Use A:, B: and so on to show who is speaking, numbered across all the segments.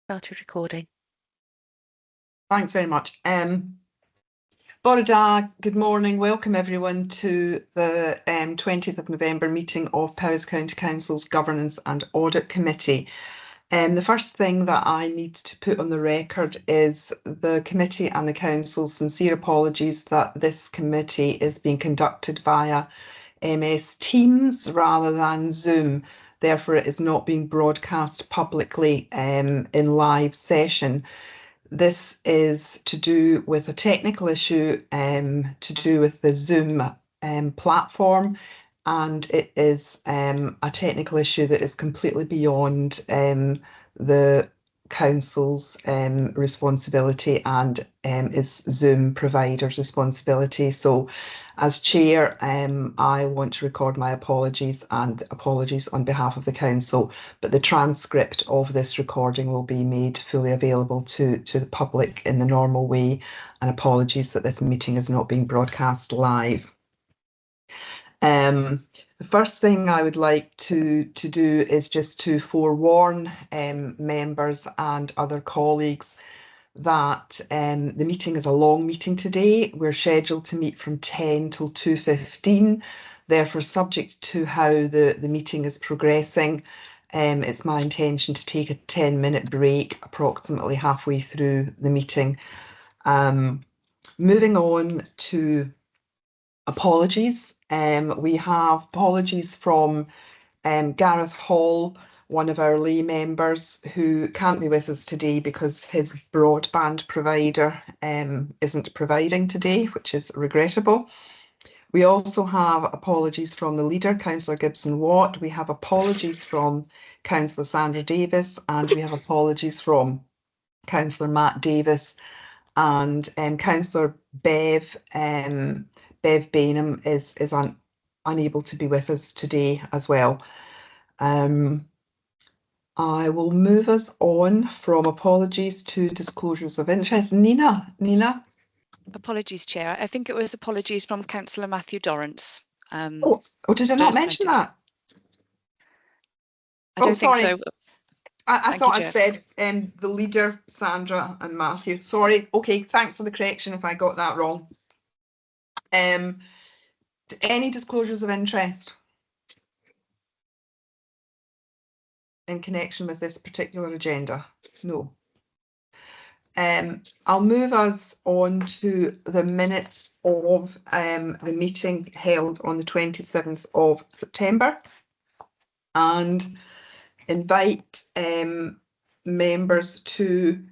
A: Started recording.
B: Thanks very much. Bore da, good morning. Welcome everyone to the 20th of November meeting of Powys County Council's Governance and Audit Committee. The first thing that I need to put on the record is the committee and the council's sincere apologies that this committee is being conducted via MS Teams rather than Zoom. Therefore, it is not being broadcast publicly in live session. This is to do with a technical issue to do with the Zoom platform, and it is a technical issue that is completely beyond the council's responsibility and is Zoom provider's responsibility. So as chair, I want to record my apologies and apologies on behalf of the council, but the transcript of this recording will be made fully available to the public in the normal way, and apologies that this meeting is not being broadcast live. The first thing I would like to do is just to forewarn members and other colleagues that the meeting is a long meeting today. We're scheduled to meet from 10 till 2:15. Therefore, subject to how the meeting is progressing, it's my intention to take a 10-minute break approximately halfway through the meeting. Moving on to apologies. We have apologies from Gareth Hall, one of our lay members who can't be with us today because his broadband provider isn't providing today, which is regrettable. We also have apologies from the leader, Councillor Gibson-Watt. We have apologies from Councillor Sandra Davis, and we have apologies from Councillor Matt Davis, and Councillor Bev Bainham is unable to be with us today as well. I will move us on from apologies to disclosures of interest. Nina?
A: Apologies, Chair. I think it was apologies from Councillor Matthew Dorrance.
B: Did I not mention that?
A: I don't think so.
B: I thought I said the leader, Sandra and Matthew. Sorry. Okay, thanks for the correction if I got that wrong. Any disclosures of interest in connection with this particular agenda? No. I'll move us on to the minutes of the meeting held on the 27th of September and invite members to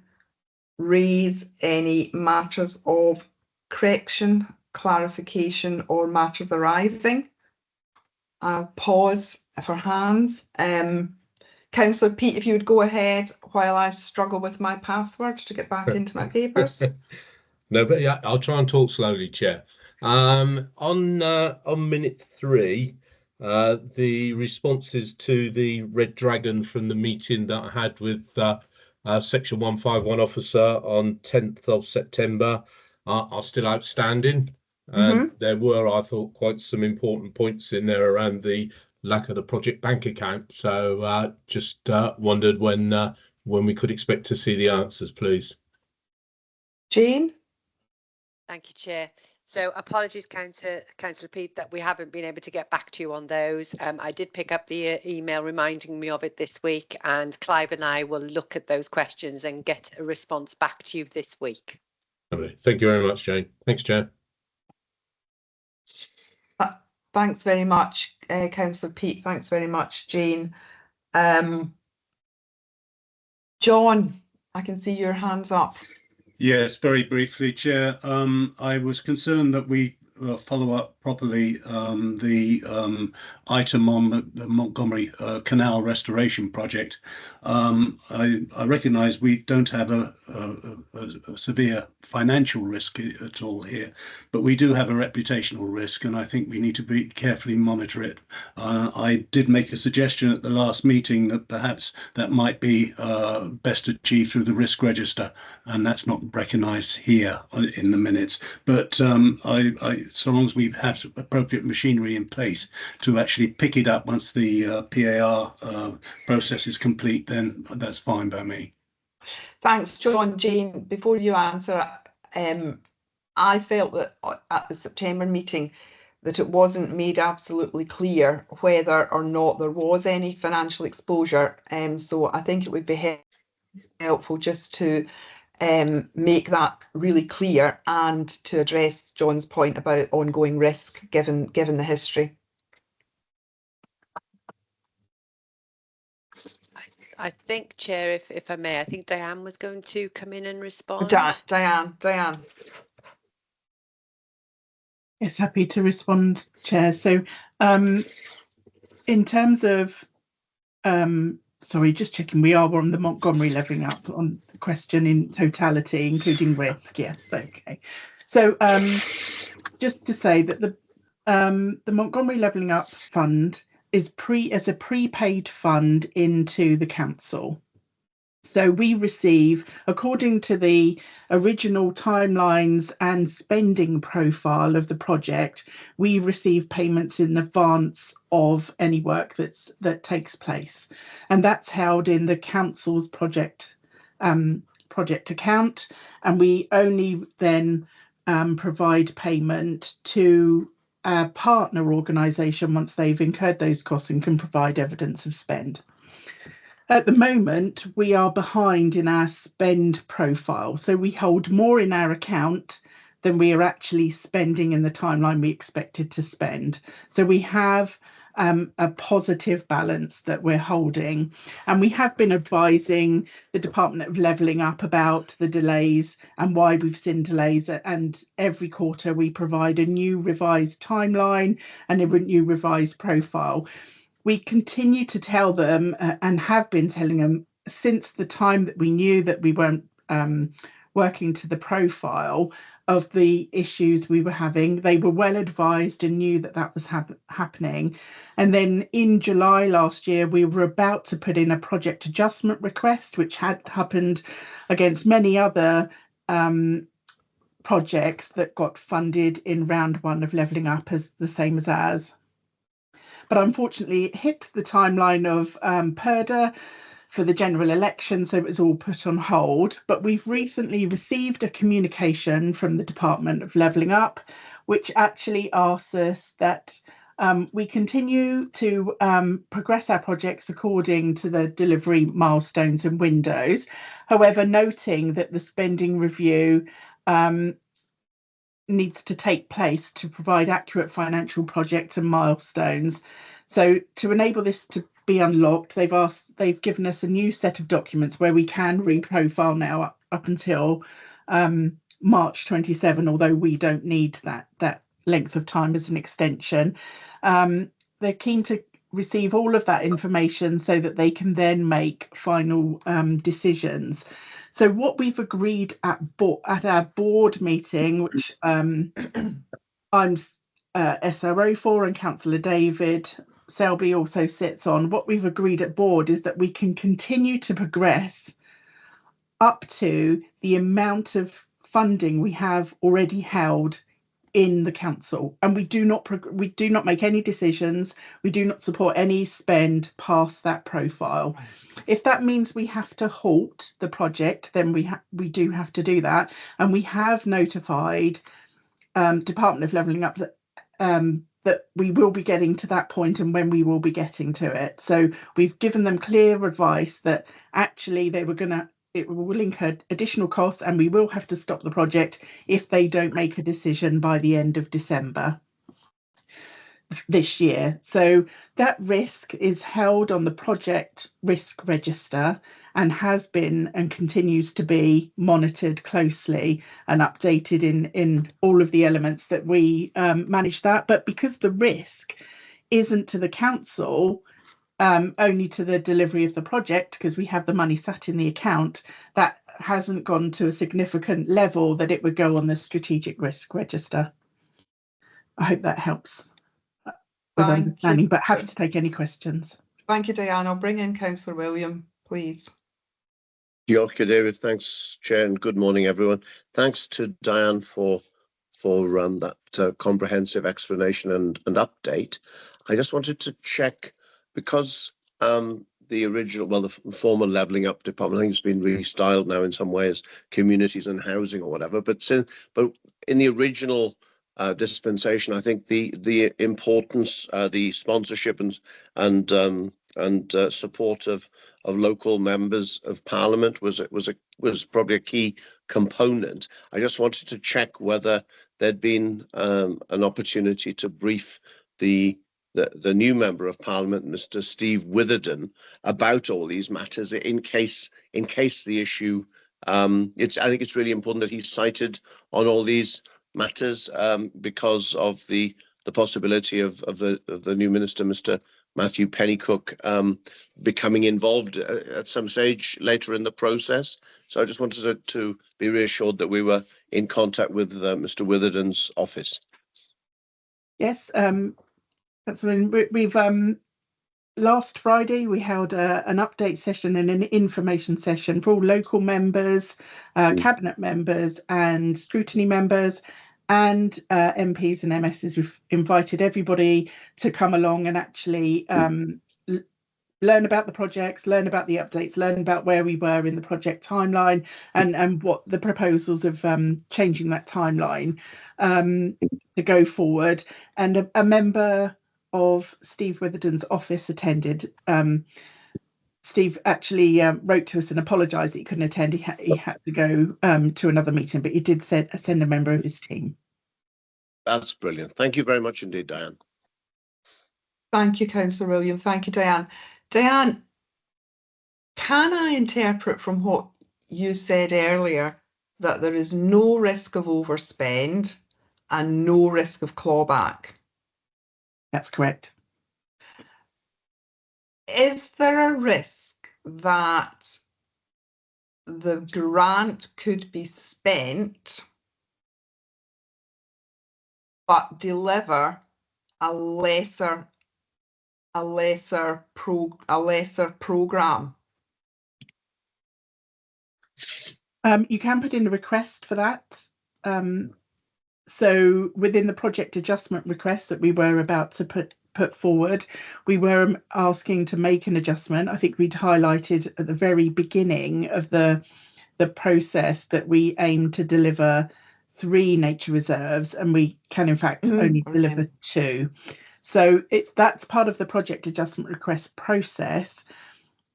B: raise any matters of correction, clarification or matters arising. I'll pause for hands. Councillor Peat, if you would go ahead while I struggle with my password to get back into my papers.
C: No, but yeah, I'll try and talk slowly, Chair. On minute 3, the responses to the Red Dragon from the meeting that I had with Section 151 officer on 10th of September are still outstanding. And there were, I thought, quite some important points in there around the lack of the project bank account. So just wondered when we could expect to see the answers, please.
B: Jane?
D: Thank you, Chair. So apologies, Councillor Peat, that we haven't been able to get back to you on those. I did pick up the email reminding me of it this week, and Clive and I will look at those questions and get a response back to you this week.
C: Okay. Thank you very much, Jane. Thanks, Chair.
B: Thanks very much, Councillor Peat. Thanks very much, Jane. John, I can see your hands up.
E: Yes, very briefly, Chair. I was concerned that we follow up properly the item on the Montgomery Canal Restoration Project. I recognise we don't have a severe financial risk at all here, but we do have a reputational risk, and I think we need to carefully monitor it. I did make a suggestion at the last meeting that perhaps that might be best achieved through the risk register, and that's not recognised here in the minutes. But so long as we have appropriate machinery in place to actually pick it up once the PAR process is complete, then that's fine by me.
B: Thanks, John. Jane, before you answer, I felt that at the September meeting that it wasn't made absolutely clear whether or not there was any financial exposure. So I think it would be helpful just to make that really clear and to address John's point about ongoing risk given the history.
D: I think, Chair, if I may, I think Diane was going to come in and respond.
B: Diane.
F: Yes, happy to respond, Chair. So in terms of, sorry, just checking, we are on the Montgomery levelling up on the question in totality, including risk. Yes, okay. So just to say that the Montgomery Levelling Up Fund is a prepaid fund into the council. So we receive, according to the original timelines and spending profile of the project, we receive payments in advance of any work that takes place, and that's held in the council's project account, and we only then provide payment to a partner organisation once they've incurred those costs and can provide evidence of spend. At the moment, we are behind in our spend profile, so we hold more in our account than we are actually spending in the timeline we expected to spend. So we have a positive balance that we're holding, and we have been advising the Department of Levelling Up about the delays and why we've seen delays, and every quarter we provide a new revised timeline and a new revised profile. We continue to tell them and have been telling them since the time that we knew that we weren't working to the profile of the issues we were having. They were well advised and knew that that was happening. And then in July last year, we were about to put in a project adjustment request, which had happened against many other projects that got funded in round one of Levelling Up as the same as ours. But unfortunately, it hit the timeline of PERDA for the general election, so it was all put on hold. But we've recently received a communication from the Department of Levelling Up, which actually asks us that we continue to progress our projects according to the delivery milestones and windows. However, noting that the spending review needs to take place to provide accurate financial projects and milestones. So to enable this to be unlocked, they've given us a new set of documents where we can reprofile now up until March 27, although we don't need that length of time as an extension. They're keen to receive all of that information so that they can then make final decisions. So what we've agreed at our board meeting, which I'm SRO for, and Councillor David Selby also sits on, what we've agreed at board is that we can continue to progress up to the amount of funding we have already held in the council, and we do not make any decisions. We do not support any spend past that profile. If that means we have to halt the project, then we do have to do that, and we have notified Department of Levelling Up that that we will be getting to that point and when we will be getting to it. So we've given them clear advice that actually it will incur additional costs, and we will have to stop the project if they don't make a decision by the end of December this year. So that risk is held on the project risk register and has been and continues to be monitored closely and updated in all of the elements that we manage that. But because the risk isn't to the council, only to the delivery of the project, because we have the money sat in the account, that hasn't gone to a significant level that it would go on the strategic risk register. I hope that helps with understanding, but happy to take any questions.
B: Thank you, Diane. I'll bring in Councillor William, please.
G: Diolch, David. Thanks, Chair, and good morning, everyone. Thanks to Diane for that comprehensive explanation and update. I just wanted to check, because the the original, well, the former Levelling Up Department, I think it's been restyled now in some ways, communities and housing or whatever. But in the original dispensation, I think the importance, the sponsorship and support of local members of Parliament was probably a key component. I just wanted to check whether there'd been an opportunity to brief the new member of Parliament, Mr. Steve Witherden, about all these matters in case the issue. I think it's really important that he's cited on all these matters because of the possibility of the new minister, Mr. Matthew Pennycook, becoming involved at some stage later in the process. So I just wanted to be reassured that we were in contact with Mr. Witherden's office.
F: Yes, we've last Friday we held an update session and an information session for all local members, cabinet members and scrutiny members and MPs and MSs. We've invited everybody to come along and actually learn about the projects, learn about the updates, learn about where we were in the project timeline and what the proposals of changing that timeline to go forward. And a member of Steve Witherden's office attended. Steve actually wrote to us and apologised that he couldn't attend. He had to go to another meeting, but he did send a member of his team. That's
G: brilliant. Thank you very much indeed, Diane.
B: Thank you, Councillor William. Thank you, Diane. Diane, can I interpret from what you said earlier that there is no risk of overspend and no risk of clawback?
F: That's correct.
B: Is there a risk that the grant could be spent but deliver a lesser program?
F: You can put in a request for that. So within the project adjustment request that we were about to put forward, we were asking to make an adjustment. I think we'd highlighted at the very beginning of the process that we aim to deliver 3 nature reserves, and we can in fact only deliver 2. So that's part of the project adjustment request process.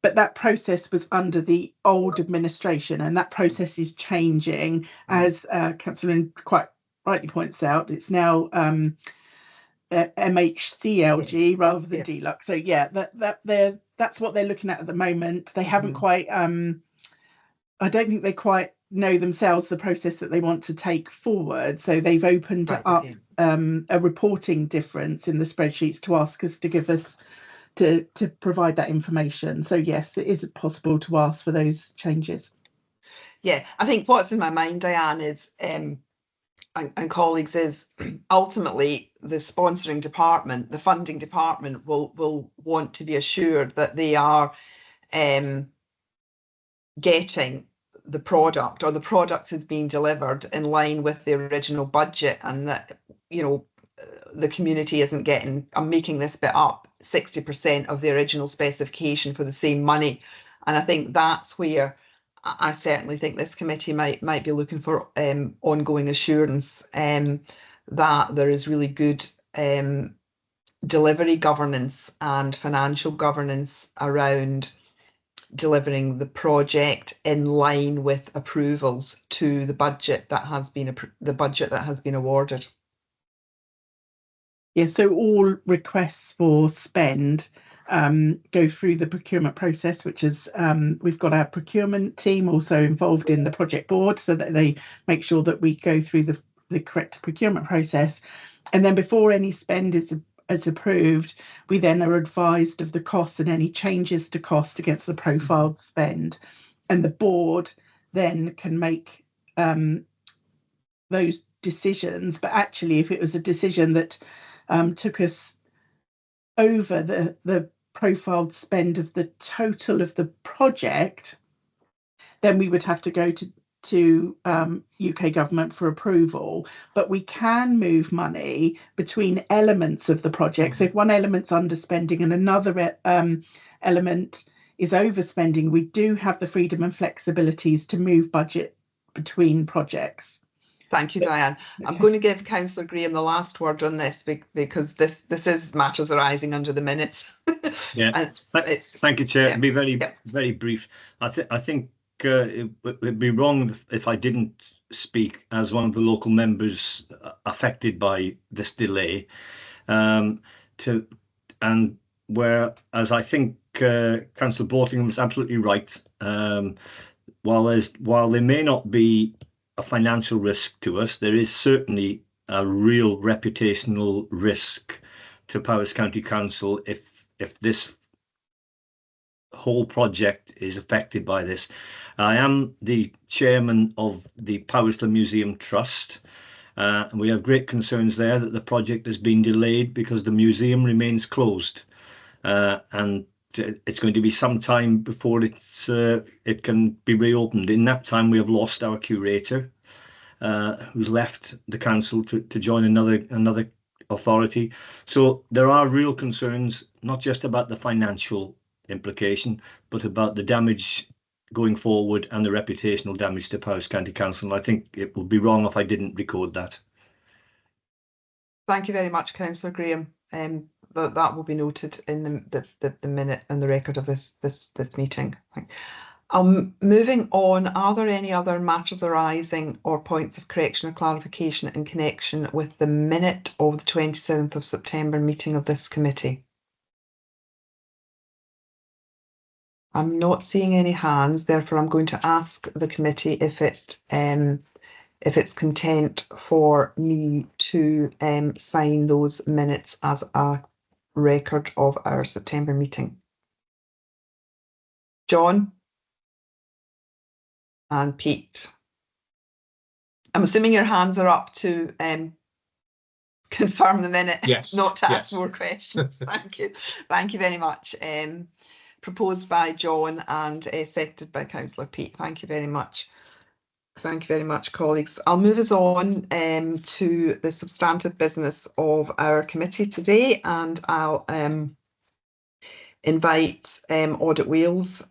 F: But that process was under the old administration, and that process is changing, as Councillor Lynn quite rightly points out. It's now MHCLG rather than Deluxe. So yeah, that's what they're looking at the moment. They haven't quite. I don't think they quite know themselves the process that they want to take forward. So they've opened up a reporting difference in the spreadsheets to ask us to give us. To provide that information. So yes, it is possible to ask for those changes.
B: Yeah, I think what's in my mind, Diane, is and colleagues, is ultimately the sponsoring department, the funding department will want to be assured that they are getting the product, or the product is being delivered in line with the original budget, and that, you know, the community isn't getting, I'm making this bit up, 60% of the original specification for the same money. And I think that's where I certainly think this committee might be looking for ongoing assurance that there is really good delivery governance and financial governance around delivering the project in line with approvals to the budget that has been awarded.
F: Yeah, so all requests for spend go through the procurement process, which is we've got our procurement team also involved in the project board, so that they make sure that we go through the correct procurement process. And then before any spend is approved, we then are advised of the costs and any changes to cost against the profiled spend. And the board then can make those decisions. But actually, if it was a decision that took us over the profiled spend of the total of the project, then we would have to go to UK government for approval. But we can move money between elements of the project. So if one element's underspending and another element is overspending, we do have the freedom and flexibilities to move budget between projects.
B: Thank you, Diane. I'm
F: Okay.
B: going to give Councillor Graham the last word on this because this is matters arising under the minutes.
H: Yeah.
B: And
H: Thank you, Chair.
B: yeah,
H: To be very,
B: yeah.
H: very brief. I think it would be wrong if I didn't speak as one of the local members affected by this delay. Whereas I think Councillor Bortingham was absolutely right. While there may not be a financial risk to us, there is certainly a real reputational risk to Powys County Council if this whole project is affected by this. I am the chairman of the Powerston Museum Trust, and we have great concerns there that the project has been delayed because the museum remains closed, and it's going to be some time before it can be reopened. In that time, we have lost our curator, who's left the council to join another authority. So there are real concerns, not just about the financial implication, but about the damage going forward and the reputational damage to Powys County Council. And I think it would be wrong if I didn't record that.
B: Thank you very much, Councillor Graham. That will be noted in the minute and the record of this meeting. Moving on, are there any other matters arising or points of correction or clarification in connection with the minute of the 27th of September meeting of this committee? I'm not seeing any hands, therefore I'm going to ask the committee if it's content for me to sign those minutes as a record of our September meeting. John and Pete. I'm assuming your hands are up to confirm the minute,
C: Yes,
B: not to ask
C: yes.
B: more questions. Thank you. Thank you very much. Proposed by John and seconded by Councillor Pete. Thank you very much. Thank you very much, colleagues. I'll move us on to the substantive business of our committee today, and I'll invite Audit Wales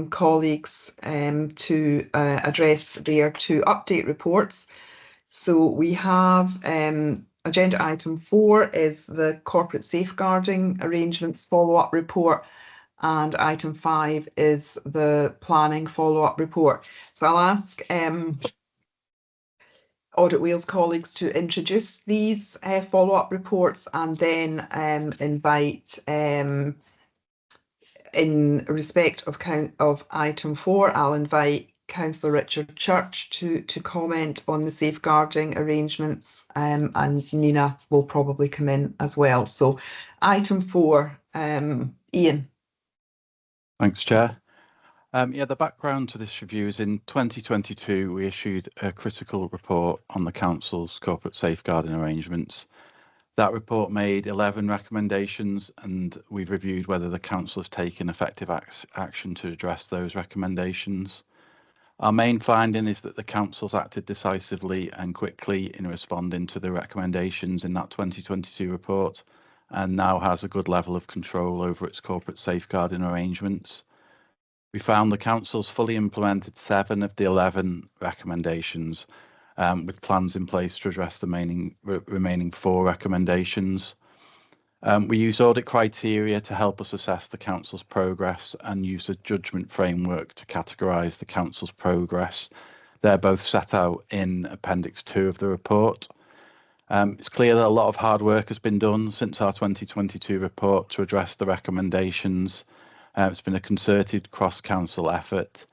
B: colleagues to address their two update reports. So we have agenda item 4 is the corporate safeguarding arrangements follow-up report, and item 5 is the planning follow-up report. So I'll ask Audit Wales colleagues to introduce these follow-up reports, and then invite in respect of item 4, I'll invite Councillor Richard Church to comment on the safeguarding arrangements, and Nina will probably come in as well. So item 4, Ian.
I: Thanks, Chair. Yeah, the background to this review is in 2022, we issued a critical report on the Council's corporate safeguarding arrangements. That report made 11 recommendations, and we've reviewed whether the Council has taken effective action to address those recommendations. Our main finding is that the Council's acted decisively and quickly in responding to the recommendations in that 2022 report, and now has a good level of control over its corporate safeguarding arrangements. We found the Council's fully implemented 7 of the 11 recommendations, with plans in place to address the remaining 4 recommendations. We use audit criteria to help us assess the Council's progress and use a judgment framework to categorise the Council's progress. They're both set out in Appendix 2 of the report. It's clear that a lot of hard work has been done since our 2022 report to address the recommendations. It's been a concerted cross-council effort.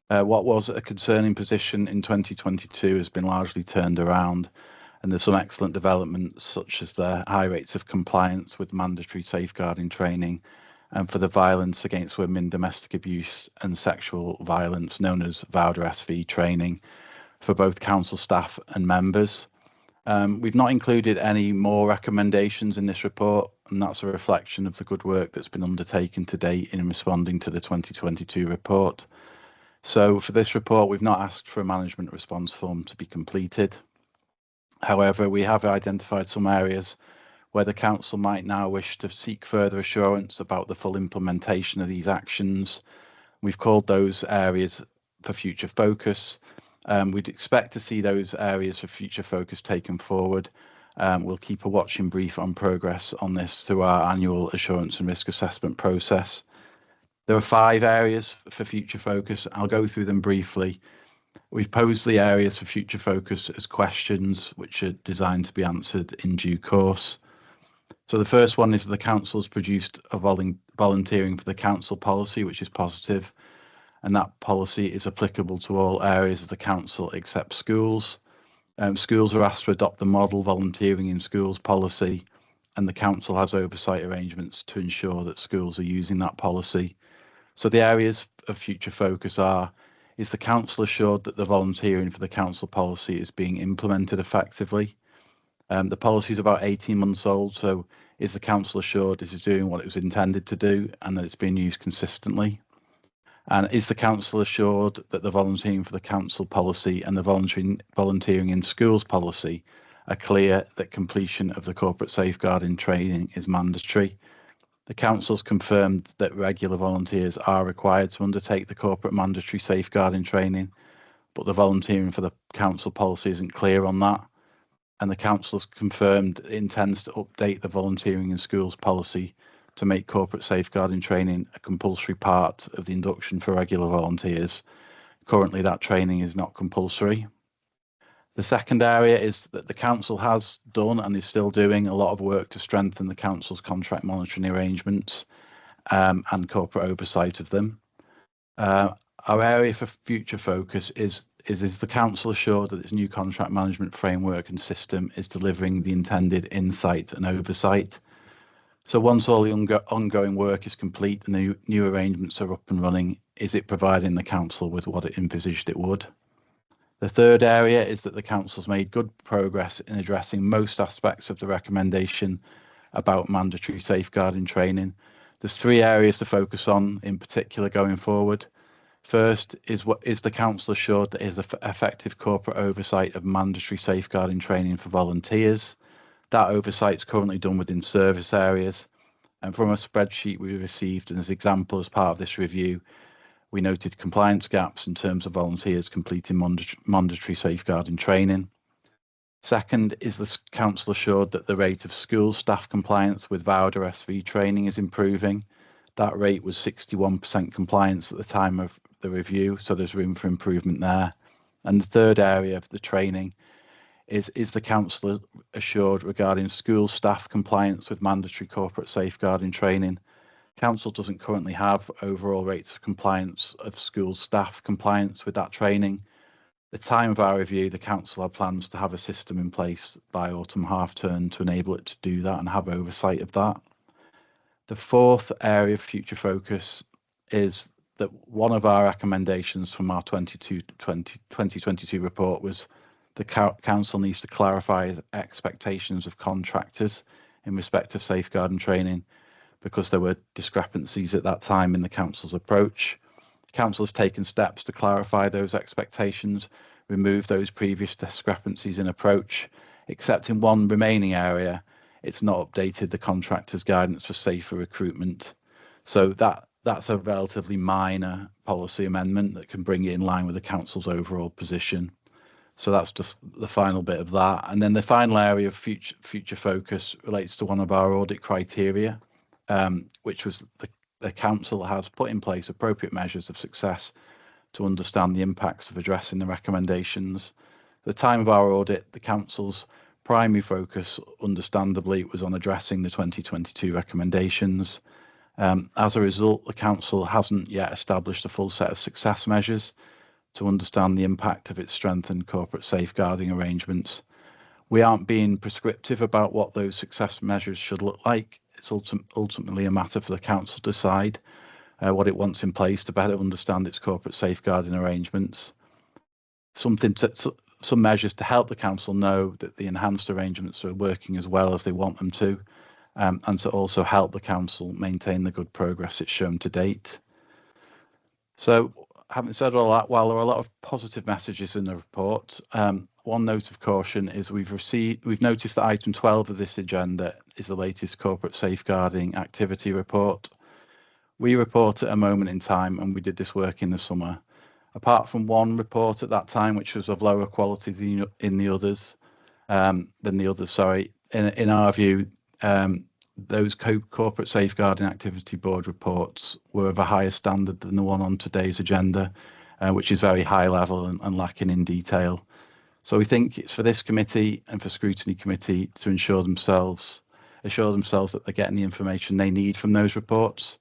I: What was a concerning position in 2022 has been largely turned around, and there's some excellent developments such as the high rates of compliance with mandatory safeguarding training, and for the violence against women, domestic abuse and sexual violence known as VAUDA SV training for both council staff and members. We've not included any more recommendations in this report, and that's a reflection of the good work that's been undertaken to date in responding to the 2022 report. So for this report, we've not asked for a management response form to be completed. However, we have identified some areas where the Council might now wish to seek further assurance about the full implementation of these actions. We've called those areas for future focus. We'd expect to see those areas for future focus taken forward. We'll keep a watching brief on progress on this through our annual assurance and risk assessment process. There are 5 areas for future focus. I'll go through them briefly. We've posed the areas for future focus as questions which are designed to be answered in due course. So the first one is the council's produced a volunteering for the council policy, which is positive, and that policy is applicable to all areas of the council except schools. Schools are asked to adopt the model volunteering in schools policy, and the council has oversight arrangements to ensure that schools are using that policy. So the areas of future focus are: is the council assured that the volunteering for the council policy is being implemented effectively? The policy is about 18 months old, so is the council assured this is doing what it was intended to do and that it's being used consistently? And is the council assured that the volunteering for the council policy and the volunteering in schools policy are clear, that completion of the corporate safeguarding training is mandatory? The council's confirmed that regular volunteers are required to undertake the corporate mandatory safeguarding training, but the volunteering for the council policy isn't clear on that. And the council's confirmed it intends to update the volunteering in schools policy to make corporate safeguarding training a compulsory part of the induction for regular volunteers. Currently, that training is not compulsory. The second area is that the council has done and is still doing a lot of work to strengthen the council's contract monitoring arrangements and corporate oversight of them. Our area for future focus is the council assured that its new contract management framework and system is delivering the intended insight and oversight? So once all the ongoing work is complete and the new arrangements are up and running, is it providing the council with what it envisaged it would? The third area is that the council's made good progress in addressing most aspects of the recommendation about mandatory safeguarding training. There's 3 areas to focus on in particular going forward. First is the council assured that is effective corporate oversight of mandatory safeguarding training for volunteers. That oversight is currently done within service areas, and from a spreadsheet we received and as example as part of this review, we noted compliance gaps in terms of volunteers completing mandatory safeguarding training. Second is the council assured that the rate of school staff compliance with VAUDA SV training is improving. That rate was 61% compliance at the time of the review, so there's room for improvement there. And the third area of the training is the council assured regarding school staff compliance with mandatory corporate safeguarding training? Council doesn't currently have overall rates of compliance of school staff compliance with that training. At the time of our review, the council had plans to have a system in place by autumn half term to enable it to do that and have oversight of that. The fourth area of future focus is that one of our recommendations from our 2022 report was the council needs to clarify expectations of contractors in respect of safeguarding training, because there were discrepancies at that time in the council's approach. The council has taken steps to clarify those expectations, remove those previous discrepancies in approach, except in one remaining area, it's not updated the contractor's guidance for safer recruitment. So that's a relatively minor policy amendment that can bring it in line with the council's overall position. So that's just the final bit of that. And then the final area of future focus relates to one of our audit criteria, which was the council has put in place appropriate measures of success to understand the impacts of addressing the recommendations. At the time of our audit, the council's primary focus, understandably, was on addressing the 2022 recommendations. As a result, the council hasn't yet established a full set of success measures to understand the impact of its strengthened corporate safeguarding arrangements. We aren't being prescriptive about what those success measures should look like. It's ultimately a matter for the council to decide what it wants in place to better understand its corporate safeguarding arrangements. Some measures to help the council know that the enhanced arrangements are working as well as they want them to, and to also help the council maintain the good progress it's shown to date. So, having said all that, while there are a lot of positive messages in the report, one note of caution is we've noticed that item 12 of this agenda is the latest corporate safeguarding activity report. We report at a moment in time, and we did this work in the summer. Apart from one report at that time, which was of lower quality than the others, sorry, in our view, those corporate safeguarding activity board reports were of a higher standard than the one on today's agenda, which is very high level and lacking in detail. So we think it's for this committee and for scrutiny committee to assure themselves that they're getting the information they need from those reports,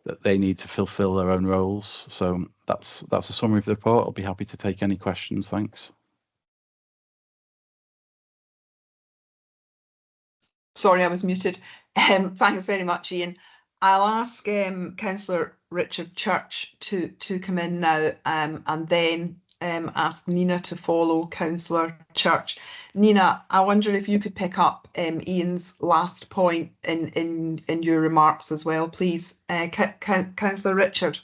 I: that they need to fulfil their own roles. So that's a summary of the report. I'll be happy to take any questions. Thanks.
B: Sorry, I was muted. Thanks very much, Ian. I'll ask Councillor Richard Church to come in now, and then ask Nina to follow Councillor Church. Nina, I wonder if you could pick up Ian's last point in your remarks as well, please. Councillor Richard.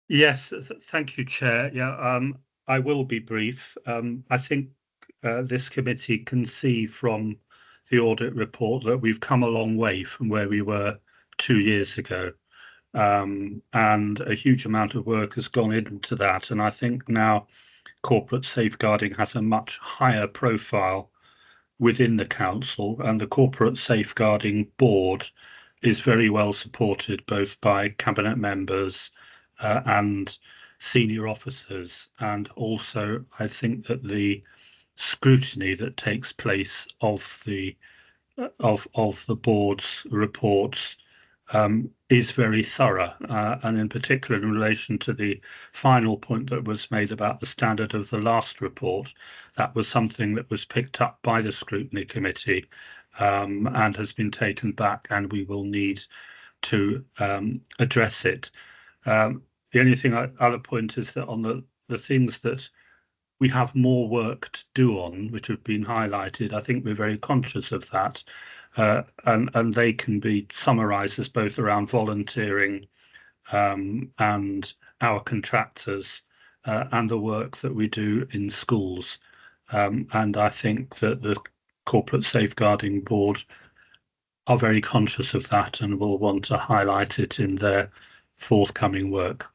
J: Yes, thank you, Chair. Yeah, I will be brief. I think this committee can see from the audit report that we've come a long way from where we were 2 years ago. And a huge amount of work has gone into that. And I think now corporate safeguarding has a much higher profile within the council, and the corporate safeguarding board is very well supported both by cabinet members and senior officers. And also I think that the scrutiny that takes place of the board's reports is very thorough, and in particular in relation to the final point that was made about the standard of the last report, that was something that was picked up by the scrutiny committee and has been taken back, and we will need to address it. The only other point is that on the things that we have more work to do on, which have been highlighted, I think we're very conscious of that, and they can be summarised as both around volunteering and our contractors and the work that we do in schools. And I think that the Corporate Safeguarding Board are very conscious of that and will want to highlight it in their forthcoming work.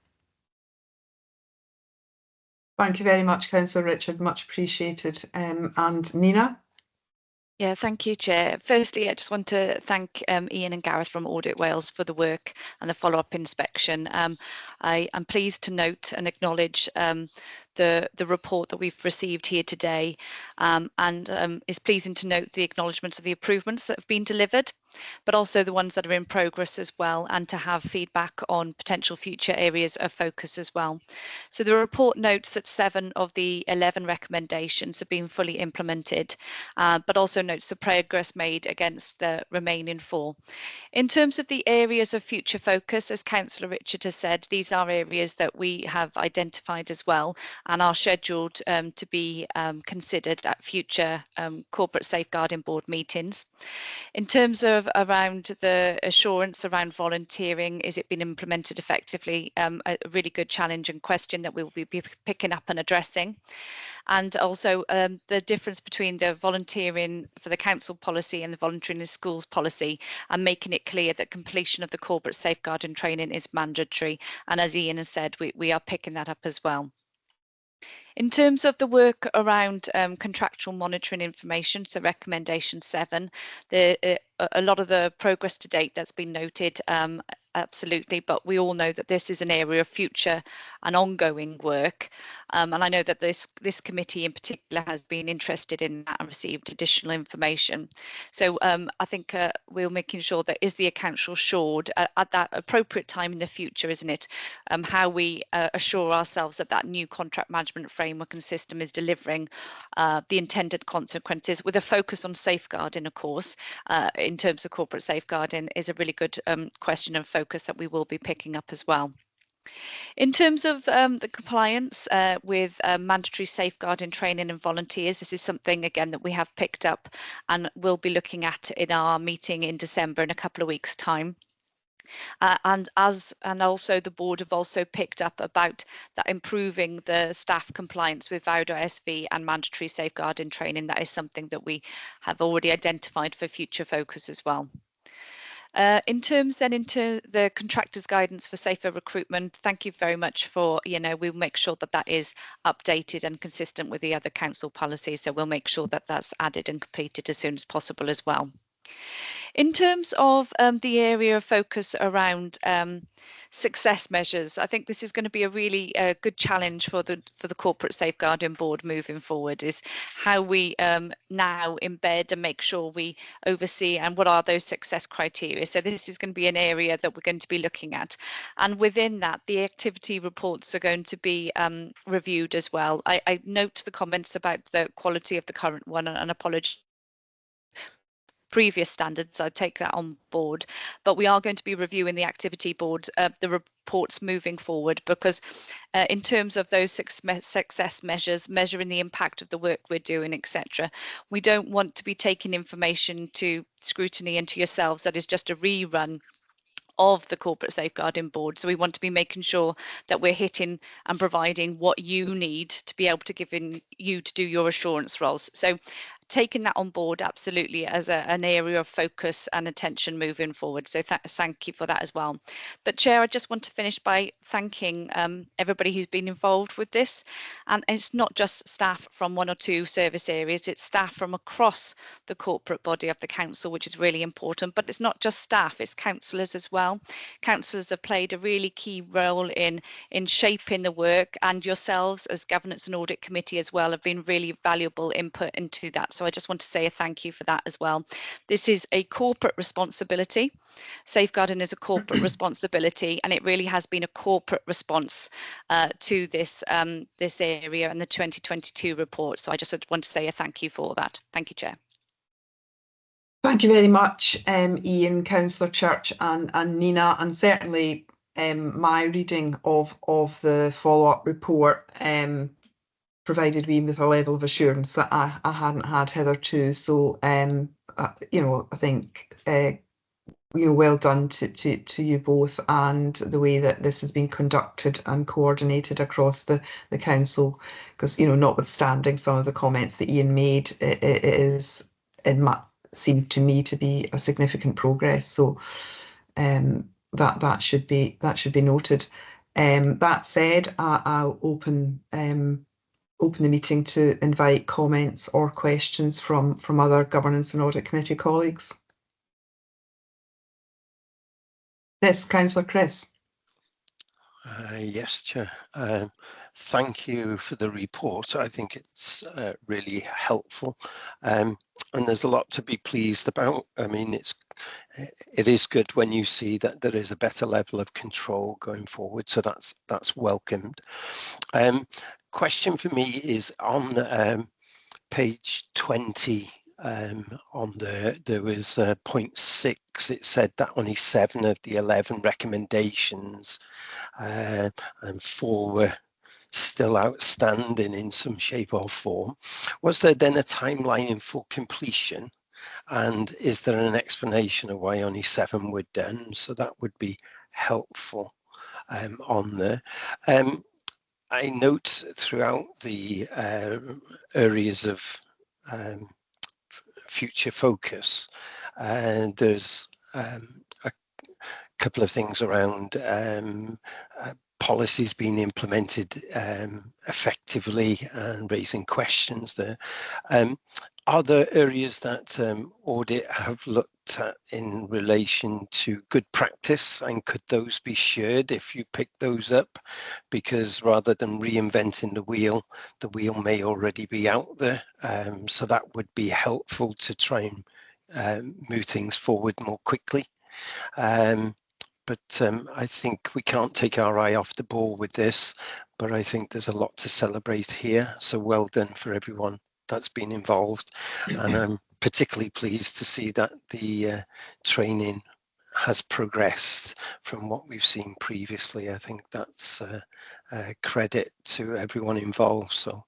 B: Thank you very much, Councillor Richard, much appreciated. And Nina?
A: Yeah, thank you, Chair. Firstly, I just want to thank Ian and Gareth from Audit Wales for the work and the follow-up inspection. I am pleased to note and acknowledge the report that we've received here today, and is pleasing to note the acknowledgements of the improvements that have been delivered, but also the ones that are in progress as well, and to have feedback on potential future areas of focus as well. So the report notes that 7 of the 11 recommendations have been fully implemented, but also notes the progress made against the remaining 4. In terms of the areas of future focus, as Councillor Richard has said, these are areas that we have identified as well and are scheduled to be considered at future Corporate Safeguarding Board meetings. In terms of around the assurance around volunteering, is it been implemented effectively? A really good challenge and question that we will be picking up and addressing. And also the difference between the volunteering for the council policy and the volunteering in schools policy, and making it clear that completion of the corporate safeguarding training is mandatory. And as Ian has said, we are picking that up as well. In terms of the work around contractual monitoring information, so recommendation 7, a lot of the progress to date that's been noted, absolutely, but we all know that this is an area of future and ongoing work, and I know that this committee in particular has been interested in that and received additional information. So I think we're making sure that is the account assured at that appropriate time in the future, isn't it? How we assure ourselves that that new contract management framework and system is delivering the intended consequences, with a focus on safeguarding, of course, in terms of corporate safeguarding, is a really good question and focus that we will be picking up as well. In terms of the compliance with mandatory safeguarding training and volunteers, this is something again that we have picked up and will be looking at in our meeting in December in a couple of weeks' time. And also the board have also picked up about that improving the staff compliance with VAUDA SV and mandatory safeguarding training. That is something that we have already identified for future focus as well. Into the contractors guidance for safer recruitment, thank you very much for, we'll make sure that that is updated and consistent with the other council policies. So we'll make sure that that's added and completed as soon as possible as well. In terms of the area of focus around success measures, I think this is going to be a really good challenge for the Corporate Safeguarding Board moving forward, is how we now embed and make sure we oversee and what are those success criteria. So this is going to be an area that we're going to be looking at, and within that the activity reports are going to be reviewed as well. I note the comments about the quality of the current one, and apologize previous standards. I take that on board, but we are going to be reviewing the activity board, the reports moving forward, because in terms of those success measures, measuring the impact of the work we're doing, etc., we don't want to be taking information to scrutiny and to yourselves that is just a rerun of the Corporate Safeguarding Board. So we want to be making sure that we're hitting and providing what you need to be able to give in you to do your assurance roles. So taking that on board absolutely as an area of focus and attention moving forward. So thank you for that as well. But Chair, I just want to finish by thanking everybody who's been involved with this. And it's not just staff from one or two service areas, it's staff from across the corporate body of the council, which is really important. But it's not just staff, it's councillors as well. Councillors have played a really key role in shaping the work, and yourselves as Governance and Audit Committee as well have been really valuable input into that. So I just want to say a thank you for that as well. This is a corporate responsibility. Safeguarding is a corporate responsibility, and it really has been a corporate response to this this area and the 2022 report. So I just want to say a thank you for that. Thank you, Chair.
B: Thank you very much, Ian, Councillor Church and Nina, and certainly my reading of the follow-up report provided me with a level of assurance that I hadn't had hitherto. So, I think, well done to you both, and the way that this has been conducted and coordinated across the council, because, notwithstanding some of the comments that Ian made, it seemed to me to be a significant progress. So, that should be noted. That said, I'll open the meeting to invite comments or questions from other Governance and Audit Committee colleagues. Yes, Councillor Chris.
K: Yes, Chair. Thank you for the report. I think it's really helpful, and there's a lot to be pleased about. I mean, it is good when you see that there is a better level of control going forward, so that's welcomed. Question for me is on page 20. There was point 6. It said that only 7 of the 11 recommendations and 4 were still outstanding in some shape or form. Was there then a timeline in full completion, and is there an explanation of why only 7 were done? So that would be helpful on there. I note throughout the areas of future focus, and there's a couple of things around policies being implemented effectively and raising questions there. Are there areas that Audit have looked at in relation to good practice, and could those be shared if you pick those up? Because rather than reinventing the wheel may already be out there. So that would be helpful to try and move things forward more quickly. But I think we can't take our eye off the ball with this, but I think there's a lot to celebrate here. So well done for everyone that's been involved, and I'm particularly pleased to see that the training has progressed from what we've seen previously. I think that's credit to everyone involved. So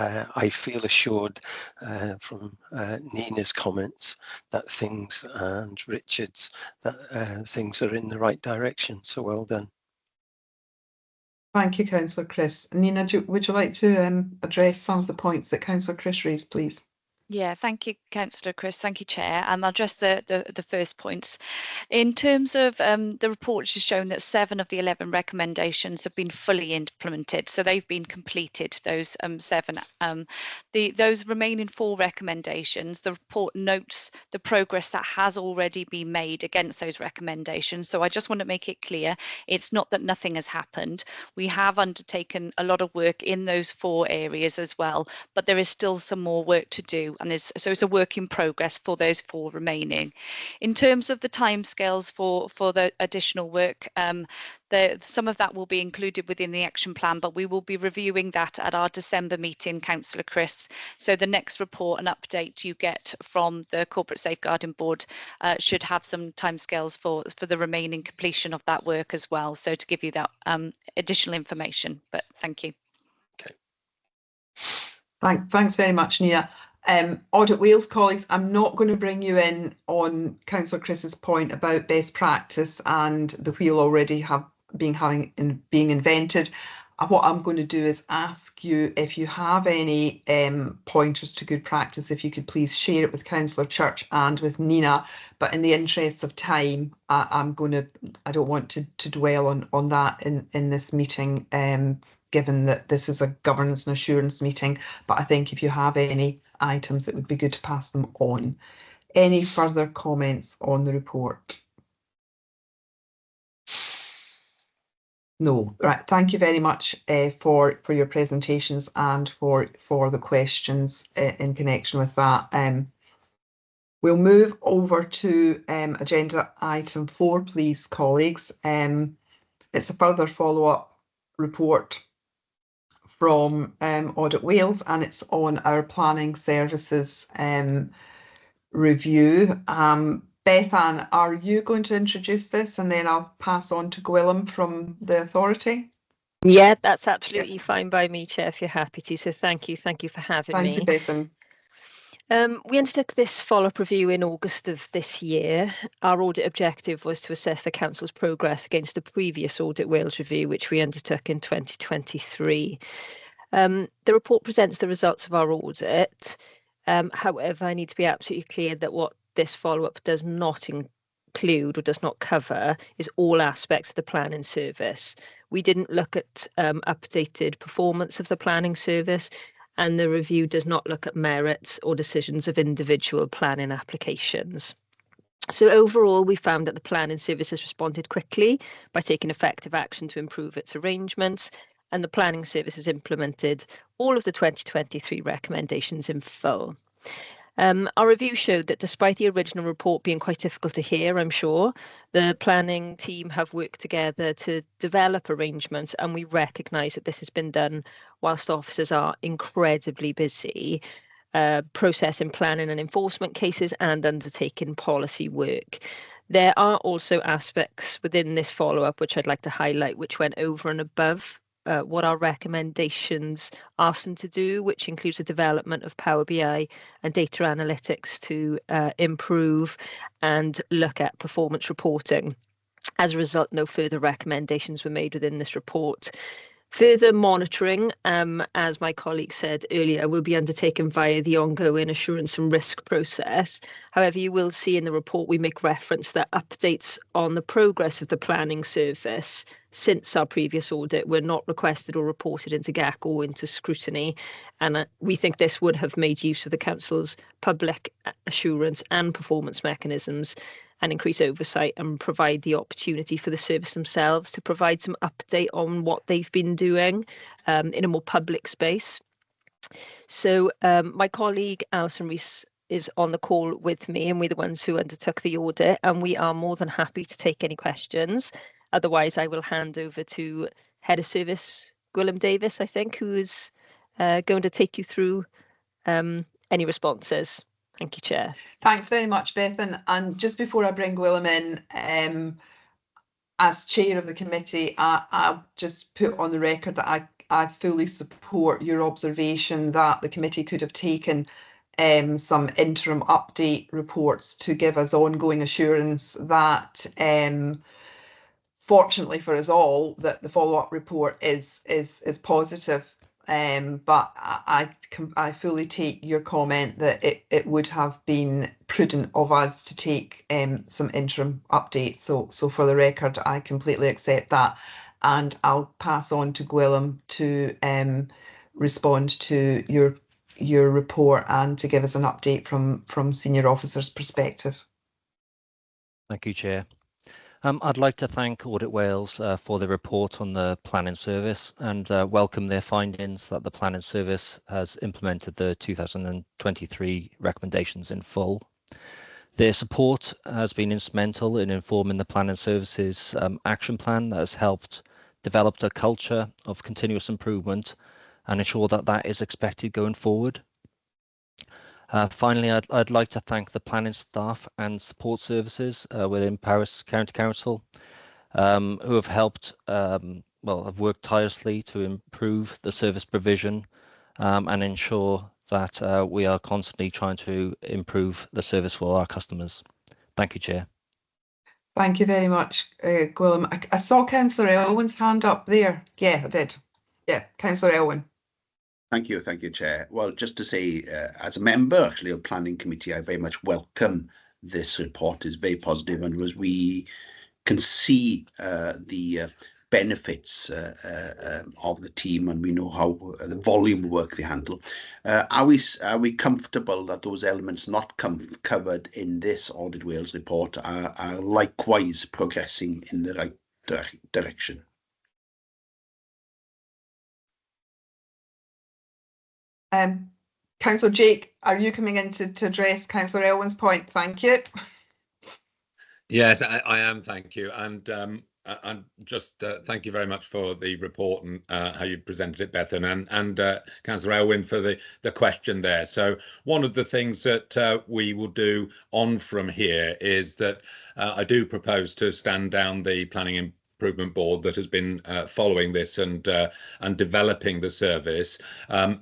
K: I feel assured from Nina's comments that things, and Richard's, that things are in the right direction. So well done.
B: Thank you, Councillor Chris. Nina, would you like to address some of the points that Councillor Chris raised, please?
A: Yeah, thank you, Councillor Chris. Thank you, Chair. I'll address the first points. In terms of the report has shown that 7 of the 11 recommendations have been fully implemented, so they've been completed, those 7. Those remaining 4 recommendations, the report notes the progress that has already been made against those recommendations. So I just want to make it clear, it's not that nothing has happened. We have undertaken a lot of work in those 4 areas as well, but there is still some more work to do, and so it's a work in progress for those 4 remaining. In terms of the timescales for the additional work, some of that will be included within the action plan, but we will be reviewing that at our December meeting, Councillor Chris. So the next report and update you get from the Corporate Safeguarding Board should have some timescales for the remaining completion of that work as well. So to give you that additional information, but thank you.
K: Okay.
B: Thanks very much, Nia. Audit Wales colleagues, I'm not going to bring you in on Councillor Chris's point about best practice and the wheel already being invented. What I'm going to do is ask you if you have any pointers to good practice, if you could please share it with Councillor Church and with Nina. But in the interest of time, I don't want to dwell on that in this meeting, given that this is a governance and assurance meeting. But I think if you have any items, it would be good to pass them on. Any further comments on the report? No. Right. Thank you very much for your presentations and for the questions in connection with that. We'll move over to agenda item 4, please, colleagues. It's a further follow-up report from Audit Wales, and it's on our planning services review. Bethan, are you going to introduce this, and then I'll pass on to Gwilym from the authority?
L: Yeah, that's absolutely fine by me, Chair, if you're happy to. So thank you for having me.
B: Thank you, Bethan.
L: We undertook this follow-up review in August of this year. Our audit objective was to assess the Council's progress against the previous Audit Wales review, which we undertook in 2023. The report presents the results of our audit. However, I need to be absolutely clear that what this follow-up does not include or does not cover is all aspects of the planning service. We didn't look at updated performance of the planning service, and the review does not look at merits or decisions of individual planning applications. So overall, we found that the planning service has responded quickly by taking effective action to improve its arrangements, and the planning service has implemented all of the 2023 recommendations in full. Our review showed that despite the original report being quite difficult to hear, I'm sure, the planning team have worked together to develop arrangements, and we recognise that this has been done whilst officers are incredibly busy processing planning and enforcement cases and undertaking policy work. There are also aspects within this follow-up which I'd like to highlight, which went over and above what our recommendations asked them to do, which includes the development of Power BI and data analytics to improve and look at performance reporting. As a result, no further recommendations were made within this report. Further monitoring, as my colleague said earlier, will be undertaken via the ongoing assurance and risk process. However, you will see in the report we make reference that updates on the progress of the planning service since our previous audit were not requested or reported into GAC or into scrutiny. And we think this would have made use of the Council's public assurance and performance mechanisms and increase oversight and provide the opportunity for the service themselves to provide some update on what they've been doing in a more public space. So my colleague Alison Rees is on the call with me, and we're the ones who undertook the audit, and we are more than happy to take any questions. Otherwise, I will hand over to Head of Service Gwilym Davis, I think, who is going to take you through any responses. Thank you, Chair.
B: Thanks very much, Bethan. And just before I bring Gwilym in, as chair of the committee, I'll just put on the record that I fully support your observation that the committee could have taken some interim update reports to give us ongoing assurance that, fortunately for us all, that the follow-up report is positive. but I fully take your comment that it would have been prudent of us to take some interim updates. So for the record, I completely accept that, and I'll pass on to Gwilym to respond to your report and to give us an update from senior officers' perspective.
M: Thank you, Chair. I'd like to thank Audit Wales for the report on the planning service and welcome their findings that the planning service has implemented the 2023 recommendations in full. Their support has been instrumental in informing the planning services action plan that has helped develop a culture of continuous improvement and ensure that that is expected going forward. Finally, I'd like to thank the planning staff and support services within Powys County Council who have helped, have worked tirelessly to improve the service provision and ensure that we are constantly trying to improve the service for our customers. Thank you, Chair.
B: Thank you very much, Gwilym. I saw Councillor Elwyn's hand up there. Yeah, I did. Yeah, Councillor Elwyn.
N: Thank you, Chair. Well, just to say, as a member actually of Planning Committee, I very much welcome this report. It's very positive, and as we can see the benefits of the team, and we know how the volume of work they handle. Are we comfortable that those elements not covered in this Audit Wales report are likewise progressing in the right direction?
B: Councillor Jake, are you coming in to address Councillor Elwyn's point? Thank you.
O: Yes, I am. Thank you. And just thank you very much for the report and how you presented it, Bethan, and Councillor Elwyn for the question there. So one of the things that we will do on from here is that I do propose to stand down the Planning Improvement Board that has been following this and developing the service,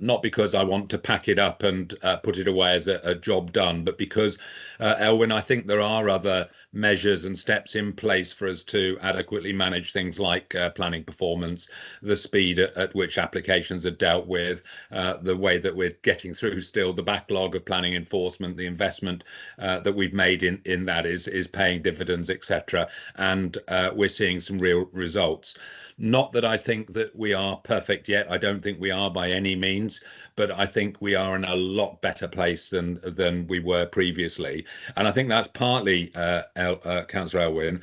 O: not because I want to pack it up and put it away as a job done, but because, Elwyn, I think there are other measures and steps in place for us to adequately manage things like planning performance, the speed at which applications are dealt with, the way that we're getting through still the backlog of planning enforcement, the investment that we've made in that is paying dividends, etc. And we're seeing some real results. Not that I think that we are perfect yet. I don't think we are by any means, but I think we are in a lot better place than we were previously. And I think that's partly, Councillor Elwyn,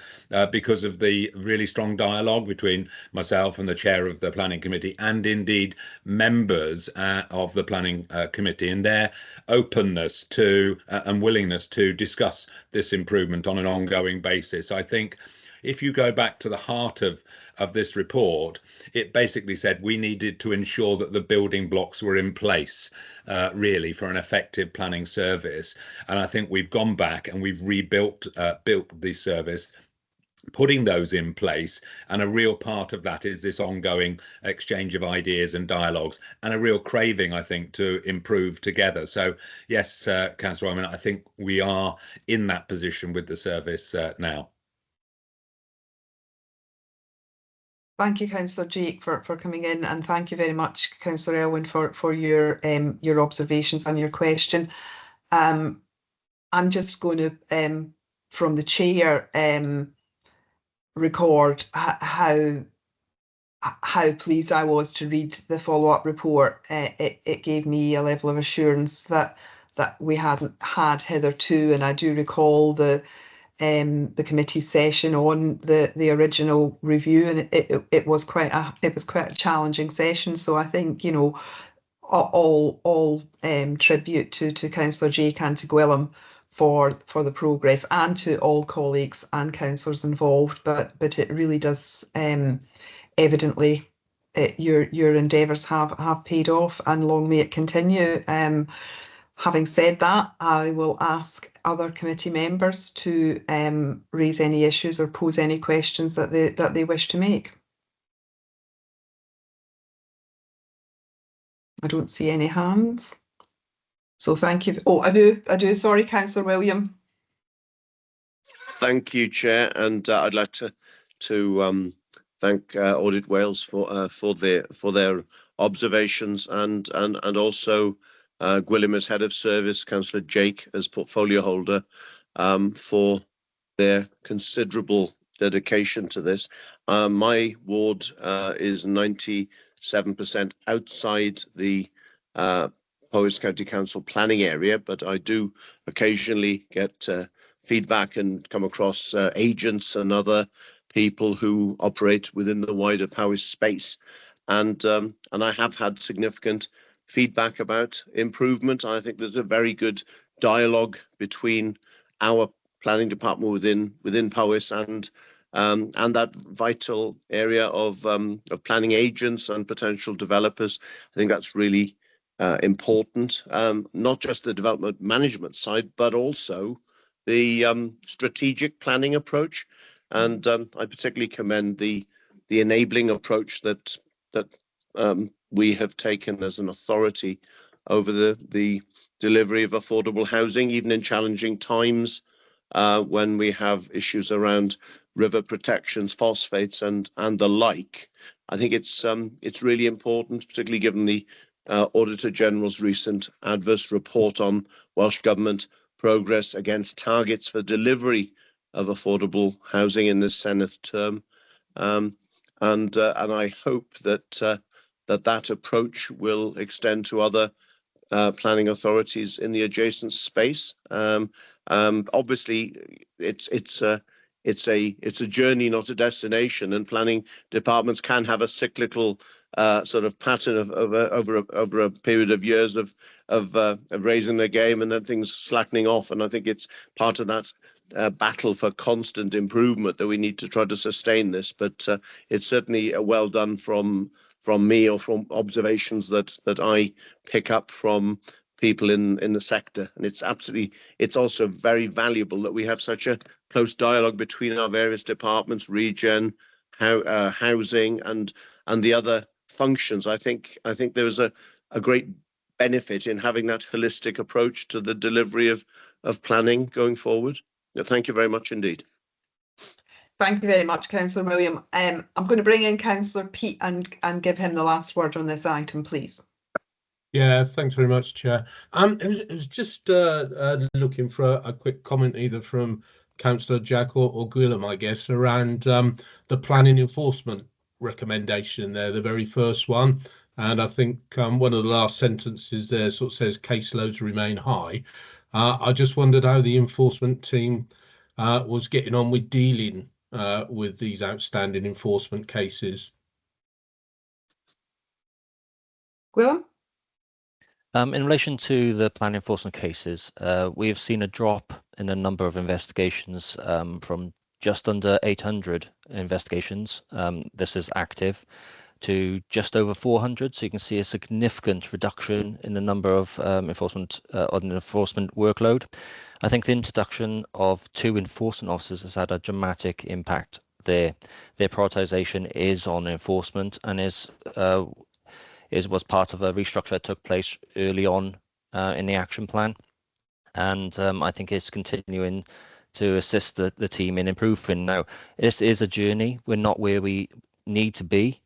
O: because of the really strong dialogue between myself and the chair of the Planning Committee, and indeed members of the Planning Committee, and their openness to and willingness to discuss this improvement on an ongoing basis. I think if you go back to the heart of this report, it basically said we needed to ensure that the building blocks were in place, really, for an effective planning service. And I think we've gone back and we've rebuilt built the service, putting those in place. And a real part of that is this ongoing exchange of ideas and dialogues, and a real craving, I think, to improve together. So yes, Councillor, I mean, I think we are in that position with the service now.
B: Thank you, Councillor Jake, for coming in, and thank you very much, Councillor Elwyn, for your observations and your question. I'm just going to, from the chair, record how pleased I was to read the follow-up report. It gave me a level of assurance that we hadn't had hitherto, and I do recall the committee session on the original review, and it was quite a challenging session. So I think, you know, all tribute to Councillor Jake and to Gwilym for the progress, and to all colleagues and councillors involved. But it really does evidently your endeavours have paid off, and long may it continue. Having said that, I will ask other committee members to raise any issues or pose any questions that they wish to make. I don't see any hands, so thank you. Oh, I do. Sorry, Councillor William.
G: Thank you, Chair, and I'd like to thank Audit Wales for their observations, and also Gwilym as head of service, Councillor Jake as portfolio holder, for their considerable dedication to this. My ward is 97% outside the Powys County Council planning area, but I do occasionally get feedback and come across agents and other people who operate within the wider Powys space, and I have had significant feedback about improvement. I think there's a very good dialogue between our planning department within Powys and that vital area of planning agents and potential developers. I think that's really important, not just the development management side, but also the strategic planning approach. And I particularly commend the enabling approach that we have taken as an authority over the delivery of affordable housing, even in challenging times when we have issues around river protections, phosphates, and the like. I think it's really important, particularly given the Auditor General's recent adverse report on Welsh Government progress against targets for delivery of affordable housing in this Senedd term, and I hope that that approach will extend to other planning authorities in the adjacent space. Obviously, it's a journey, not a destination, and planning departments can have a cyclical sort of pattern of over a period of years of raising their game and then things slackening off. And I think it's part of that battle for constant improvement that we need to try to sustain this. But it's certainly well done from me, or from observations that I pick up from people in the sector. And it's also very valuable that we have such a close dialogue between our various departments, regen, housing, and the other functions. I think there is a great benefit in having that holistic approach to the delivery of planning going forward. Thank you very much indeed.
B: Thank you very much, Councillor William. I'm going to bring in Councillor Pete and give him the last word on this item, please.
C: Yeah, thanks very much, Chair. It was just looking for a quick comment either from Councillor Jack or Gwilym, I guess, around the planning enforcement recommendation there, the very first one. And I think one of the last sentences there sort of says caseloads remain high. I just wondered how the enforcement team was getting on with dealing with these outstanding enforcement cases.
B: Gwilym?
M: In relation to the plan enforcement cases, we have seen a drop in the number of investigations from just under 800 investigations. This is active, to just over 400. So you can see a significant reduction in the number of enforcement workload. I think the introduction of 2 enforcement officers has had a dramatic impact there. Their prioritisation is on enforcement and was part of a restructure that took place early on in the action plan, and I think it's continuing to assist the team in improving. Now, this is a journey. We're not where we need to be,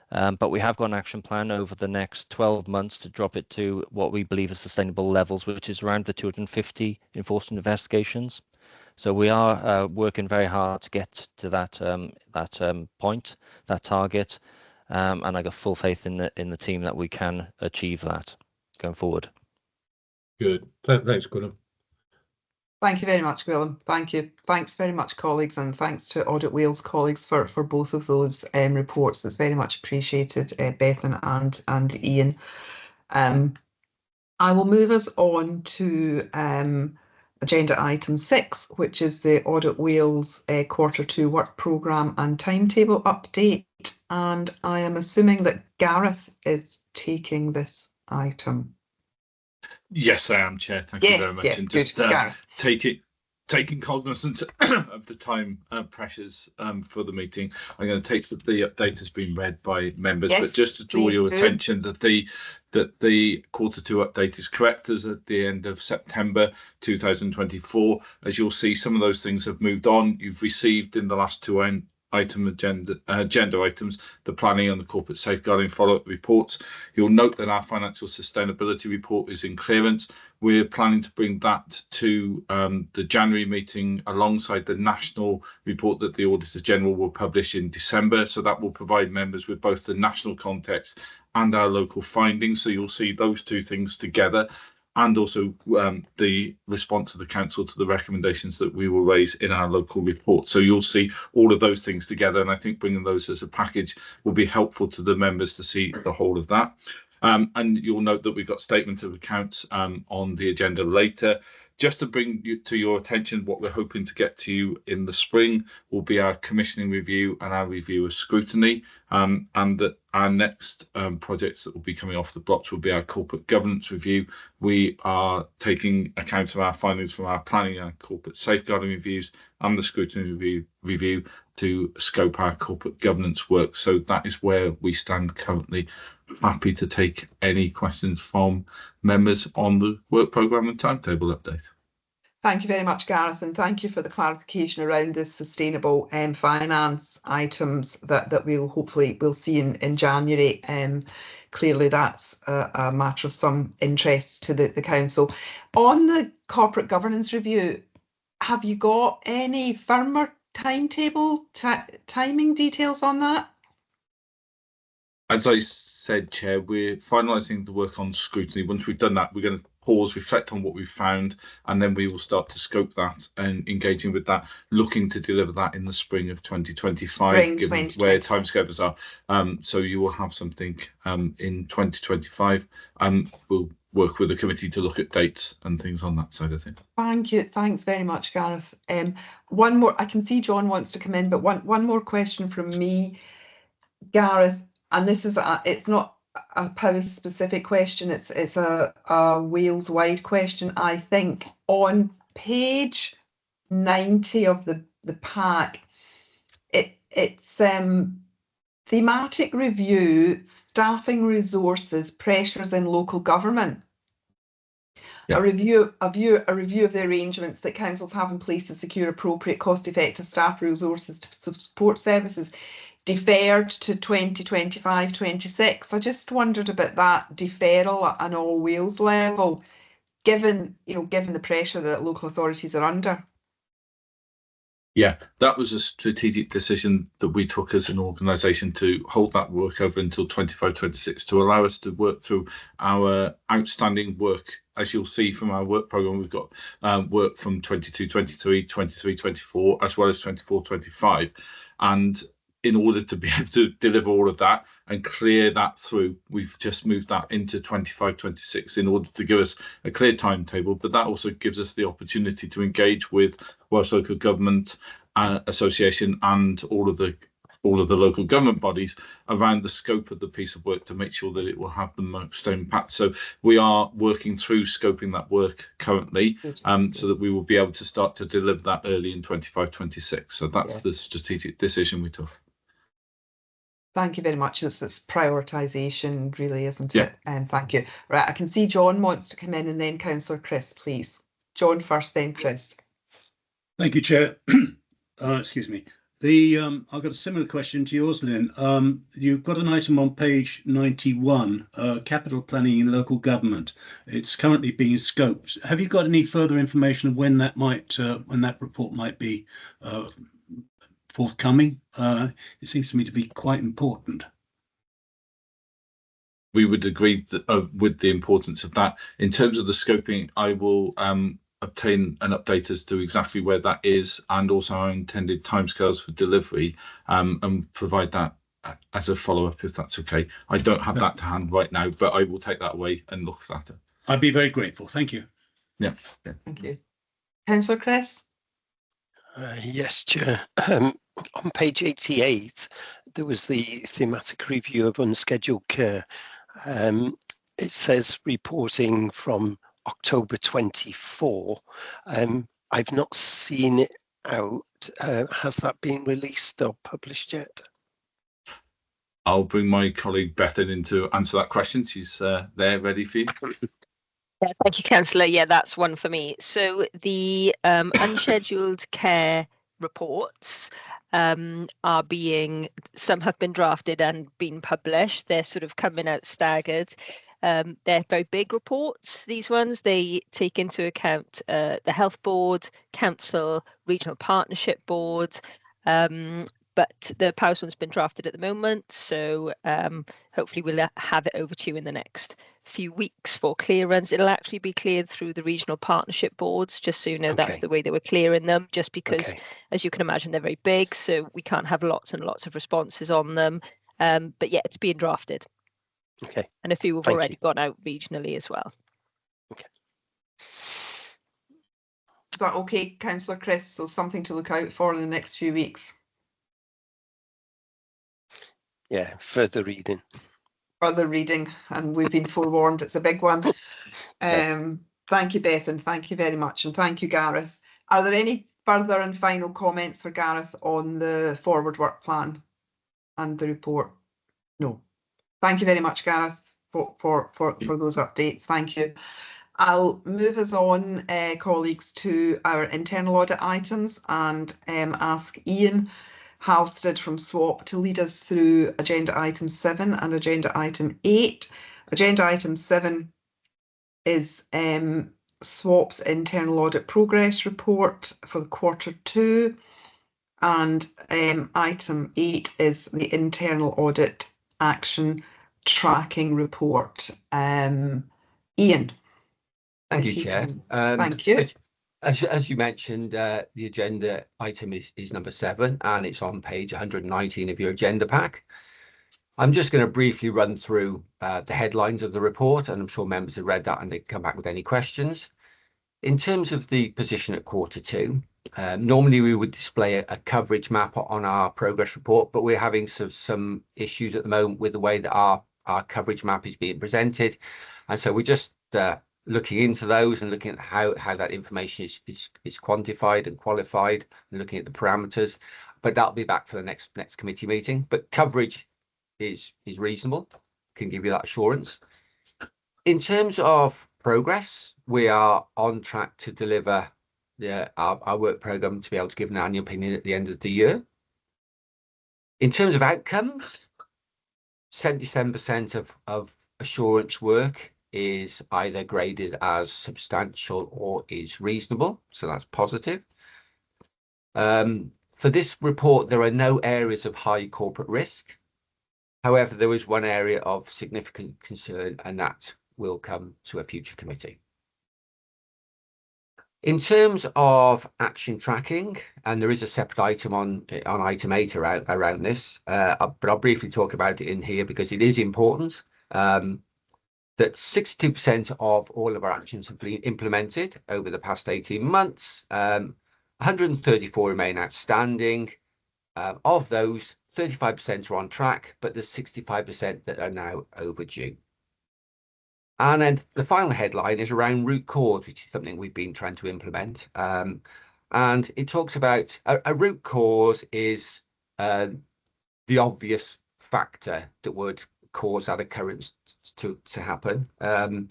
M: but we have got an action plan over the next 12 months to drop it to what we believe is sustainable levels, which is around the 250 enforcement investigations. So we are working very hard to get to that point, that target. And I got full faith in the team that we can achieve that going forward.
C: Good. Thanks, Gwilym.
B: Thank you very much, Gwilym. Thank you. Thanks very much, colleagues, and thanks to Audit Wales colleagues for both of those reports. That's very much appreciated, Bethan and Ian. I will move us on to agenda item 6, which is the Audit Wales Q2 work programme and timetable update. And I am assuming that Gareth is taking this item.
P: Yes, I am, Chair. Thank you very much.
B: Yes,
P: and
B: good.
P: just taking cognizance of the time pressures for the meeting, I'm going to take the update has been read by members,
B: yes,
P: but just to draw your attention that the Q2 update is correct as at the end of September 2024. As you'll see, some of those things have moved on. You've received in the last 2 agenda items, the planning and the corporate safeguarding follow-up reports. You'll note that our financial sustainability report is in clearance. We're planning to bring that to the January meeting alongside the national report that the Auditor General will publish in December. So that will provide members with both the national context and our local findings. So you'll see those two things together, and also the response of the council to the recommendations that we will raise in our local report. So you'll see all of those things together, and I think bringing those as a package will be helpful to the members to see the whole of that. And you'll note that we've got statement of accounts on the agenda later. Just to bring you to your attention, what we're hoping to get to you in the spring will be our commissioning review and our review of scrutiny, and that our next projects that will be coming off the blocks will be our corporate governance review. We are taking account of our findings from our planning and corporate safeguarding reviews and the scrutiny review to scope our corporate governance work. So that is where we stand currently. Happy to take any questions from members on the work programme and timetable update.
B: Thank you very much, Gareth, and thank you for the clarification around the sustainable finance items that we'll see in January. Clearly, that's a matter of some interest to the council. On the corporate governance review, have you got any firmer timetable, timing details on that?
P: As I said, Chair, we're finalising the work on scrutiny. Once we've done that, we're going to pause, reflect on what we've found, and then we will start to scope that and engaging with that, looking to deliver that in the spring of 2025, given where timescales are. So you will have something in 2025. We'll work with the committee to look at dates and things on that side of things.
B: Thank you. Thanks very much, Gareth. One more, I can see John wants to come in, but one more question from me, Gareth. And this is it's not a Powys specific question, it's a Wales-wide question. I think on page 90 of the pack, it's thematic review, staffing resources, pressures in local government. Yeah. A review of the arrangements that councils have in place to secure appropriate cost-effective staff resources to support services deferred to 2025-26. I just wondered about that deferral at an all Wales level, given the pressure that local authorities are under.
P: Yeah, that was a strategic decision that we took as an organisation to hold that work over until 25-26 to allow us to work through our outstanding work. As you'll see from our work programme, we've got work from 22-23, 23-24, as well as 24-25. And in order to be able to deliver all of that and clear that through, we've just moved that into 25-26 in order to give us a clear timetable. But that also gives us the opportunity to engage with Welsh Local Government Association and all of the local government bodies around the scope of the piece of work to make sure that it will have the most impact. So we are working through scoping that work currently, so that we will be able to start to deliver that early in 25-26. So that's the strategic decision we took.
B: Thank you very much. It's prioritisation, really, isn't it? And thank you. Right, I can see John wants to come in, and then Councillor Chris, please. John first, then Chris.
E: Thank you, Chair. Excuse me. I've got a similar question to yours, Lynn. You've got an item on page 91, capital planning in local government. It's currently being scoped. Have you got any further information of when that report might be forthcoming? It seems to me to be quite important.
P: We would agree that, with the importance of that. In terms of the scoping, I will obtain an update as to exactly where that is and also our intended timescales for delivery, and provide that as a follow-up, if that's okay. I don't have that to hand right now, but I will take that away and look at it.
E: I'd be very grateful. Thank you.
P: Yeah.
B: Thank you. Councillor Chris?
K: Yes, Chair. On page 88, there was the thematic review of unscheduled care. It says reporting from October 24. I've not seen it out. Has that been released or published yet?
P: I'll bring my colleague Bethan in to answer that question. She's there ready for you.
L: Yeah, thank you, Councillor. Yeah, that's one for me. So the unscheduled care reports are being, some have been drafted and been published. They're sort of coming out staggered. They're very big reports, these ones. They take into account the Health Board, Council, Regional Partnership Board, but the Powers one's been drafted at the moment, so hopefully we'll have it over to you in the next few weeks for clearance. It'll actually be cleared through the regional partnership boards, just so you know. That's the way they were clearing them, just because, as you can imagine, they're very big, so we can't have lots and lots of responses on them. But yeah, it's being drafted.
K: Okay.
L: And a few have already gone out regionally as well.
K: Okay.
B: Is that okay, Councillor Chris? So something to look out for in the next few weeks.
K: Yeah, further reading.
B: Further reading, and we've been forewarned, it's a big one. Thank you, Beth, and thank you very much, and thank you, Gareth. Are there any further and final comments for Gareth on the forward work plan and the report? No. Thank you very much, Gareth, for those updates. Thank you. I'll move us on, colleagues, to our internal audit items and ask Ian Halstead from SWAP to lead us through agenda item 7 and agenda item 8. Agenda item 7 is SWAP's internal audit progress report for the quarter 2, and item 8 is the internal audit action tracking report. Ian.
Q: Thank you, Chair.
B: Thank you.
Q: As you mentioned, the agenda item is number 7, and it's on page 119 of your agenda pack. I'm just going to briefly run through the headlines of the report, and I'm sure members have read that and they can come back with any questions. In terms of the position at quarter 2, normally we would display a coverage map on our progress report, but we're having some issues at the moment with the way that our coverage map is being presented. And so we're just looking into those and looking at how that information is quantified and qualified, and looking at the parameters. But that'll be back for the next committee meeting. But coverage is reasonable, can give you that assurance. In terms of progress, we are on track to deliver our work programme to be able to give an annual opinion at the end of the year. In terms of outcomes, 77% of assurance work is either graded as substantial or is reasonable, so that's positive. For this report, there are no areas of high corporate risk. However, there is one area of significant concern, and that will come to a future committee. In terms of action tracking, and there is a separate item on item 8 around this, but I'll briefly talk about it in here because it is important. That 62% of all of our actions have been implemented over the past 18 months. 134 remain outstanding. Of those, 35% are on track, but there's 65% that are now overdue. And then the final headline is around root cause, which is something we've been trying to implement. And it talks about a root cause is the obvious factor that would cause that occurrence to happen. For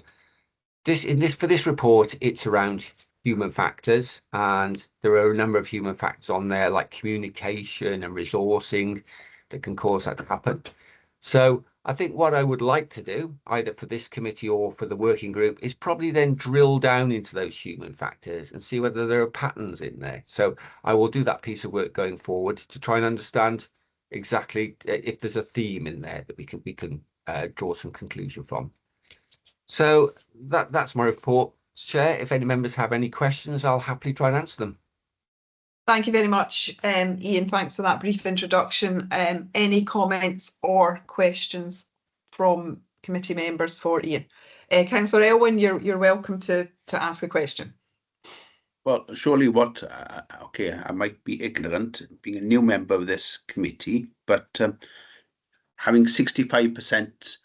Q: this report, it's around human factors, and there are a number of human factors on there, like communication and resourcing, that can cause that to happen. So I think what I would like to do, either for this committee or for the working group, is probably then drill down into those human factors and see whether there are patterns in there. So I will do that piece of work going forward to try and understand exactly if there's a theme in there that we can draw some conclusion from. So that's my report, Chair. If any members have any questions, I'll happily try and answer them.
B: Thank you very much, Ian. Thanks for that brief introduction. Any comments or questions from committee members for Ian? Councillor Elwyn, you're welcome to ask a question.
N: Well, surely okay, I might be ignorant, being a new member of this committee, but having 65%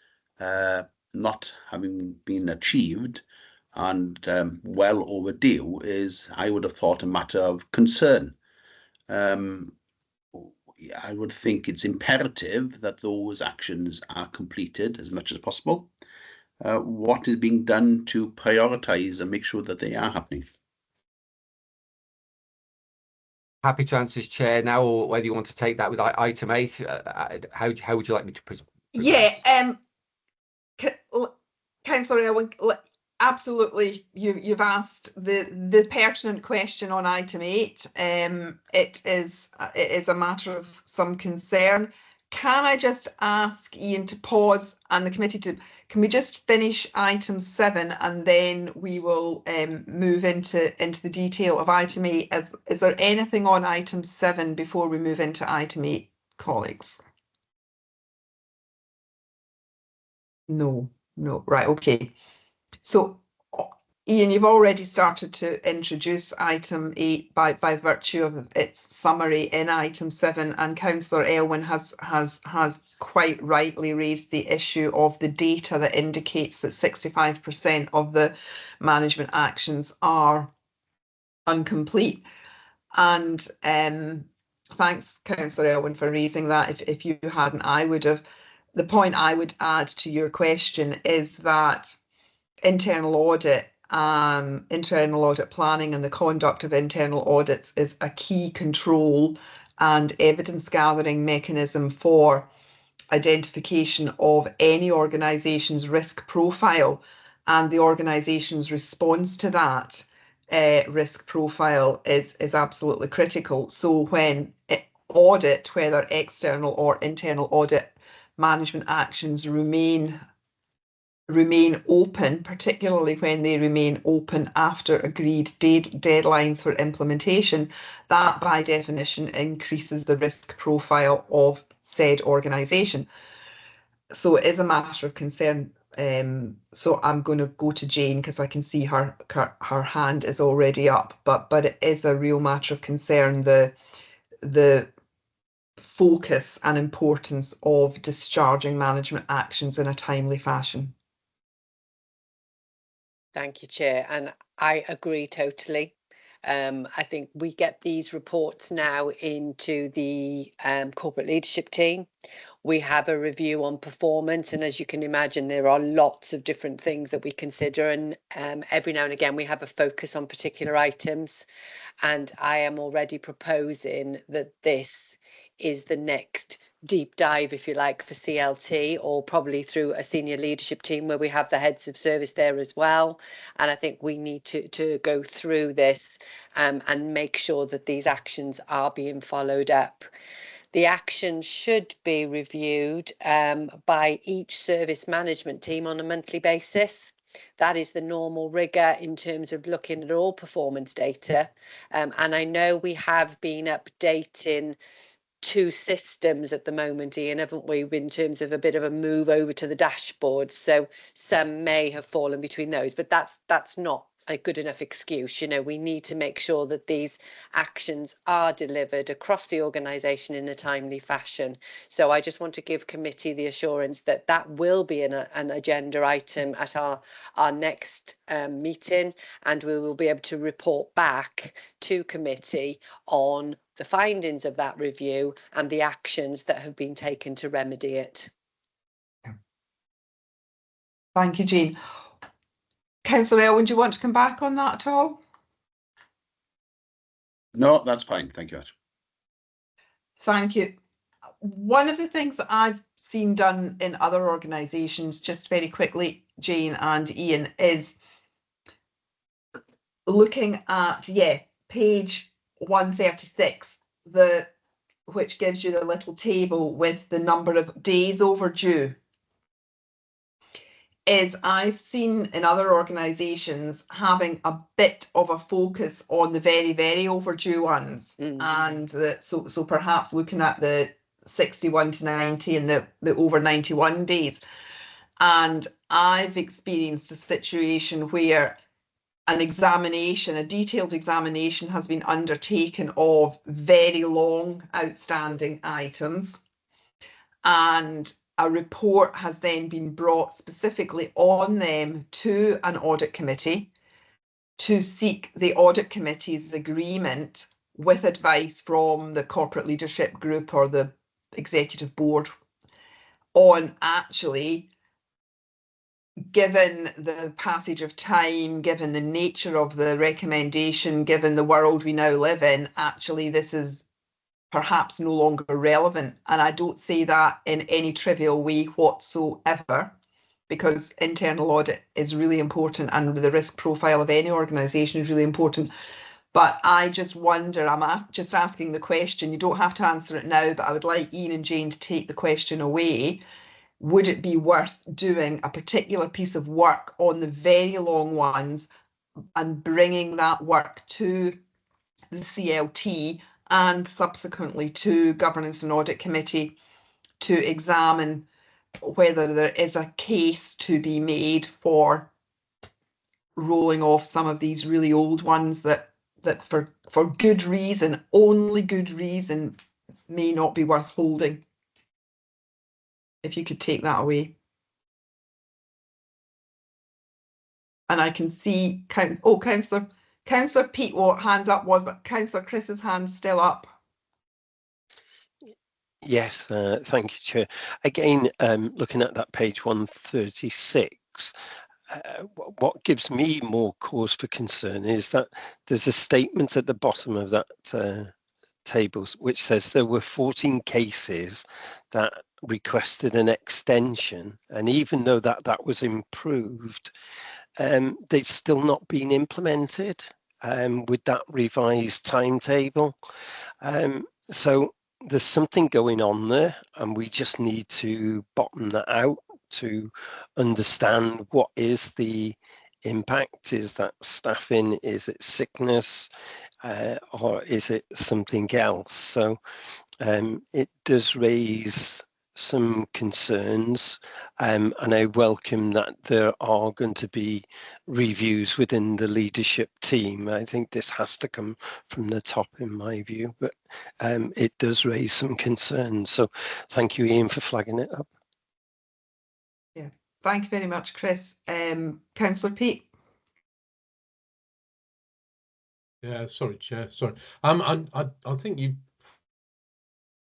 N: not having been achieved and well overdue is, I would have thought, a matter of concern. I would think it's imperative that those actions are completed as much as possible. What is being done to prioritise and make sure that they are happening?
Q: happy to answer as chair now, or whether you want to take that with item 8. How would you like me to progress?
B: Yeah, Councillor Elwyn, absolutely. You've asked the pertinent question on item 8. It is a matter of some concern. Can I just ask Ian to pause and the committee can we just finish item 7 and then we will move into the detail of item 8? Is there anything on item 7 before we move into item 8, colleagues? No, right, okay. So, Ian, you've already started to introduce item 8 by virtue of its summary in item 7, and Councillor Elwyn has quite rightly raised the issue of the data that indicates that 65% of the management actions are incomplete. And thanks, Councillor Elwyn, for raising that. If you hadn't, I would have. The point I would add to your question is that internal audit planning and the conduct of internal audits is a key control and evidence gathering mechanism for identification of any organisation's risk profile, and the organisation's response to that risk profile is absolutely critical. So when audit, whether external or internal audit, management actions remain open, particularly when they remain open after agreed deadlines for implementation, that by definition increases the risk profile of said organisation. So it is a matter of concern. So I'm going to go to Jane because I can see her hand is already up, but it is a real matter of concern, the focus and importance of discharging management actions in a timely fashion.
D: Thank you, Chair, and I agree totally. I think we get these reports now into the corporate leadership team. We have a review on performance, and as you can imagine, there are lots of different things that we consider, and every now and again we have a focus on particular items, and I am already proposing that this is the next deep dive, if you like, for CLT, or probably through a senior leadership team where we have the heads of service there as well. And I think we need to go through this and make sure that these actions are being followed up. The actions should be reviewed by each service management team on a monthly basis. That is the normal rigor in terms of looking at all performance data. And I know we have been updating 2 systems at the moment, Ian, haven't we, in terms of a bit of a move over to the dashboard. So some may have fallen between those, but that's not a good enough excuse. You know, we need to make sure that these actions are delivered across the organisation in a timely fashion. So I just want to give committee the assurance that that will be an agenda item at our next meeting, and we will be able to report back to committee on the findings of that review and the actions that have been taken to remedy it.
B: Thank you, Jane. Councillor Elwyn, do you want to come back on that at all?
N: No, that's fine. Thank you.
B: Thank you. One of the things that I've seen done in other organisations, just very quickly, Jane and Ian, is looking at, page 136, which gives you the little table with the number of days overdue. Is I've seen in other organisations having a bit of a focus on the very, very overdue ones, and so perhaps looking at the 61 to 90 and the over 91 days. And I've experienced a situation where a detailed examination has been undertaken of very long outstanding items, and a report has then been brought specifically on them to an audit committee to seek the audit committee's agreement with advice from the corporate leadership group or the executive board on actually given the passage of time, given the nature of the recommendation, given the world we now live in, actually this is perhaps no longer relevant. And I don't say that in any trivial way whatsoever, because internal audit is really important and the risk profile of any organisation is really important. But I just wonder, I'm just asking the question, you don't have to answer it now, but I would like Ian and Jane to take the question away. Would it be worth doing a particular piece of work on the very long ones and bringing that work to the CLT and subsequently to Governance and Audit Committee to examine whether there is a case to be made for rolling off some of these really old ones that for good reason, only good reason, may not be worth holding? If you could take that away. And I can see Councillor Pete, what hand up was, but Councillor Chris's hand's still up.
K: Yes, thank you, Chair. Again, looking at that page 136, what gives me more cause for concern is that there's a statement at the bottom of that table which says there were 14 cases that requested an extension, and even though that was improved, they've still not been implemented with that revised timetable. So there's something going on there, and we just need to bottom that out to understand what is the impact. Is that staffing? Is it sickness? Or is it something else? So it does raise some concerns, and I welcome that there are going to be reviews within the leadership team. I think this has to come from the top in my view, but it does raise some concerns. So thank you, Ian, for flagging it up.
B: Yeah, thank you very much, Chris. Councillor Pete.
C: Yeah, sorry, Chair. Sorry. I think you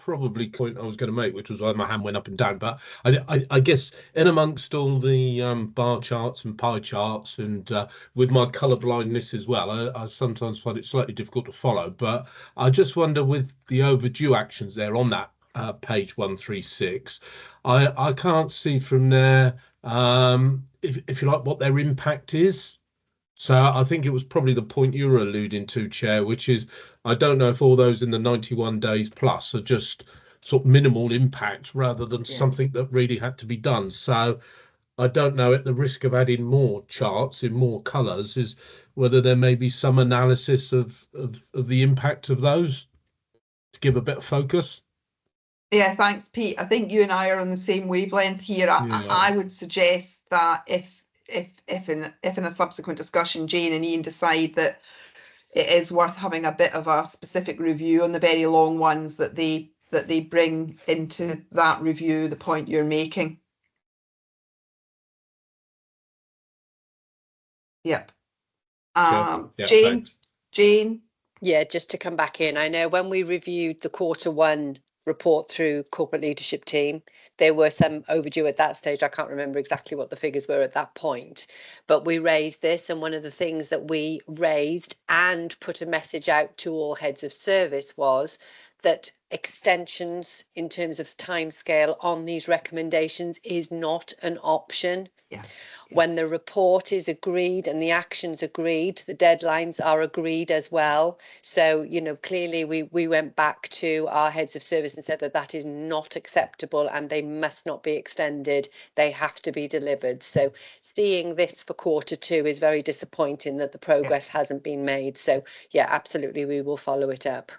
C: probably point I was going to make, which was why my hand went up and down. But I guess in amongst all the bar charts and pie charts, and with my colour blindness as well, I sometimes find it slightly difficult to follow. But I just wonder, with the overdue actions there on that page 136, I can't see from there, if you like, what their impact is. So I think it was probably the point you were alluding to, Chair, which is I don't know if all those in the 91 days plus are just sort of minimal impact rather than something that really had to be done. So I don't know, at the risk of adding more charts in more colours, is whether there may be some analysis of the impact of those to give a bit of focus.
B: Yeah, thanks, Pete. I think you and I are on the same wavelength here. I would suggest that if in a subsequent discussion, Jane and Ian decide that it is worth having a bit of a specific review on the very long ones, that they bring into that review the point you're making. Yep.
C: Yeah,
B: Jane.
C: thanks.
B: Jane.
D: Yeah, just to come back in, I know when we reviewed the Q1 report through corporate leadership team, there were some overdue at that stage. I can't remember exactly what the figures were at that point, but we raised this, and one of the things that we raised and put a message out to all heads of service was that extensions in terms of timescale on these recommendations is not an option.
B: Yeah.
D: When the report is agreed and the actions agreed, the deadlines are agreed as well. So, you know, clearly we went back to our heads of service and said that that is not acceptable and they must not be extended. They have to be delivered. So seeing this for Q2 is very disappointing that the progress hasn't been made. So yeah, absolutely, we will follow it up.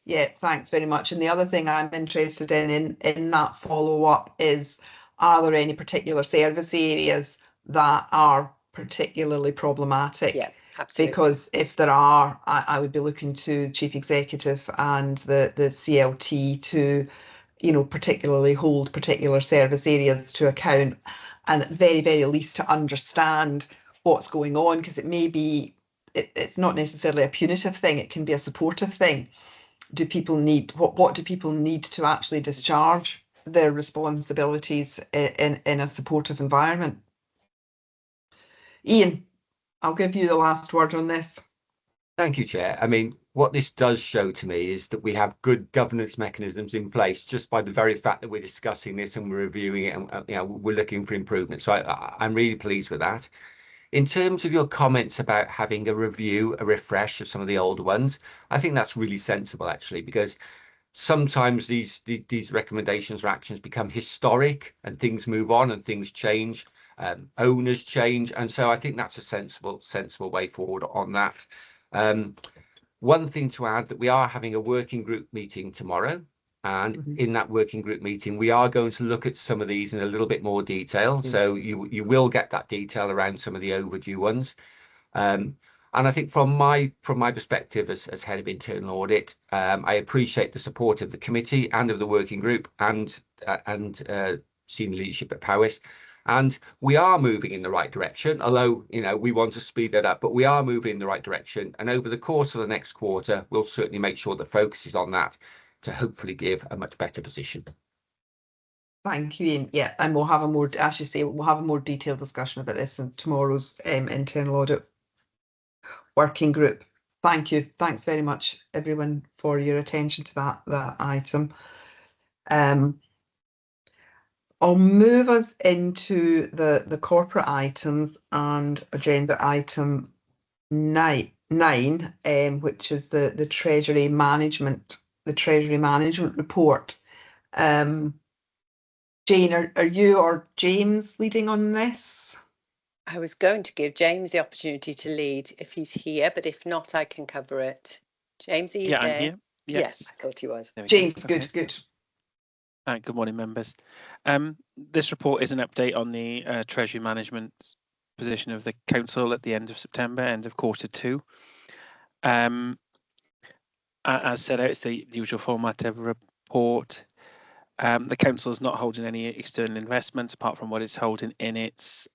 B: Yeah, thanks very much. And the other thing I'm interested in that follow-up is, are there any particular service areas that are particularly problematic?
D: Yeah, absolutely.
B: Because if there are, I would be looking to Chief Executive and the CLT to, you know, particularly hold particular service areas to account, and at the very, very least to understand what's going on, because it may be, it's not necessarily a punitive thing, it can be a supportive thing. Do people need, what do people need to actually discharge their responsibilities in a supportive environment? Ian, I'll give you the last word on this.
Q: Thank you, Chair. I mean, what this does show to me is that we have good governance mechanisms in place just by the very fact that we're discussing this and we're reviewing it, and we're looking for improvement. So I'm really pleased with that. In terms of your comments about having a review, a refresh of some of the older ones, I think that's really sensible, actually, because sometimes these recommendations or actions become historic and things move on and things change, owners change, and so I think that's a sensible way forward on that. One thing to add, that we are having a working group meeting tomorrow, and in that working group meeting we are going to look at some of these in a little bit more detail. So you will get that detail around some of the overdue ones. And I think from my perspective as head of internal audit, I appreciate the support of the committee and of the working group and senior leadership at Powys. And we are moving in the right direction, although, we want to speed that up, but we are moving in the right direction. And over the course of the next quarter, we'll certainly make sure the focus is on that to hopefully give a much better position.
B: Thank you, Ian. Yeah, and we'll have a more, as you say, we'll have a more detailed discussion about this in tomorrow's internal audit working group. Thank you. Thanks very much, everyone, for your attention to that item. I'll move us into the corporate items and agenda item 9, which is the Treasury Management report. Jane, are you or James leading on this?
D: I was going to give James the opportunity to lead if he's here, but if not, I can cover it. James, are you there?
R: I'm here.
D: Yes, I thought he was.
B: James, good.
R: Good morning, members. This report is an update on the Treasury Management position of the Council at the end of September, end of Q2. As set out, it's the usual format of a report. The Council is not holding any external investments apart from what it's holding in its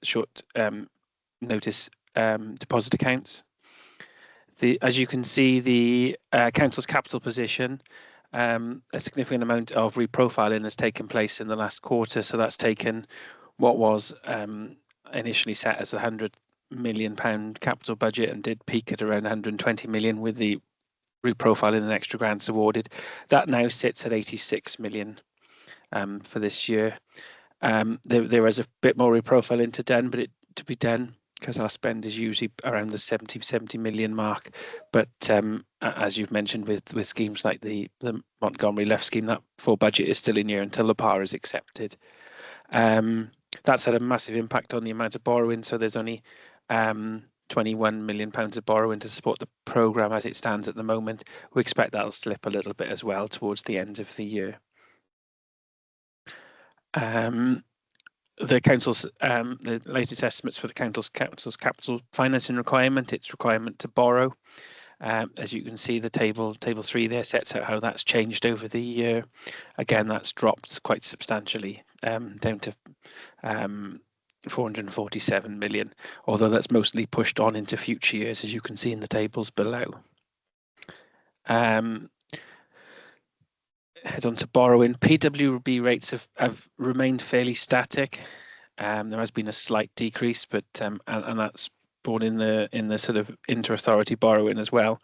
R: short notice deposit accounts. As you can see, the Council's capital position, a significant amount of reprofiling has taken place in the last quarter. So that's taken what was initially set as a £100 million capital budget and did peak at around 120 million with the reprofiling and extra grants awarded. That now sits at 86 million for this year. There is a bit more reprofiling to be done because our spend is usually around the 70 million mark. But as you've mentioned with schemes like the Montgomery Left scheme, that full budget is still in year until the PAR is accepted. That's had a massive impact on the amount of borrowing. So there's only £21 million of borrowing to support the programme as it stands at the moment. We expect that'll slip a little bit as well towards the end of the year. The council's the latest estimates for the council's capital financing requirement, its requirement to borrow. As you can see, the table 3 there sets out how that's changed over the year. Again, that's dropped quite substantially, down to 447 million, although that's mostly pushed on into future years, as you can see in the tables below. Head on to borrowing. PWB rates have remained fairly static. There has been a slight decrease, but and that's brought in the sort of inter-authority borrowing as well.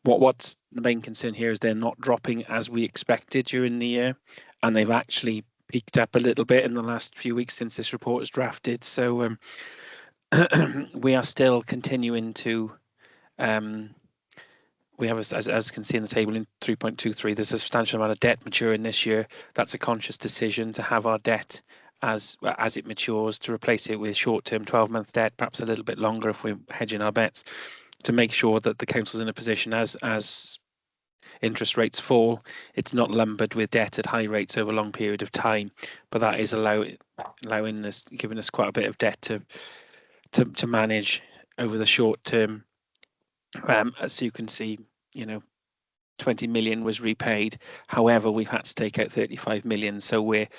R: What's the main concern here is they're not dropping as we expected during the year, and they've actually peaked up a little bit in the last few weeks since this report was drafted. So we are still continuing to we have, as you can see in the table in 3.23, there's a substantial amount of debt maturing this year. That's a conscious decision to have our debt as it matures, to replace it with short-term 12-month debt, perhaps a little bit longer if we're hedging our bets, to make sure that the council's in a position as interest rates fall, it's not lumbered with debt at high rates over a long period of time. But that is giving us quite a bit of debt to manage over the short term. As you can see, 20 million was repaid. However, we've had to take out 35 million, so we're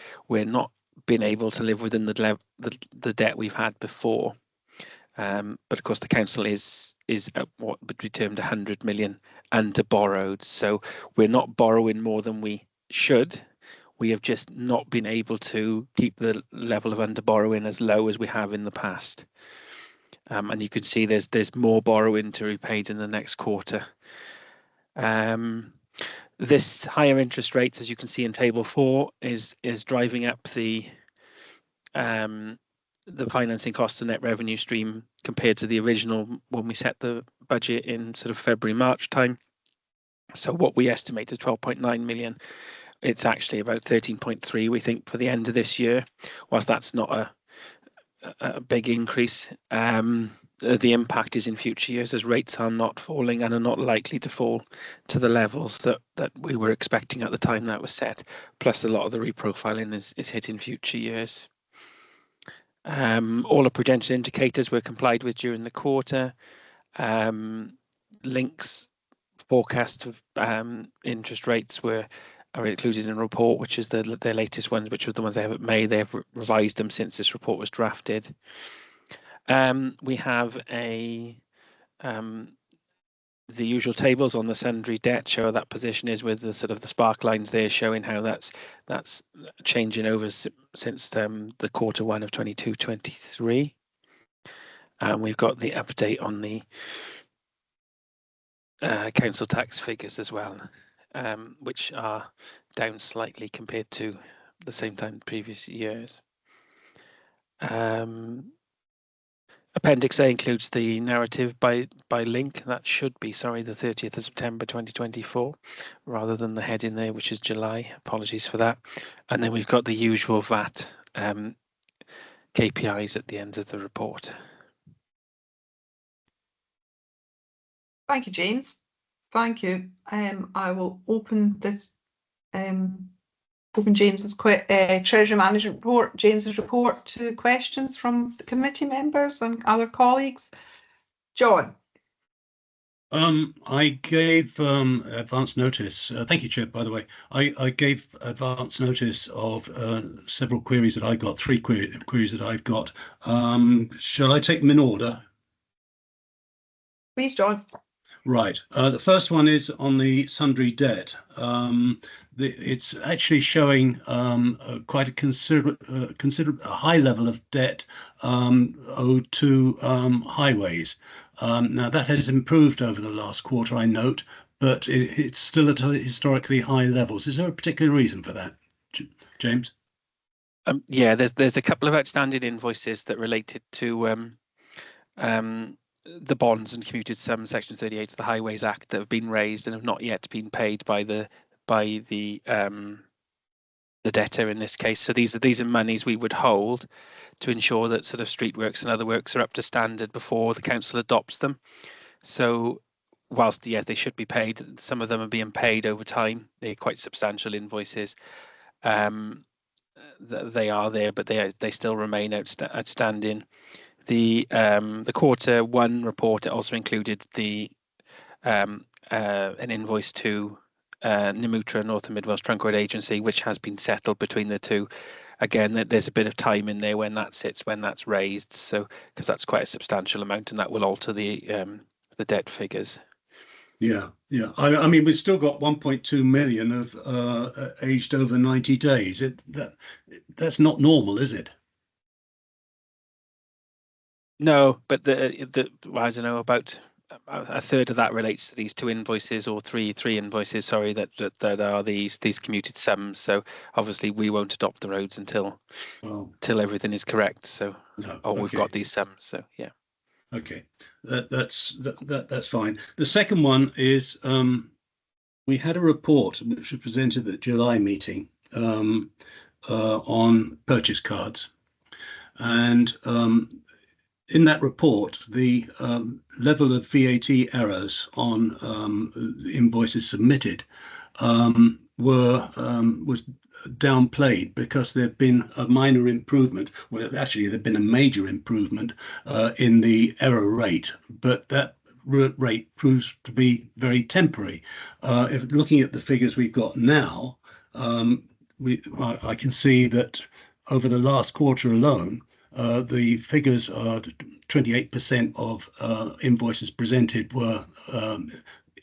R: not been able to live within the debt we've had before. But of course, the council is at what would be termed 100 million under borrowed. So we're not borrowing more than we should. we have just not been able to keep the level of under borrowing as low as we have in the past. And you can see there's more borrowing to be paid in the next quarter. This higher interest rates, as you can see in table 4, is driving up the financing cost and net revenue stream compared to the original when we set the budget in sort of February, March time. So what we estimate is 12.9 million. It's actually about 13.3, we think, for the end of this year. Whilst that's not a big increase, the impact is in future years as rates are not falling and are not likely to fall to the levels that we were expecting at the time that was set. Plus, a lot of the reprofiling is hit in future years. All the prudential indicators were complied with during the quarter. Links forecast of interest rates are included in a report, which is their latest ones, which was the ones they have at May. They have revised them since this report was drafted. We have the usual tables on the sundry debt show that position is, with the sort of the spark lines there showing how that's changing over since the Q1 of 22-23. And we've got the update on the council tax figures as well, which are down slightly compared to the same time previous years. Appendix A includes the narrative by link. That should be, sorry, the 30th of September 2024, rather than the heading there, which is July. Apologies for that. And then we've got the usual VAT KPIs at the end of the report.
B: Thank you, James. Thank you. I will open this, open James's Treasury Management report, James's report, to questions from the committee members and other colleagues. John.
E: I gave advance notice. Thank you, Chair, by the way. I gave advance notice of several queries that I got, 3 queries that I've got. Shall I take them in order?
B: Please, John.
E: Right. The first one is on the sundry debt. It's actually showing quite a considerable high level of debt owed to highways. Now that has improved over the last quarter, I note, but it's still at historically high levels. Is there a particular reason for that, James?
R: Yeah, there's a couple of outstanding invoices that related to the bonds and commuted sums, Section 38 of the Highways Act, that have been raised and have not yet been paid by the debtor in this case. So these are monies we would hold to ensure that sort of street works and other works are up to standard before the council adopts them. So whilst they should be paid, some of them are being paid over time. They're quite substantial invoices. They are there, but they still remain outstanding. The Q1 report also included an invoice to Namutra, North and Mid Wales Trunk Road Agency, which has been settled between the two. Again, there's a bit of time in there when that sits, when that's raised, so because that's quite a substantial amount, and that will alter the debt figures.
E: Yeah. I mean, we've still got 1.2 million of aged over 90 days. That's not normal, is it?
R: No, but I don't know, about a third of that relates to these 2 invoices, or three invoices, sorry, that are these commuted sums. So obviously we won't adopt the roads until everything is correct. So we've got these sums. So yeah.
E: Okay, that's fine. The second one is we had a report which was presented at the July meeting on purchase cards, and in that report, the level of VAT errors on invoices submitted was downplayed because there'd been a minor improvement. Well, actually, there'd been a major improvement in the error rate, but that rate proves to be very temporary. If looking at the figures we've got now, I can see that over the last quarter alone, the figures are 28% of invoices presented were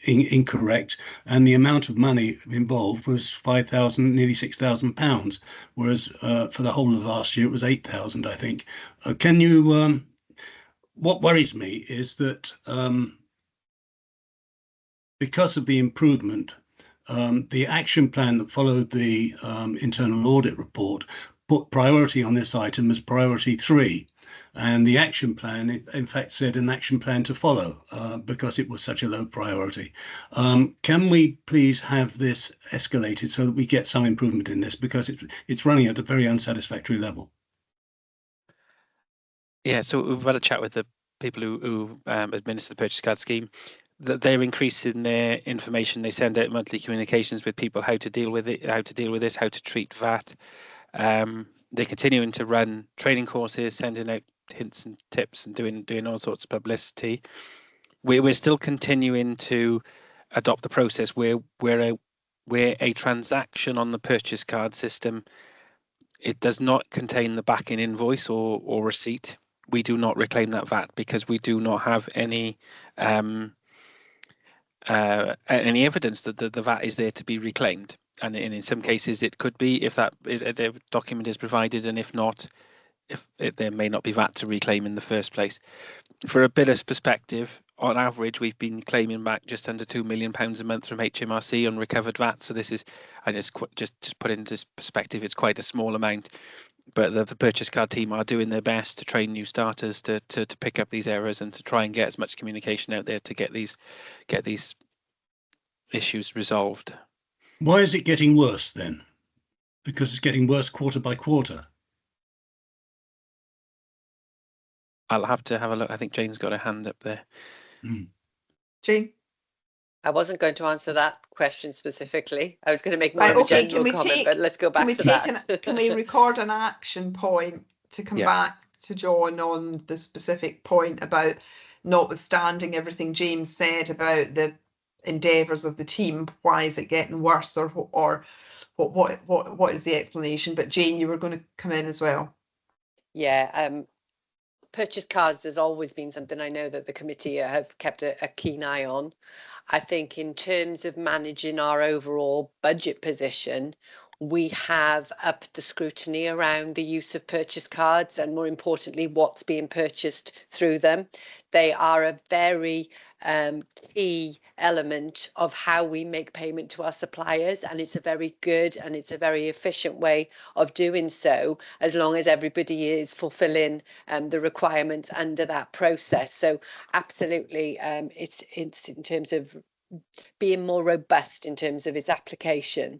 E: incorrect, and the amount of money involved was £5,000, nearly £6,000, whereas for the whole of last year it was 8,000, I think. Can you? What worries me is that because of the improvement, the action plan that followed the internal audit report put priority on this item as priority 3. And the action plan, in fact, said an action plan to follow because it was such a low priority. Can we please have this escalated so that we get some improvement in this, because it's running at a very unsatisfactory level?
R: Yeah, so we've had a chat with the people who administer the purchase card scheme. That they're increasing their information. They send out monthly communications with people how to deal with it, how to deal with this, how to treat VAT. They're continuing to run training courses, sending out hints and tips, and doing all sorts of publicity. We're still continuing to adopt the process where a transaction on the purchase card system, it does not contain the backing invoice or receipt. We do not reclaim that VAT because we do not have any evidence that the VAT is there to be reclaimed. And in some cases it could be if the document is provided, and if not, there may not be VAT to reclaim in the first place. For a biller's perspective, on average, we've been claiming back just under £2 million a month from HMRC on recovered VAT. So this is, I just put it into perspective, it's quite a small amount. But the purchase card team are doing their best to train new starters to pick up these errors and to try and get as much communication out there to get these issues resolved.
E: Why is it getting worse then? Because it's getting worse quarter by quarter.
R: I'll have to have a look. I think Jane's got her hand up there.
B: Jane?
D: I wasn't going to answer that question specifically. I was going to make more of a general comment, but let's go back to that.
B: Can we record an action point to come back to John on the specific point about, notwithstanding everything James said about the endeavours of the team, why is it getting worse, or what is the explanation? But Jane, you were going to come in as well.
D: Yeah, purchase cards has always been something I know that the committee have kept a keen eye on. I think in terms of managing our overall budget position, we have upped the scrutiny around the use of purchase cards, and more importantly, what's being purchased through them. They are a very key element of how we make payment to our suppliers, and it's a very good and it's a very efficient way of doing so, as long as everybody is fulfilling the requirements under that process. So absolutely, it's in terms of being more robust in terms of its application.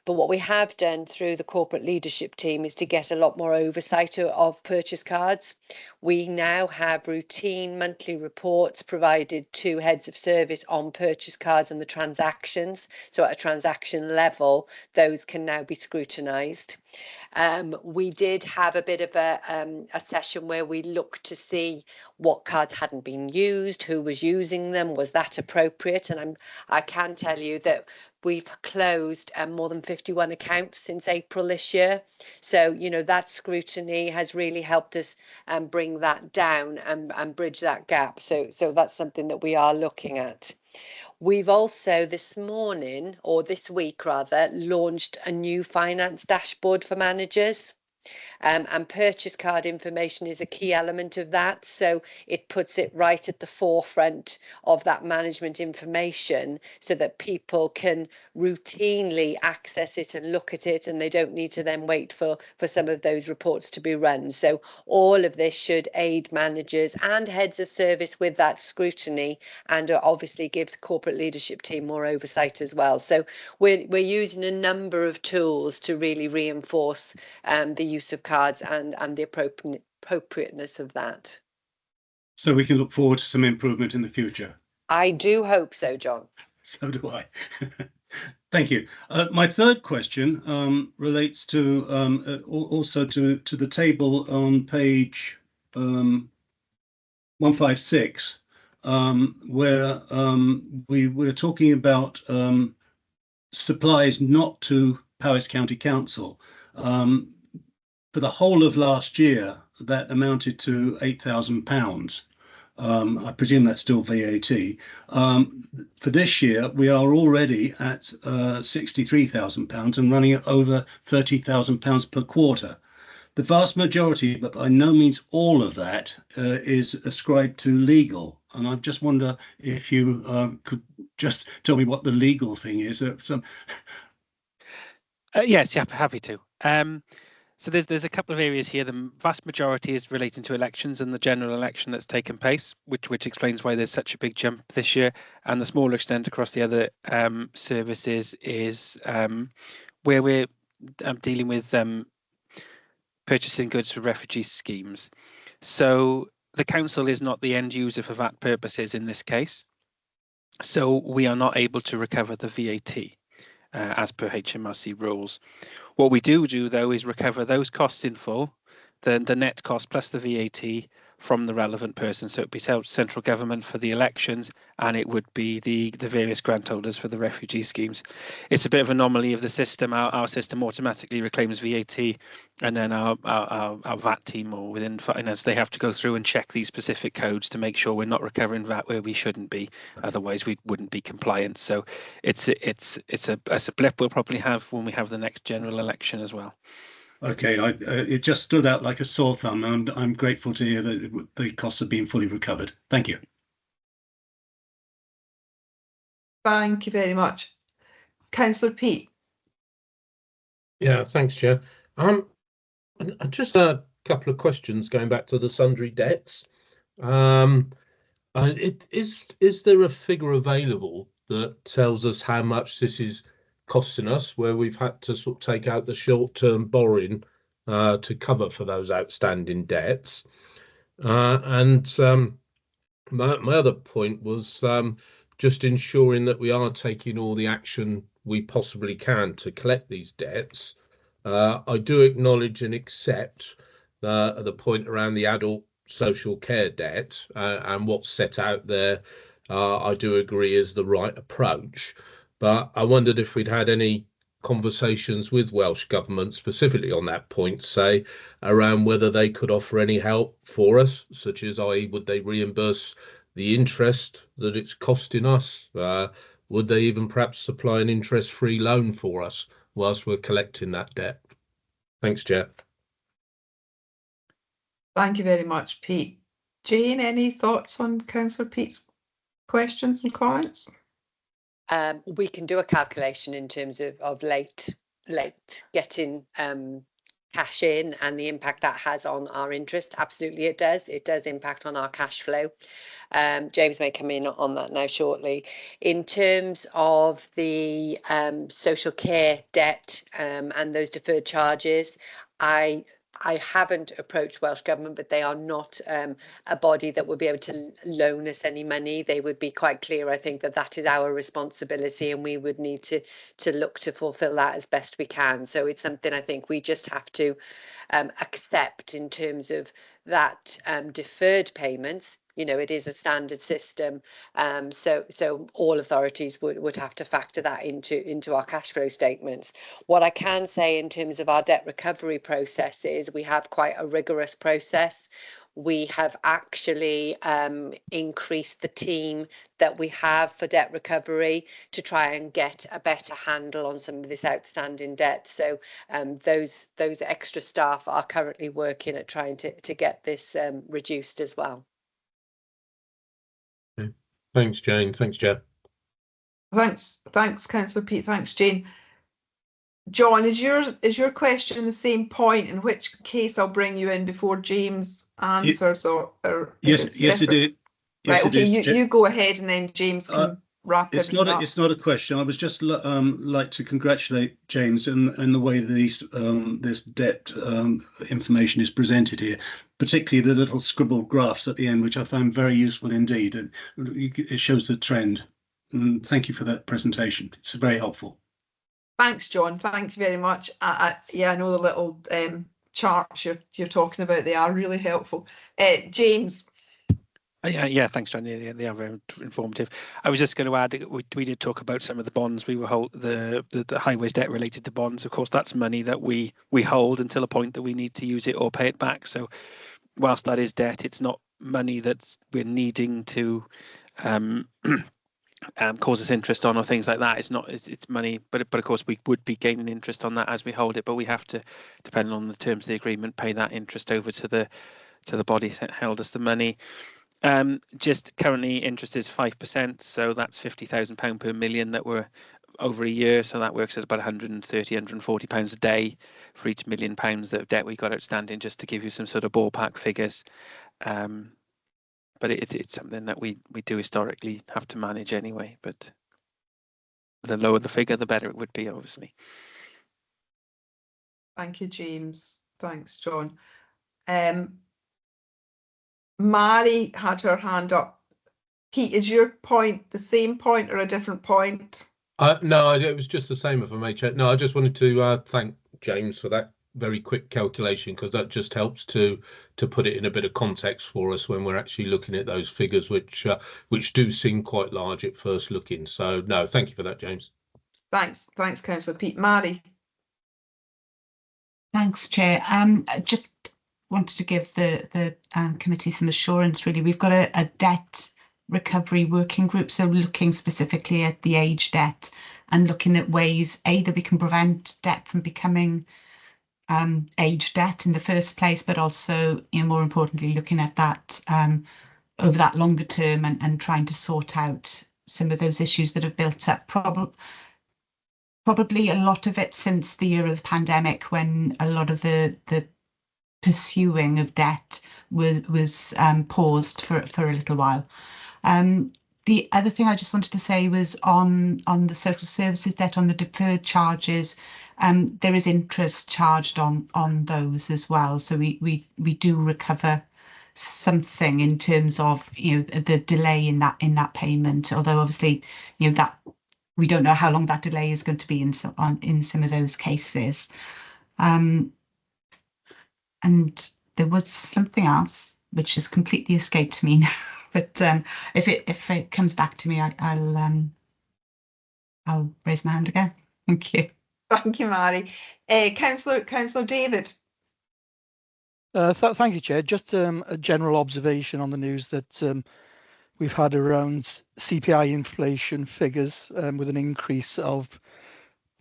D: But what we have done through the corporate leadership team is to get a lot more oversight of purchase cards. We now have routine monthly reports provided to heads of service on purchase cards and the transactions. So at a transaction level, those can now be scrutinised. We did have a bit of a session where we looked to see what cards hadn't been used, who was using them, was that appropriate? And I can tell you that we've closed more than 51 accounts since April this year. So, you know, that scrutiny has really helped us bring that down and bridge that gap. So that's something that we are looking at. We've also this morning, or this week rather, launched a new finance dashboard for managers. And purchase card information is a key element of that. So it puts it right at the forefront of that management information so that people can routinely access it and look at it, and they don't need to then wait for some of those reports to be run. So all of this should aid managers and heads of service with that scrutiny, and obviously gives the corporate leadership team more oversight as well. So we're using a number of tools to really reinforce the use of cards and the appropriateness of that.
E: So we can look forward to some improvement in the future.
D: I do hope so, John.
E: So do I. Thank you. My third question relates to also to the table on page 156, where we're talking about supplies not to Powys County Council. For the whole of last year, that amounted to £8,000. I presume that's still VAT. For this year, we are already at £63,000 and running at over £30,000 per quarter. The vast majority, but by no means all of that, is ascribed to legal. And I just wonder if you could just tell me what the legal thing is.
R: Yes, yeah, happy to. So there's a couple of areas here. The vast majority is relating to elections and the general election that's taken place, which explains why there's such a big jump this year. And the smaller extent across the other services is where we're dealing with purchasing goods for refugee schemes. So the council is not the end user for VAT purposes in this case. So we are not able to recover the VAT as per HMRC rules. What we do though is recover those costs in full, the net cost plus the VAT from the relevant person. So it'd be central government for the elections, and it would be the various grant holders for the refugee schemes. It's a bit of an anomaly of the system. Our system automatically reclaims VAT, and then our VAT team or within finance, they have to go through and check these specific codes to make sure we're not recovering VAT where we shouldn't be. Otherwise, we wouldn't be compliant. So it's a blip we'll probably have when we have the next general election as well.
E: Okay, it just stood out like a sore thumb, and I'm grateful to hear that the costs have been fully recovered. Thank you.
B: Thank you very much. Councillor Peat.
C: Yeah, thanks, Chair. Just a couple of questions going back to the sundry debts. Is there a figure available that tells us how much this is costing us, where we've had to sort of take out the short-term borrowing to cover for those outstanding debts? My other point was just ensuring that we are taking all the action we possibly can to collect these debts. I do acknowledge and accept the point around the adult social care debt and what's set out there. I do agree is the right approach, but I wondered if we'd had any conversations with Welsh Government specifically on that point, say around whether they could offer any help for us, such as would they reimburse the interest that it's costing us? Would they even perhaps supply an interest-free loan for us whilst we're collecting that debt? Thanks, Chair.
B: Thank you very much, Pete. Jane, any thoughts on Councillor Peat's questions and comments?
D: We can do a calculation in terms of late getting cash in and the impact that has on our interest. Absolutely, it does. It does impact on our cash flow. James may come in on that now shortly. In terms of the social care debt and those deferred charges, I haven't approached Welsh Government, but they are not a body that would be able to loan us any money. They would be quite clear, I think, that is our responsibility and we would need to look to fulfil that as best we can. So it's something I think we just have to accept in terms of that deferred payments. You know, it is a standard system, so all authorities would have to factor that into our cash flow statements. What I can say in terms of our debt recovery process is we have quite a rigorous process. We have actually increased the team that we have for debt recovery to try and get a better handle on some of this outstanding debt. So those extra staff are currently working at trying to get this reduced as well.
C: Okay. Thanks, Jane. Thanks, Jeff.
B: Thanks, Councillor Peat. Thanks, Jane. John, is your question the same point? In which case, I'll bring you in before James answers.
E: Yes, it is.
B: Right. Okay. You go ahead, and then James can wrap
E: it's
B: everything up.
E: It's not a question. I was just like to congratulate James in the way this debt information is presented here, particularly the little scribbled graphs at the end, which I found very useful indeed. And it shows the trend. And thank you for that presentation. It's very helpful.
B: Thanks, John. Thank you very much. Yeah, I know the little charts you're talking about. They are really helpful. James.
R: Yeah, thanks, John. Yeah, they are very informative. I was just going to add, we did talk about some of the bonds we will hold, the highways debt related to bonds. Of course, that's money that we hold until a point that we need to use it or pay it back. So whilst that is debt, it's not money that we're needing to cause us interest on or things like that. It's not, it's money, but of course we would be gaining interest on that as we hold it, but we have to, depending on the terms of the agreement, pay that interest over to the body that held us the money. Just currently interest is 5%, so that's £50,000 per million that we're over a year, so that works at about £130–140 a day for each £1 million of debt we got outstanding, just to give you some sort of ballpark figures. But it's something that we do historically have to manage anyway, but the lower the figure, the better it would be, obviously.
B: Thank you, James. Thanks, John. Mary had her hand up. Pete, is your point the same point or a different point?
C: No, it was just the same, if I may, Chair. No, I just wanted to thank James for that very quick calculation, because that just helps to put it in a bit of context for us when we're actually looking at those figures, which do seem quite large at first looking. So no, thank you for that, James.
B: Thanks, Councillor Pete. Mary.
S: Thanks, Chair. I just wanted to give the committee some assurance, really. We've got a debt recovery working group, so looking specifically at the age debt and looking at ways that we can prevent debt from becoming age debt in the first place, but also, more importantly, looking at that over that longer term and trying to sort out some of those issues that have built up. Probably a lot of it since the year of the pandemic, when a lot of the pursuing of debt was paused for a little while. The other thing I just wanted to say was on the social services debt, on the deferred charges, there is interest charged on those as well. So we do recover something in terms of the delay in that payment. Although obviously that we don't know how long that delay is going to be in some of those cases. And there was something else which has completely escaped me now. But if it comes back to me, I'll raise my hand again. Thank you.
B: Thank you, Mary. Councillor David.
T: Thank you, Chair. Just a general observation on the news that we've had around CPI inflation figures with an increase of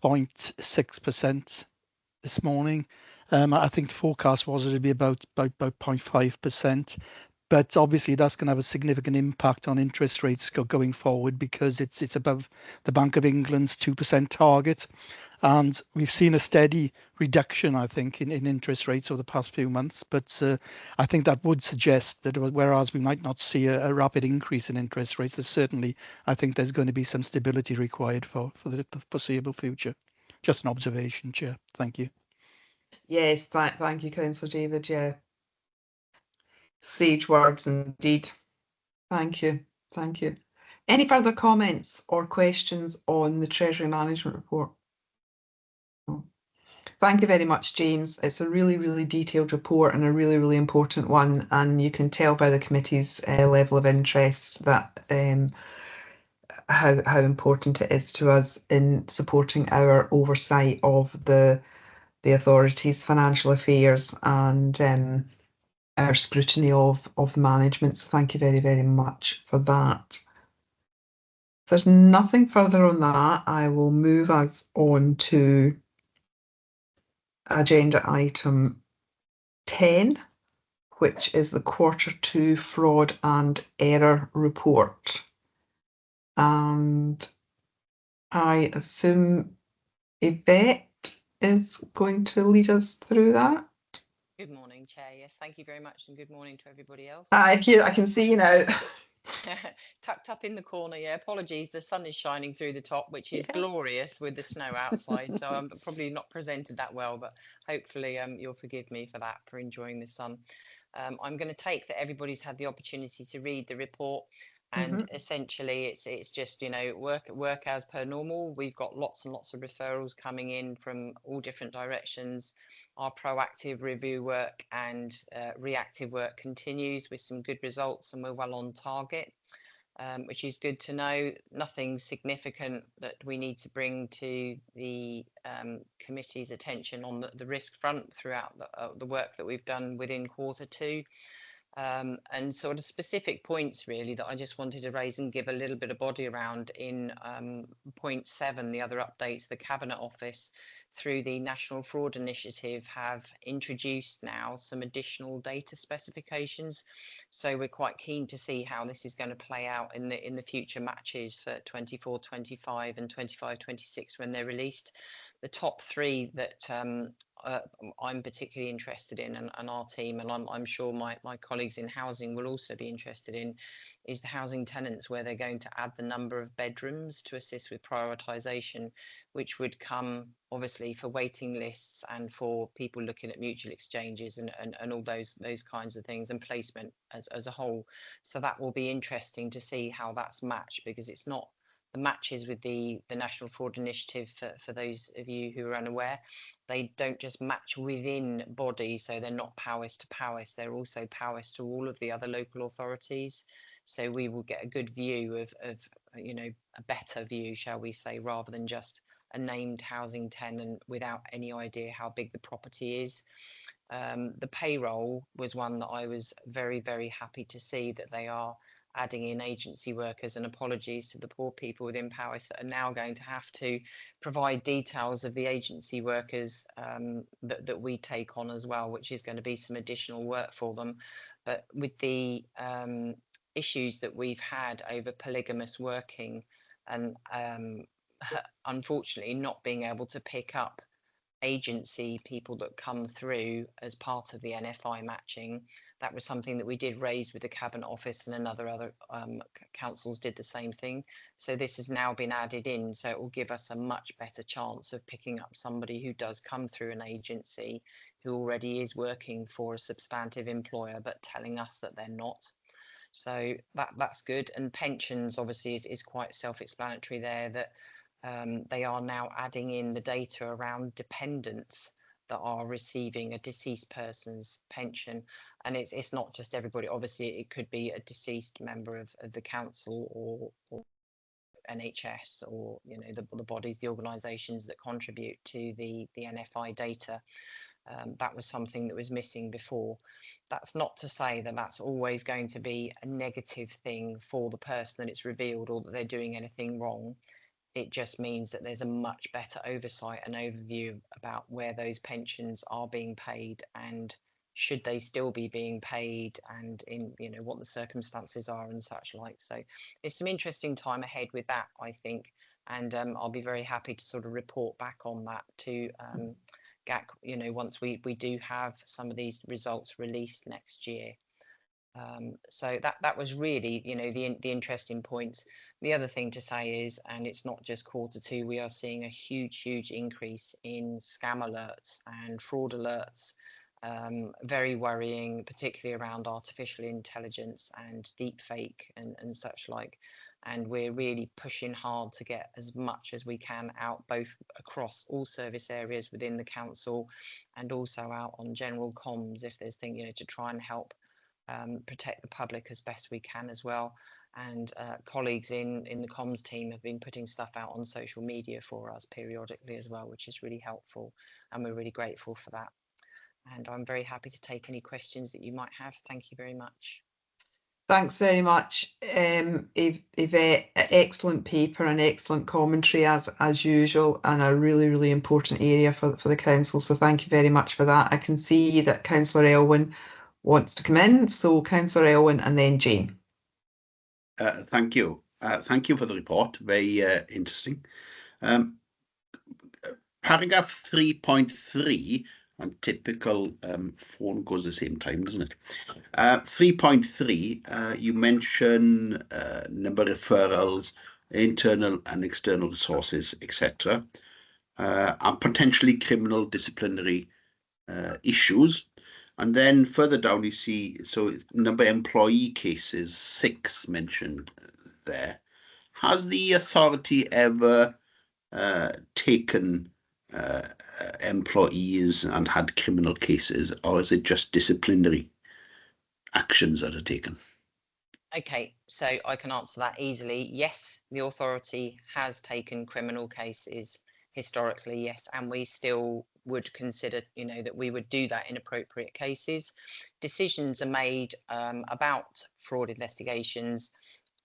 T: 0.6% this morning. I think the forecast was it'd be about 0.5%. But obviously that's going to have a significant impact on interest rates going forward, because it's above the Bank of England's 2% target. And we've seen a steady reduction, I think, in interest rates over the past few months. But I think that would suggest that whereas we might not see a rapid increase in interest rates, there's certainly, I think there's going to be some stability required for the foreseeable future. Just an observation, Chair. Thank you.
B: Yes, thank you, Councillor David. Yeah. Sage words indeed. Thank you. Thank you. Any further comments or questions on the Treasury Management Report? Thank you very much, James. It's a really, really detailed report and a really, really important one. And you can tell by the committee's level of interest that how important it is to us in supporting our oversight of the authority's financial affairs and our scrutiny of the management. So thank you very, very much for that. If there's nothing further on that, I will move us on to agenda item 10, which is the Q2 fraud and error report. And I assume Yvette is going to lead us through that.
U: Good morning, Chair. Yes, thank you very much, and good morning to everybody else.
B: I can see you now.
U: Tucked up in the corner, yeah. Apologies, the sun is shining through the top, which is glorious with the snow outside. So I'm probably not presented that well, but hopefully you'll forgive me for that, for enjoying the sun. I'm going to take that everybody's had the opportunity to read the report. And essentially it's just, work as per normal. We've got lots and lots of referrals coming in from all different directions. Our proactive review work and reactive work continues with some good results, and we're well on target, which is good to know. Nothing significant that we need to bring to the committee's attention on the risk front throughout the work that we've done within Q2. And sort of specific points really that I just wanted to raise and give a little bit of body around in point 7, the other updates. The Cabinet Office through the National Fraud Initiative have introduced now some additional data specifications. So we're quite keen to see how this is going to play out in the future matches for 24-25 and 25-26 when they're released. The top 3 that I'm particularly interested in, and our team, and I'm sure my colleagues in housing will also be interested in, is the housing tenants, where they're going to add the number of bedrooms to assist with prioritisation, which would come obviously for waiting lists and for people looking at mutual exchanges and all those kinds of things, and placement as a whole. So that will be interesting to see how that's matched, because it's not the matches with the National Fraud Initiative, for those of you who are unaware. They don't just match within bodies, so they're not powers to powers, they're also powers to all of the other local authorities. So we will get a good view of you know, a better view, shall we say, rather than just a named housing tenant without any idea how big the property is. The payroll was one that I was very, very happy to see that they are adding in agency workers, and apologies to the poor people within Powys that are now going to have to provide details of the agency workers that we take on as well, which is going to be some additional work for them. But with the issues that we've had over polygamous working and unfortunately not being able to pick up agency people that come through as part of the NFI matching, that was something that we did raise with the Cabinet Office, and other councils did the same thing. So this has now been added in, so it will give us a much better chance of picking up somebody who does come through an agency who already is working for a substantive employer but telling us that they're not. So that's good. And pensions obviously is quite self-explanatory there, that they are now adding in the data around dependents that are receiving a deceased person's pension. And it's not just everybody. Obviously, it could be a deceased member of the council or NHS, or you know, the bodies, the organisations that contribute to the NFI data. That was something that was missing before. That's not to say that that's always going to be a negative thing for the person that it's revealed, or that they're doing anything wrong. It just means that there's a much better oversight and overview about where those pensions are being paid, and should they still be being paid, and in, you know, what the circumstances are and such like. So it's some interesting time ahead with that, I think, and I'll be very happy to sort of report back on that to GAC, you know, once we do have some of these results released next year. So that was really, you know, the interesting points. The other thing to say is, and it's not just Q2, we are seeing a huge increase in scam alerts and fraud alerts. Very worrying, particularly around artificial intelligence and deep fake and such like. And we're really pushing hard to get as much as we can out, both across all service areas within the council and also out on general comms, if there's things, you know, to try and help protect the public as best we can as well. And colleagues in the comms team have been putting stuff out on social media for us periodically as well, which is really helpful, and we're really grateful for that. And I'm very happy to take any questions that you might have. Thank you very much.
B: Thanks very much, Yvette. Excellent paper and excellent commentary as usual, and a really important area for the council. So thank you very much for that. I can see that Councillor Elwyn wants to come in. So Councillor Elwyn and then Jane.
N: Thank you. Thank you for the report. Very interesting. Paragraph 3.3, and typical phone goes the same time, doesn't it? 3.3, you mention number of referrals, internal and external resources, etc., and potentially criminal disciplinary issues. And then further down you see, so number of employee cases, 6 mentioned there. Has the authority ever taken employees and had criminal cases, or is it just disciplinary actions that are taken?
U: Okay, so I can answer that easily. Yes, the authority has taken criminal cases historically, yes, and we still would consider, you know, that we would do that in appropriate cases. Decisions are made about fraud investigations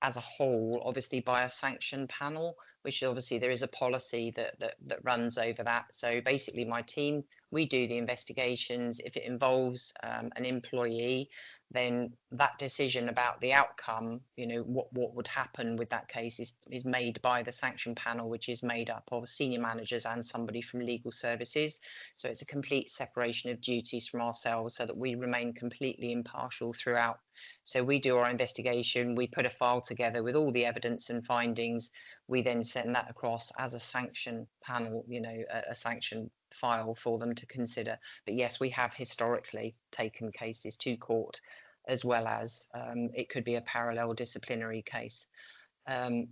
U: as a whole, obviously by a sanction panel, which obviously there is a policy that runs over that. So basically my team, we do the investigations. If it involves an employee, then that decision about the outcome, you know, what would happen with that case is made by the sanction panel, which is made up of senior managers and somebody from legal services. So it's a complete separation of duties from ourselves so that we remain completely impartial throughout. So we do our investigation, we put a file together with all the evidence and findings, we then send that across as a sanction panel, you know, a sanction file for them to consider. But yes, we have historically taken cases to court, as well as it could be a parallel disciplinary case.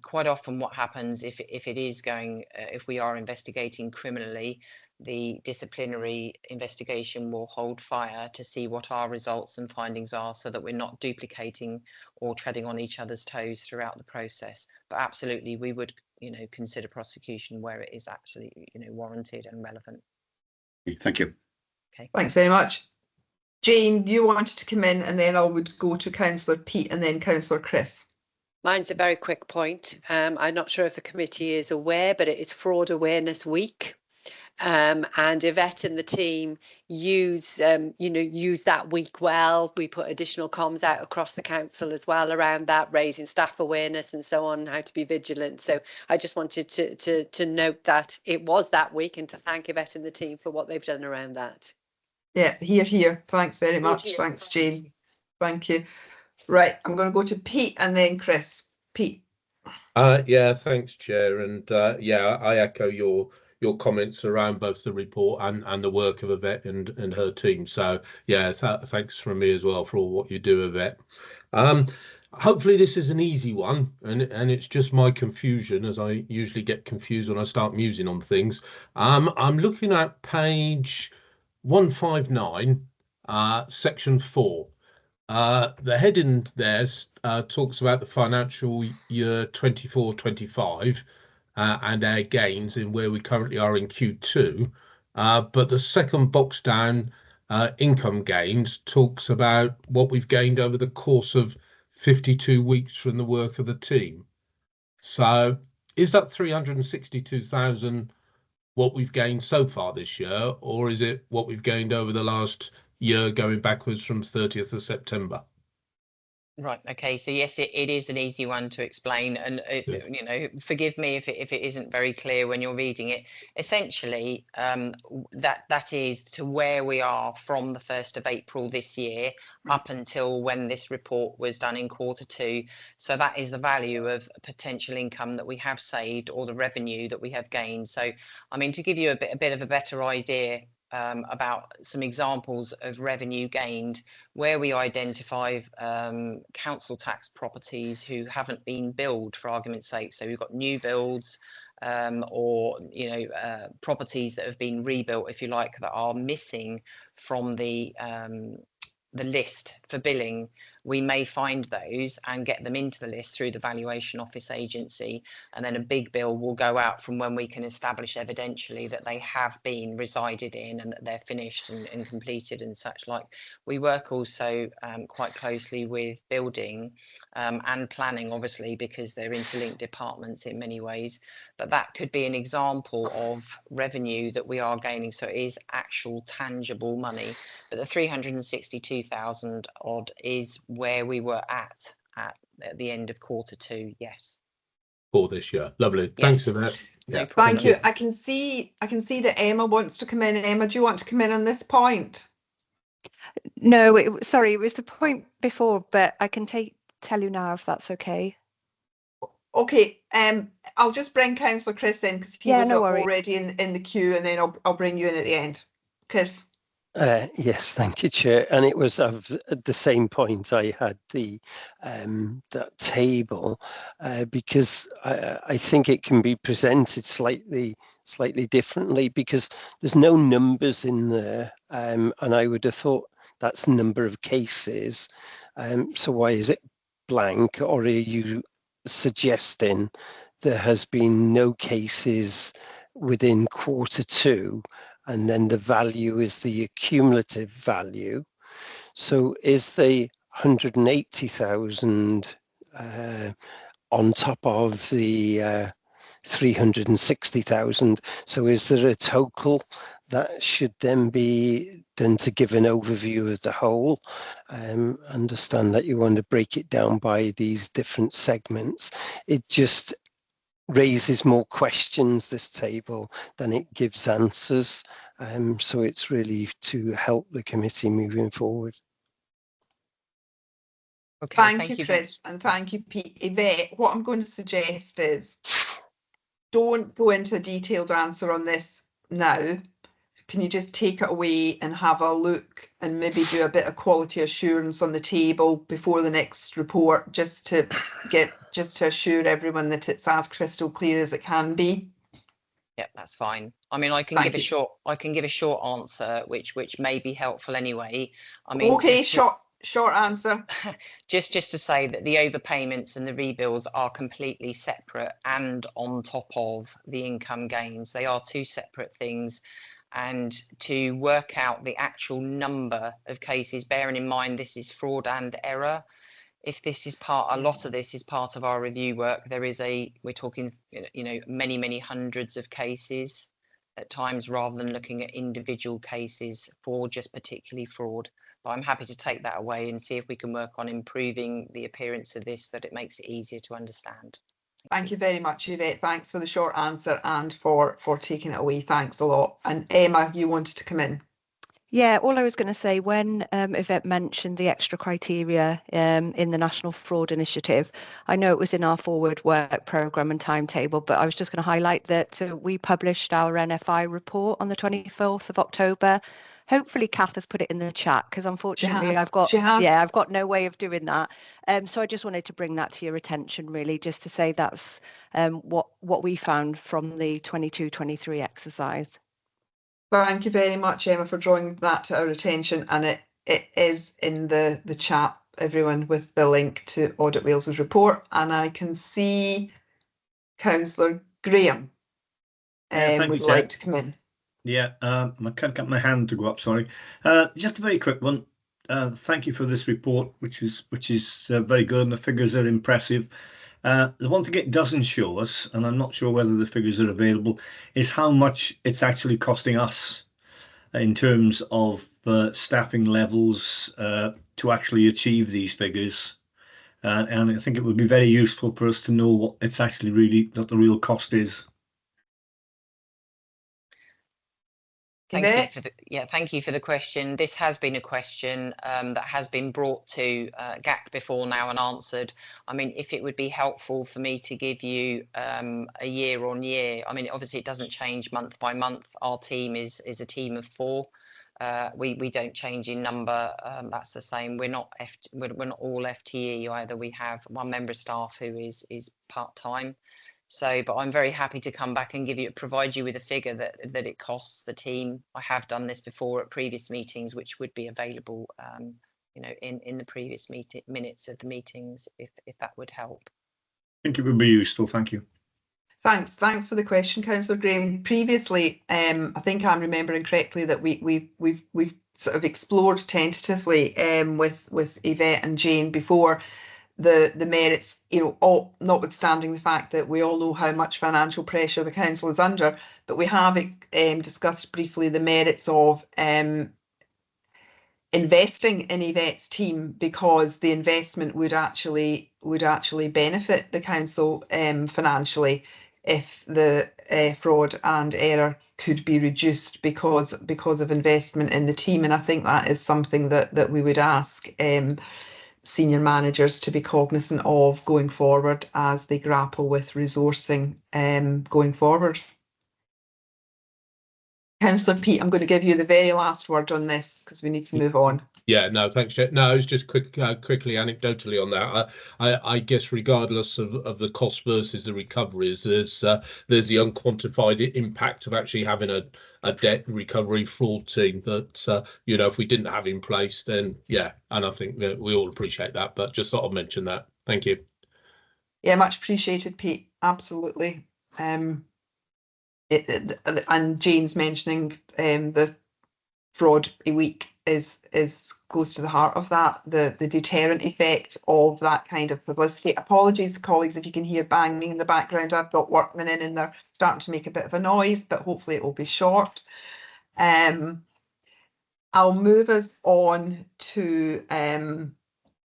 U: Quite often what happens if it is going, if we are investigating criminally, the disciplinary investigation will hold fire to see what our results and findings are, so that we're not duplicating or treading on each other's toes throughout the process. But absolutely, we would, you know, consider prosecution where it is actually, you know, warranted and relevant.
N: Thank you.
U: Okay.
B: Thanks very much. Jane, you wanted to come in, and then I would go to Councillor Pete and then Councillor Chris.
D: Mine's a very quick point. I'm not sure if the committee is aware, but it is Fraud Awareness Week. And Yvette and the team use that week well. We put additional comms out across the council as well around that, raising staff awareness and so on, how to be vigilant. So I just wanted to note that it was that week, and to thank Yvette and the team for what they've done around that.
B: Yeah, here. Thanks very much. Thanks, Jane. Thank you. Right, I'm going to go to Pete and then Chris. Pete.
C: Yeah, thanks, Chair. And yeah, I echo your comments around both the report and the work of Yvette and her team. So yeah, thanks from me as well for all what you do, Yvette. Hopefully this is an easy one, and it's just my confusion, as I usually get confused when I start musing on things. I'm looking at page 159, section 4. The heading there talks about the financial year 24-25 and our gains in where we currently are in Q2. But the second box down, income gains, talks about what we've gained over the course of 52 weeks from the work of the team. So is that 362,000 what we've gained so far this year, or is it what we've gained over the last year going backwards from 30th of September?
U: Right. Okay. So yes, it is an easy one to explain, and if, you know, forgive me if it isn't very clear when you're reading it. Essentially, that is to where we are from the 1st of April this year up until when this report was done in Q2. So that is the value of potential income that we have saved, or the revenue that we have gained. So, I mean, to give you a bit of a better idea about some examples of revenue gained, where we identify council tax properties who haven't been billed, for argument's sake. So we've got new builds, or, you know, properties that have been rebuilt, if you like, that are missing from the list for billing. We may find those and get them into the list through the valuation office agency, and then a big bill will go out from when we can establish evidentially that they have been resided in and that they're finished and completed and such like. We work also quite closely with building and planning, obviously, because they're interlinked departments in many ways, but that could be an example of revenue that we are gaining. So it is actual tangible money, but the 362,000 odd is where we were at the end of Q2. Yes.
C: For this year. Lovely.
U: Yes.
C: Thanks for that.
U: No
C: problem.
B: Thank you. I can see that Emma wants to come in. Emma, do you want to come in on this point?
F: No, sorry, it was the point before, but I can tell you now if that's okay.
B: Okay, I'll just bring Councillor Chris in, because he was already in the queue, and then I'll bring you in at the end. Chris.
K: Yes, thank you, Chair. And it was of the same point I had that table, because I think it can be presented slightly differently, because there's no numbers in there, and I would have thought that's number of cases. So why is it blank, or are you suggesting there has been no cases within Q2 and then the value is the accumulative value. So is the 180,000 on top of the 360,000? So is there a total that should then be done to give an overview of the whole? Understand that you want to break it down by these different segments. It just raises more questions, this table, than it gives answers. So it's really to help the committee moving forward.
U: Okay,
B: thank you, Chris, and thank you, Pete. Yvette, what I'm going to suggest is don't go into a detailed answer on this now. Can you just take it away and have a look and maybe do a bit of quality assurance on the table before the next report, just to assure everyone that it's as crystal clear as it can be?
U: Yeah, that's fine. I mean, I can give a short answer, which may be helpful anyway. I mean,
B: okay, short answer.
U: just to say that the overpayments and the rebills are completely separate and on top of the income gains. They are two separate things. And to work out the actual number of cases, bearing in mind this is fraud and error, if this is a lot of this is part of our review work, we're talking, many hundreds of cases at times, rather than looking at individual cases for just particularly fraud. But I'm happy to take that away and see if we can work on improving the appearance of this, that it makes it easier to understand.
B: Thank you very much, Yvette. Thanks for the short answer and for taking it away. Thanks a lot. And Emma, you wanted to come in.
F: Yeah, all I was going to say, when Yvette mentioned the extra criteria in the National Fraud Initiative, I know it was in our forward work programme and timetable, but I was just going to highlight that we published our NFI report on the 24th of October. Hopefully Kath has put it in the chat, because unfortunately I've got no way of doing that. So I just wanted to bring that to your attention, really, just to say that's what we found from the 22-23 exercise.
B: Thank you very much, Emma, for drawing that to our attention, and it is in the chat, everyone, with the link to Audit Wales's report. And I can see Councillor Graham would like to come in.
J: Yeah, I can't get my hand to go up, sorry. Just a very quick one. Thank you for this report, which is very good, and the figures are impressive. The one thing it doesn't show us, and I'm not sure whether the figures are available, is how much it's actually costing us in terms of staffing levels to actually achieve these figures. And I think it would be very useful for us to know what it's actually what the real cost is.
U: Thank you for the question. This has been a question that has been brought to GAC before now and answered. I mean, if it would be helpful for me to give you a year on year, I mean, obviously it doesn't change month by month. Our team is a team of 4. We don't change in number. That's the same. We're not all FTE either. We have one member of staff who is part-time. So, but I'm very happy to come back and provide you with a figure that it costs the team. I have done this before at previous meetings, which would be available, in the previous minutes of the meetings, if that would help.
J: I think it would be useful. Thank you.
B: Thanks for the question, Councillor Graham. Previously, I think I'm remembering correctly that we've sort of explored tentatively with Yvette and Jane before the merits, notwithstanding the fact that we all know how much financial pressure the council is under, but we have discussed briefly the merits of investing in Yvette's team, because the investment would actually benefit the council financially if the fraud and error could be reduced because of investment in the team. And I think that is something that we would ask senior managers to be cognizant of going forward as they grapple with resourcing going forward. Councillor Pete, I'm going to give you the very last word on this because we need to move on.
C: Yeah, no, thanks, Chair. No, I was just quickly anecdotally on that. I guess regardless of the cost versus the recoveries, there's the unquantified impact of actually having a debt recovery fraud team that if we didn't have in place, then yeah, and I think that we all appreciate that. But just thought I'd mention that. Thank you.
B: Yeah, much appreciated, Pete. Absolutely. and Jane's mentioning the fraud week is close to the heart of that, the deterrent effect of that kind of publicity. Apologies, colleagues, if you can hear banging in the background. I've got workmen in and they're starting to make a bit of a noise, but hopefully it will be short. I'll move us on to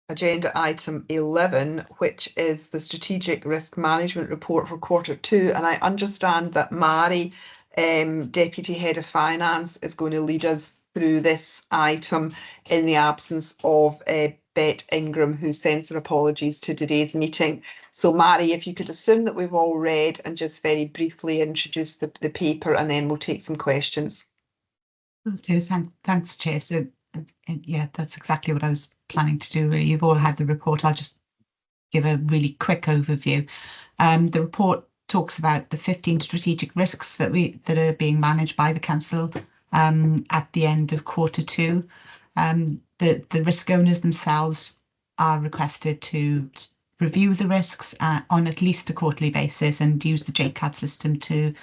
B: agenda item 11, which is the Strategic Risk Management Report for Q2. And I understand that Mari, Deputy Head of Finance, is going to lead us through this item in the absence of Bet Ingram, who sends her apologies to today's meeting. So Mari, if you could assume that we've all read and just very briefly introduce the paper, and then we'll take some questions.
S: Thanks, Chair. So yeah, that's exactly what I was planning to do. Really, you've all had the report. I'll just give a really quick overview. The report talks about the 15 strategic risks that are being managed by the council at the end of Q2. The risk owners themselves are requested to review the risks on at least a quarterly basis and use the JCAT system to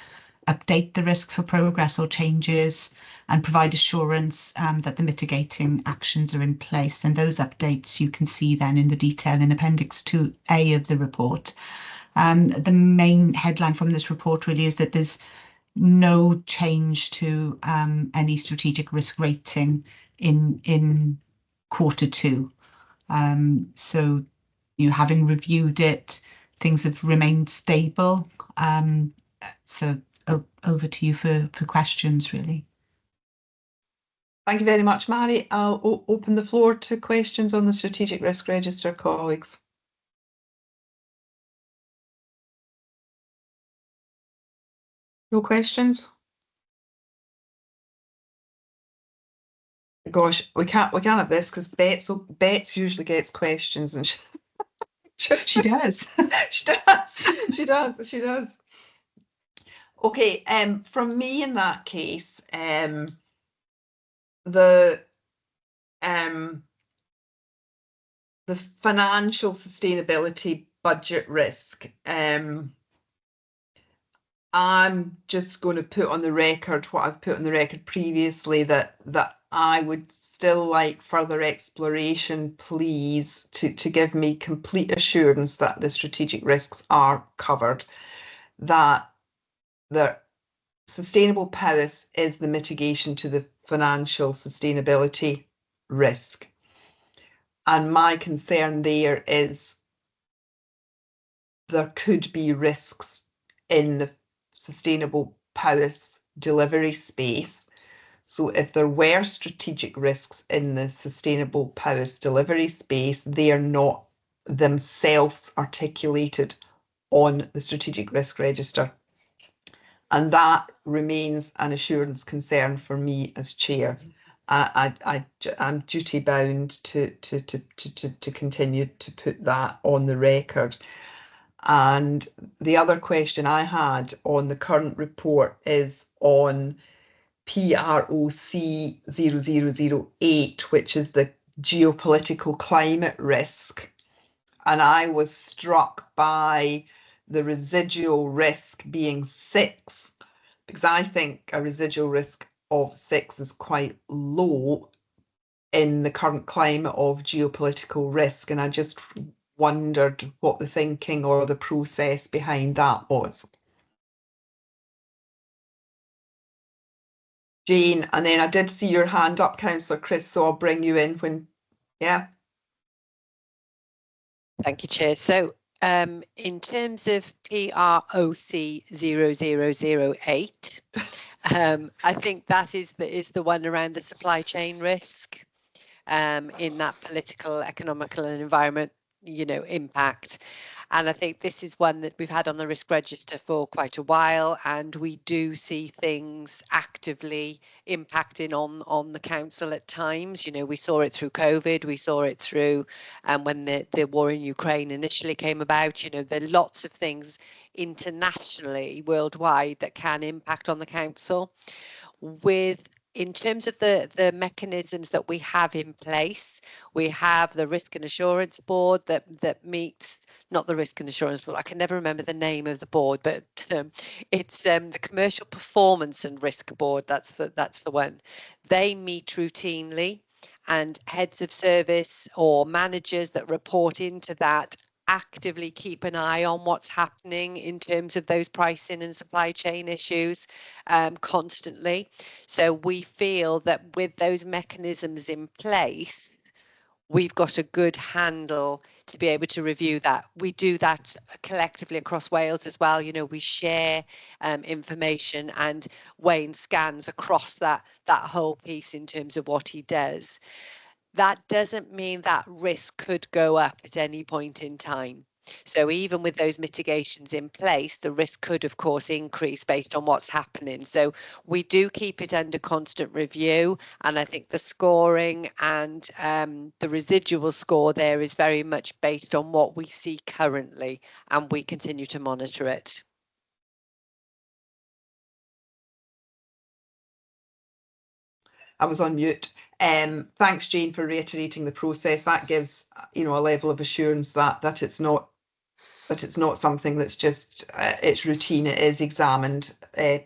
S: update the risks for progress or changes and provide assurance that the mitigating actions are in place. And those updates you can see then in the detail in Appendix 2A of the report. The main headline from this report really is that there's no change to any strategic risk rating in Q2. So you having reviewed it, things have remained stable. So over to you for questions, really.
B: Thank you very much, Mari. I'll open the floor to questions on the Strategic Risk Register, colleagues. No questions? Gosh, we can't have this because Bets usually gets questions, and she does. She does. Okay, from me in that case, the financial sustainability budget risk, I'm just going to put on the record what I've put on the record previously, that I would still like further exploration, please, to give me complete assurance that the strategic risks are covered, that the sustainable Paris is the mitigation to the financial sustainability risk. And my concern there is there could be risks in the sustainable Paris delivery space. So if there were strategic risks in the sustainable Paris delivery space, they are not themselves articulated on the strategic risk register. And that remains an assurance concern for me as chair. I'm duty bound to continue to put that on the record. And the other question I had on the current report is on PROC 0008, which is the geopolitical climate risk. And I was struck by the residual risk being 6, because I think a residual risk of 6 is quite low in the current climate of geopolitical risk. And I just wondered what the thinking or the process behind that was. Jane, and then I did see your hand up, Councillor Chris, so I'll bring you in when, yeah.
D: Thank you, Chair. So in terms of PROC 0008, I think that is the one around the supply chain risk in that political, economical and environment, impact. And I think this is one that we've had on the risk register for quite a while, and we do see things actively impacting on the council at times. We saw it through COVID, we saw it through when the war in Ukraine initially came about. There are lots of things internationally, worldwide, that can impact on the council. With In terms of the mechanisms that we have in place, we have the Risk and Assurance Board that meets, not the Risk and Assurance Board, I can never remember the name of the board, but it's the Commercial Performance and Risk Board. That's the one. They meet routinely, and heads of service or managers that report into that actively keep an eye on what's happening in terms of those pricing and supply chain issues constantly. So we feel that with those mechanisms in place, we've got a good handle to be able to review that. We do that collectively across Wales as well. You know, we share information, and Wayne scans across that whole piece in terms of what he does. That doesn't mean that risk could go up at any point in time. So even with those mitigations in place, the risk could, of course, increase based on what's happening. So we do keep it under constant review. And I think the scoring and the residual score there is very much based on what we see currently, and we continue to monitor it.
B: I was on mute. Thanks, Jane, for reiterating the process. That gives, you know, a level of assurance that it's not something that's just it's routine. It is examined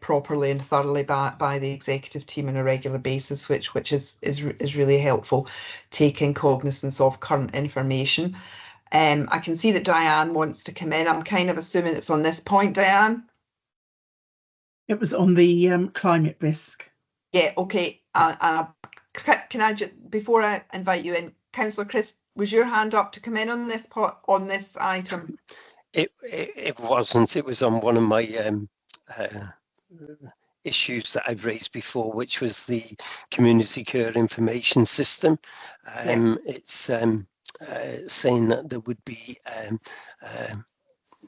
B: properly and thoroughly by the executive team on a regular basis, which is really helpful, taking cognizance of current information. I can see that Diane wants to come in. I'm kind of assuming it's on this point, Diane.
H: It was on the climate risk.
B: Yeah, okay. Can I just, before I invite you in, Councillor Chris, was your hand up to come in on this item?
K: It wasn't. It was on one of my issues that I've raised before, which was the community care information system. It's saying that there would be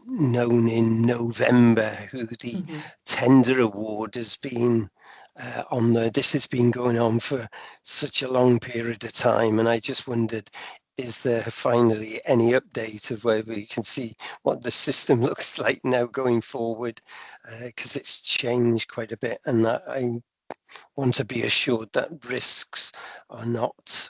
K: known in November who the tender award has been on there. This has been going on for such a long period of time, and I just wondered, is there finally any update of where we can see what the system looks like now going forward? Because it's changed quite a bit, and I want to be assured that risks are not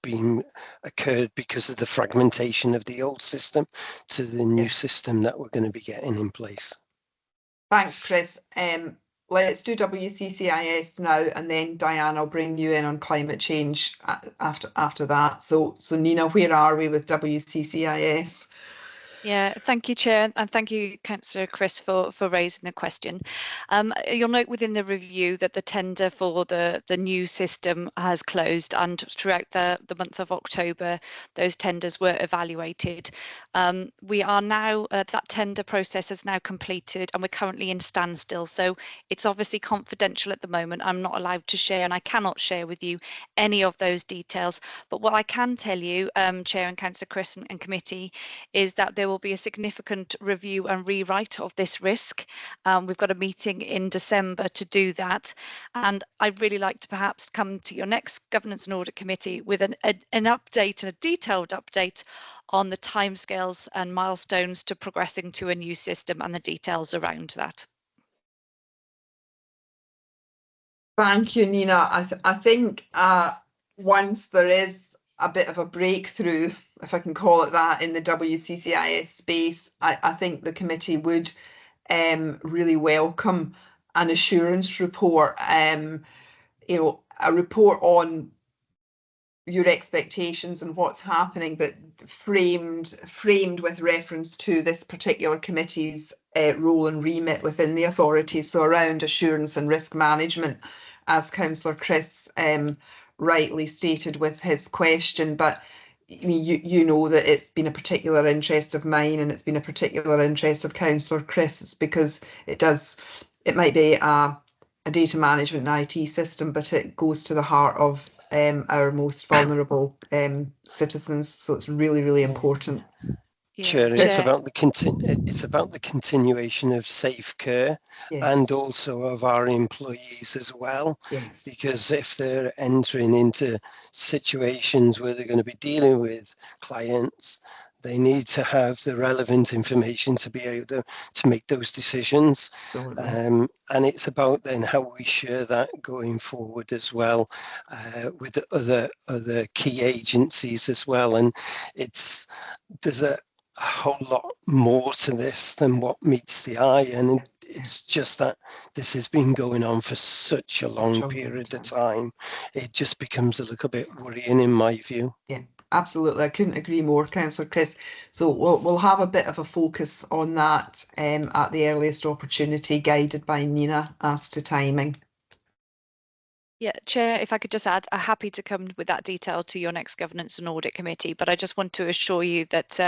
K: being occurred because of the fragmentation of the old system to the new system that we're going to be getting in place.
B: Thanks, Chris. Let's do WCCIS now, and then Diane, I'll bring you in on climate change after that. So Nina, where are we with WCCIS?
A: Yeah, thank you, Chair, and thank you, Councillor Chris, for raising the question. You'll note within the review that the tender for the new system has closed, and throughout the month of October, those tenders were evaluated. We are now, that tender process is now completed, and we're currently in standstill. So it's obviously confidential at the moment. I'm not allowed to share, and I cannot share with you any of those details. But what I can tell you, Chair and Councillor Chris and committee, is that there will be a significant review and rewrite of this risk. We've got a meeting in December to do that, and I'd really like to perhaps come to your next Governance and Audit Committee with an update, a detailed update on the timescales and milestones to progressing to a new system and the details around that.
B: Thank you, Nina. I think once there is a bit of a breakthrough, if I can call it that, in the WCCIS space, I think the committee would really welcome an assurance report, you know, a report on your expectations and what's happening, but framed with reference to this particular committee's role and remit within the authority. So around assurance and risk management, as Councillor Chris rightly stated with his question. But I mean, you know that it's been a particular interest of mine, and it's been a particular interest of Councillor Chris, because it might be a data management and IT system, but it goes to the heart of our most vulnerable citizens. So it's really, really important.
K: Chair, it's about the continuation of safe care, and also of our employees as well.
B: Yes.
K: Because if they're entering into situations where they're going to be dealing with clients, they need to have the relevant information to be able to make those decisions. And it's about then how we share that going forward as well, with the other key agencies as well. And there's a whole lot more to this than what meets the eye, and it's just that this has been going on for such a long period of time. It just becomes a little bit worrying in my view.
B: Yeah, absolutely. I couldn't agree more, Councillor Chris. So we'll have a bit of a focus on that at the earliest opportunity, guided by Nina as to timing.
A: Yeah, Chair, if I could just add, I'm happy to come with that detail to your next Governance and Audit Committee, but I just want to assure you that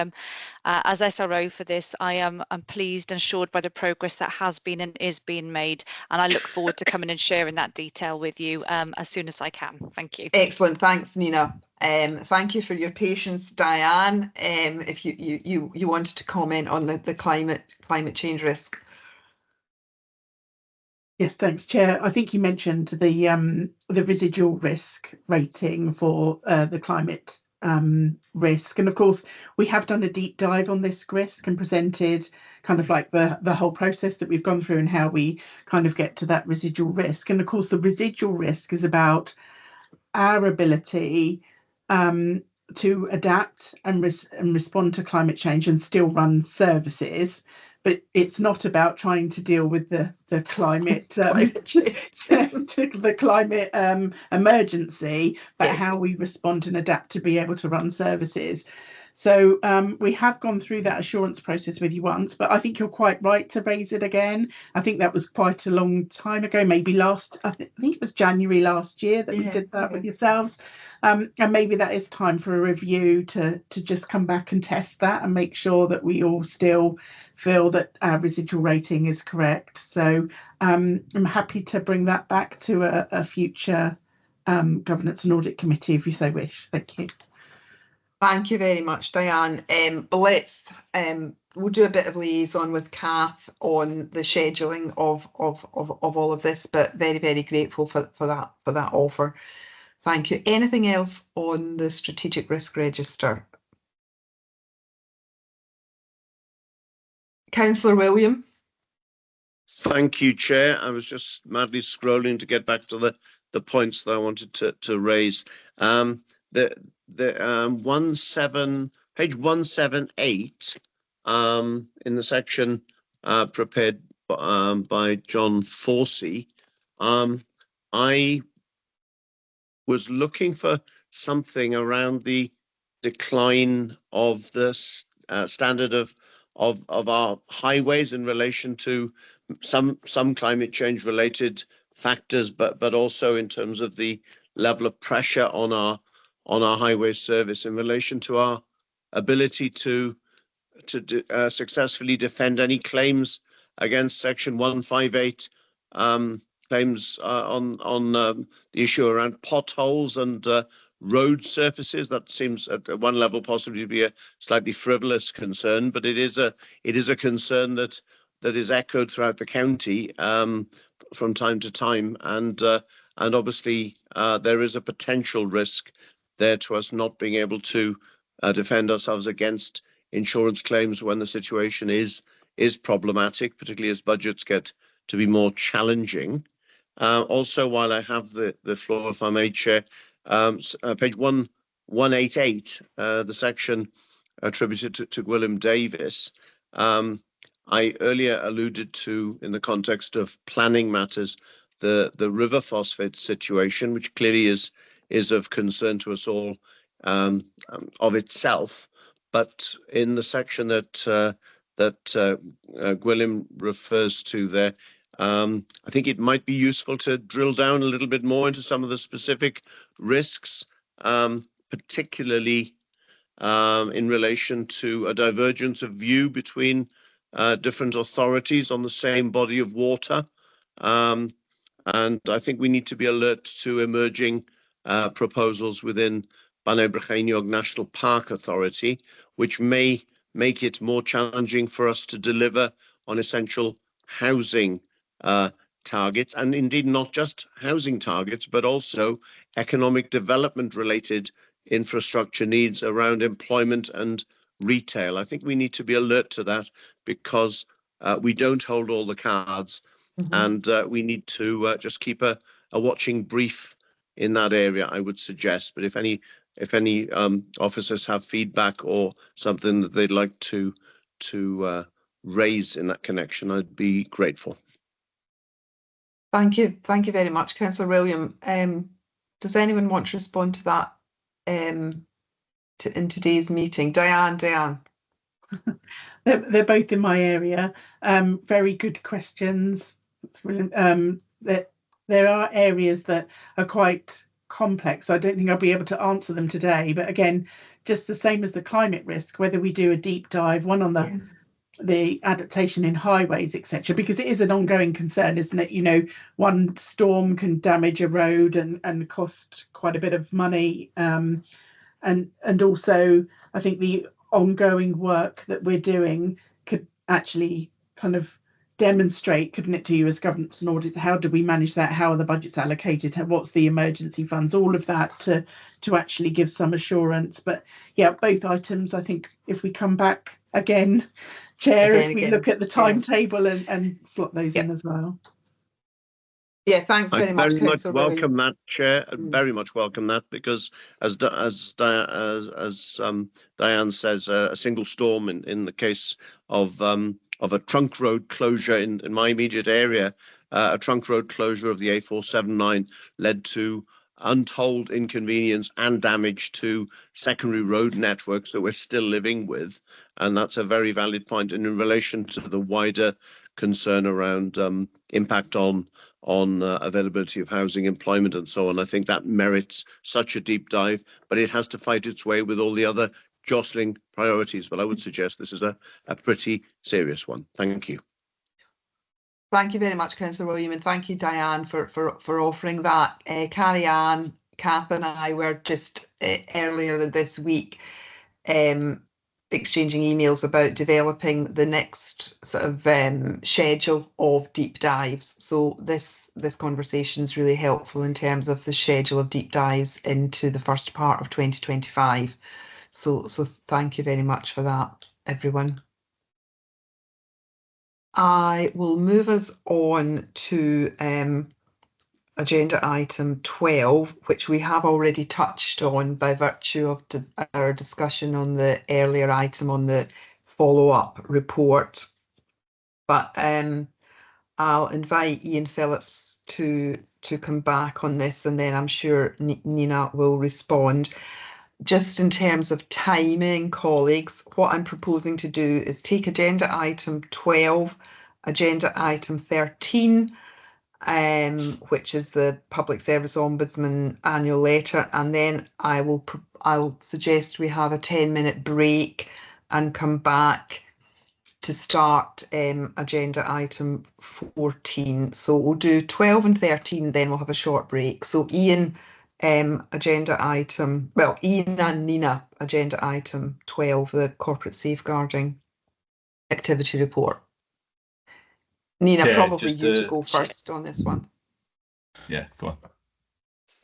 A: as SRO for this, I'm pleased and assured by the progress that has been and is being made, and I look forward to coming and sharing that detail with you as soon as I can. Thank you.
B: Excellent, thanks, Nina. Thank you for your patience, Diane. If you wanted to comment on the climate change risk.
H: Yes, thanks, Chair. I think you mentioned the residual risk rating for the climate risk, and of course we have done a deep dive on this risk and presented kind of like the whole process that we've gone through and how we kind of get to that residual risk. And of course the residual risk is about our ability to adapt and respond to climate change and still run services, but it's not about trying to deal with the climate the climate emergency, but yes, how we respond and adapt to be able to run services. So we have gone through that assurance process with you once, but I think you're quite right to raise it again. I think that was quite a long time ago, maybe I think it was January last year that we did that with yourselves. And maybe that is time for a review to just come back and test that and make sure that we all still feel that our residual rating is correct. So I'm happy to bring that back to a future Governance and Audit Committee if you so wish. Thank you.
B: Thank you very much, Diane. We'll do a bit of liaison with Kath on the scheduling of all of this, but very, very grateful for that offer. Thank you. Anything else on the strategic risk register? Councillor William.
G: Thank you, Chair. I was just madly scrolling to get back to the points that I wanted to raise. Page 178 in the section prepared by John Forsey. I was looking for something around the decline of the standard of our highways in relation to some climate change related factors, but also in terms of the level of pressure on our highway service in relation to our ability to successfully defend any claims against Section 158, claims on the issue around potholes and road surfaces. That seems at one level possibly to be a slightly frivolous concern, but it is a concern that is echoed throughout the county from time to time, and obviously there is a potential risk there to us not being able to defend ourselves against insurance claims when the situation is problematic, particularly as budgets get to be more challenging. Also, while I have the floor, if I may, Chair, page 188, the section attributed to Gwilym Davis. I earlier alluded to, in the context of planning matters, the river phosphate situation, which clearly is of concern to us all of itself. But in the section that Gwilym refers to there, I think it might be useful to drill down a little bit more into some of the specific risks, particularly in relation to a divergence of view between different authorities on the same body of water. And I think we need to be alert to emerging proposals within Banau Brycheiniog National Park Authority, which may make it more challenging for us to deliver on essential housing targets, and indeed not just housing targets, but also economic development related infrastructure needs around employment and retail. I think we need to be alert to that, because we don't hold all the cards, and we need to just keep a watching brief in that area, I would suggest. But if any officers have feedback or something that they'd like to raise in that connection, I'd be grateful.
B: Thank you very much, Councillor William. Does anyone want to respond to that in today's meeting? Diane.
H: They're both in my area. Very good questions. That's brilliant. There are areas that are quite complex. I don't think I'll be able to answer them today. But again, just the same as the climate risk, whether we do a deep dive, one on the adaptation in highways, etc., because it is an ongoing concern, isn't it? You know, one storm can damage a road and cost quite a bit of money. And also, I think the ongoing work that we're doing could actually kind of demonstrate, couldn't it, to you as governance and audit, how do we manage that, how are the budgets allocated, what's the emergency funds, all of that to actually give some assurance. But yeah, both items, I think if we come back again, Chair, if we look at the timetable and slot those in as well.
B: Yeah, thanks very much.
G: I very much welcome that, Chair. I very much welcome that, because as Diane says, a single storm in the case of a trunk road closure in my immediate area, a trunk road closure of the A479 led to untold inconvenience and damage to secondary road networks that we're still living with, and that's a very valid point. And in relation to the wider concern around impact on availability of housing, employment and so on, I think that merits such a deep dive, but it has to fight its way with all the other jostling priorities. But I would suggest this is a pretty serious one. Thank you.
B: Thank you very much, Councillor William, and thank you, Diane, for offering that. Carrie Ann, Kath and I were just earlier this week exchanging emails about developing the next sort of schedule of deep dives. So this conversation is really helpful in terms of the schedule of deep dives into the first part of 2025. So thank you very much for that, everyone. I will move us on to agenda item 12, which we have already touched on by virtue of our discussion on the earlier item on the follow-up report. But I'll invite Ian Phillips to come back on this, and then I'm sure Nina will respond. Just in terms of timing, colleagues, what I'm proposing to do is take agenda item 12, agenda item 13, which is the Public Service Ombudsman annual letter, and then I'll suggest we have a 10-minute break and come back to start agenda item 14. So we'll do 12 and 13, then we'll have a short break. So Ian, agenda item, well, Ian and Nina, agenda item 12, the corporate safeguarding activity report. Nina,
P: yeah,
B: probably you to go first on this one.
P: Yeah, go on.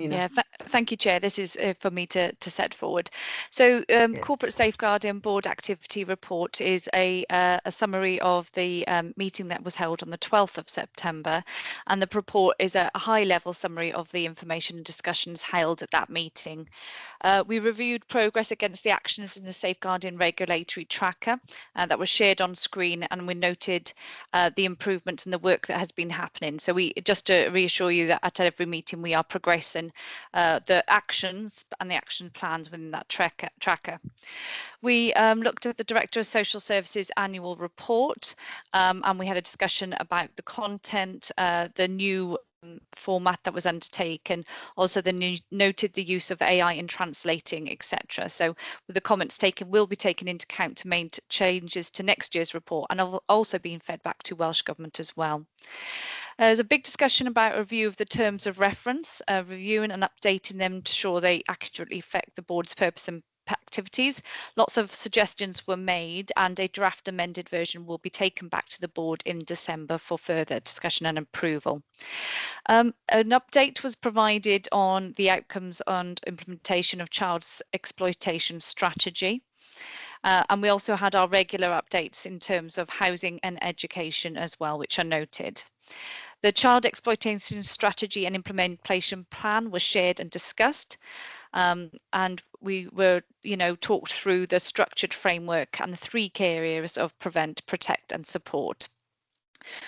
A: Yeah, thank you, Chair. This is for me to set forward. So Corporate Safeguarding Board Activity Report is a summary of the meeting that was held on the 12th of September, and the report is a high-level summary of the information and discussions held at that meeting. We reviewed progress against the actions in the Safeguarding Regulatory Tracker that was shared on screen, and we noted the improvements in the work that has been happening. So just to reassure you that at every meeting we are progressing the actions and the action plans within that tracker. We looked at the Director of Social Services annual report, and we had a discussion about the content, the new format that was undertaken, also noted the use of AI in translating, etc. So the comments taken will be taken into account to make changes to next year's report, and have also been fed back to Welsh Government as well. There's a big discussion about a review of the terms of reference, reviewing and updating them to ensure they accurately reflect the board's purpose and activities. Lots of suggestions were made, and a draft amended version will be taken back to the board in December for further discussion and approval. An update was provided on the outcomes and implementation of child exploitation strategy. And we also had our regular updates in terms of housing and education as well, which are noted. The child exploitation strategy and implementation plan was shared and discussed. And we were, talked through the structured framework and the 3 key areas of prevent, protect and support.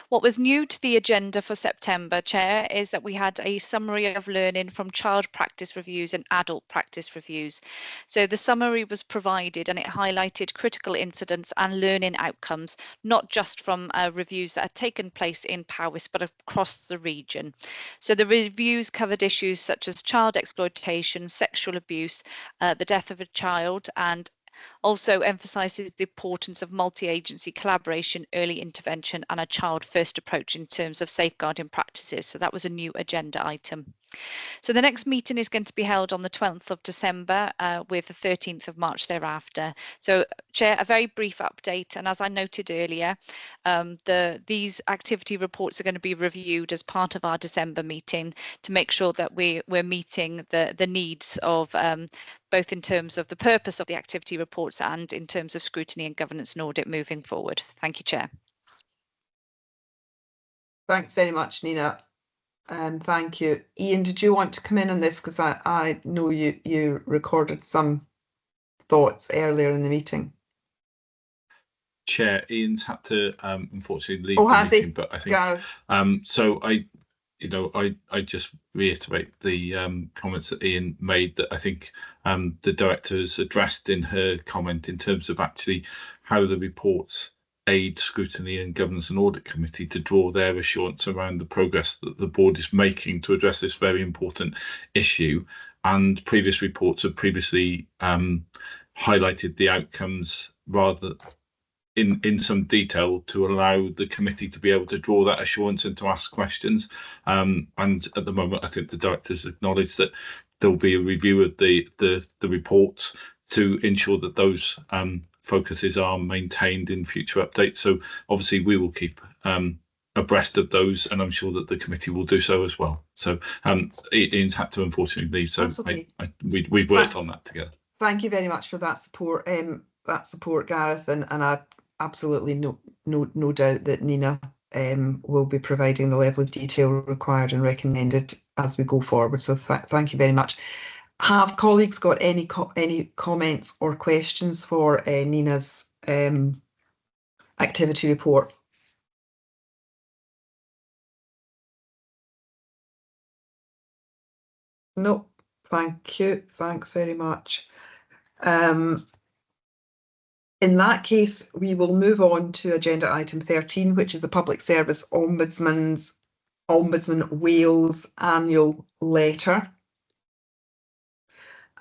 A: What was new to the agenda for September, Chair, is that we had a summary of learning from child practice reviews and adult practice reviews. So the summary was provided and it highlighted critical incidents and learning outcomes, not just from reviews that had taken place in Powys, but across the region. So the reviews covered issues such as child exploitation, sexual abuse, the death of a child, and also emphasises the importance of multi-agency collaboration, early intervention and a child-first approach in terms of safeguarding practices. So that was a new agenda item. So the next meeting is going to be held on the 12th of December with the 13th of March thereafter. So, Chair, a very brief update. And as I noted earlier, these activity reports are going to be reviewed as part of our December meeting to make sure that we're meeting the needs of both in terms of the purpose of the activity reports and in terms of scrutiny and governance and audit moving forward. Thank you, Chair.
B: Thanks very much, Nina. Thank you. Ian, did you want to come in on this? Because I know you recorded some thoughts earlier in the meeting.
P: Chair, Ian's had to unfortunately leave the meeting, but I think so I just reiterate the comments that Ian made, that I think the director has addressed in her comment in terms of actually how the reports aid scrutiny and governance and audit committee to draw their assurance around the progress that the board is making to address this very important issue. And previous reports have previously highlighted the outcomes rather in some detail to allow the committee to be able to draw that assurance and to ask questions. And at the moment, I think the directors acknowledged that there will be a review of the reports to ensure that those focuses are maintained in future updates. So obviously we will keep abreast of those, and I'm sure that the committee will do so as well. So Ian's had to unfortunately leave, so okay. We've worked on that together.
B: Thank you very much for that support, Gareth, and I absolutely no doubt that Nina will be providing the level of detail required and recommended as we go forward. So thank you very much. Have colleagues got any comments or questions for Nina's activity report? No, thank you. Thanks very much. In that case, we will move on to agenda item 13, which is the Public Service Ombudsman Wales annual letter.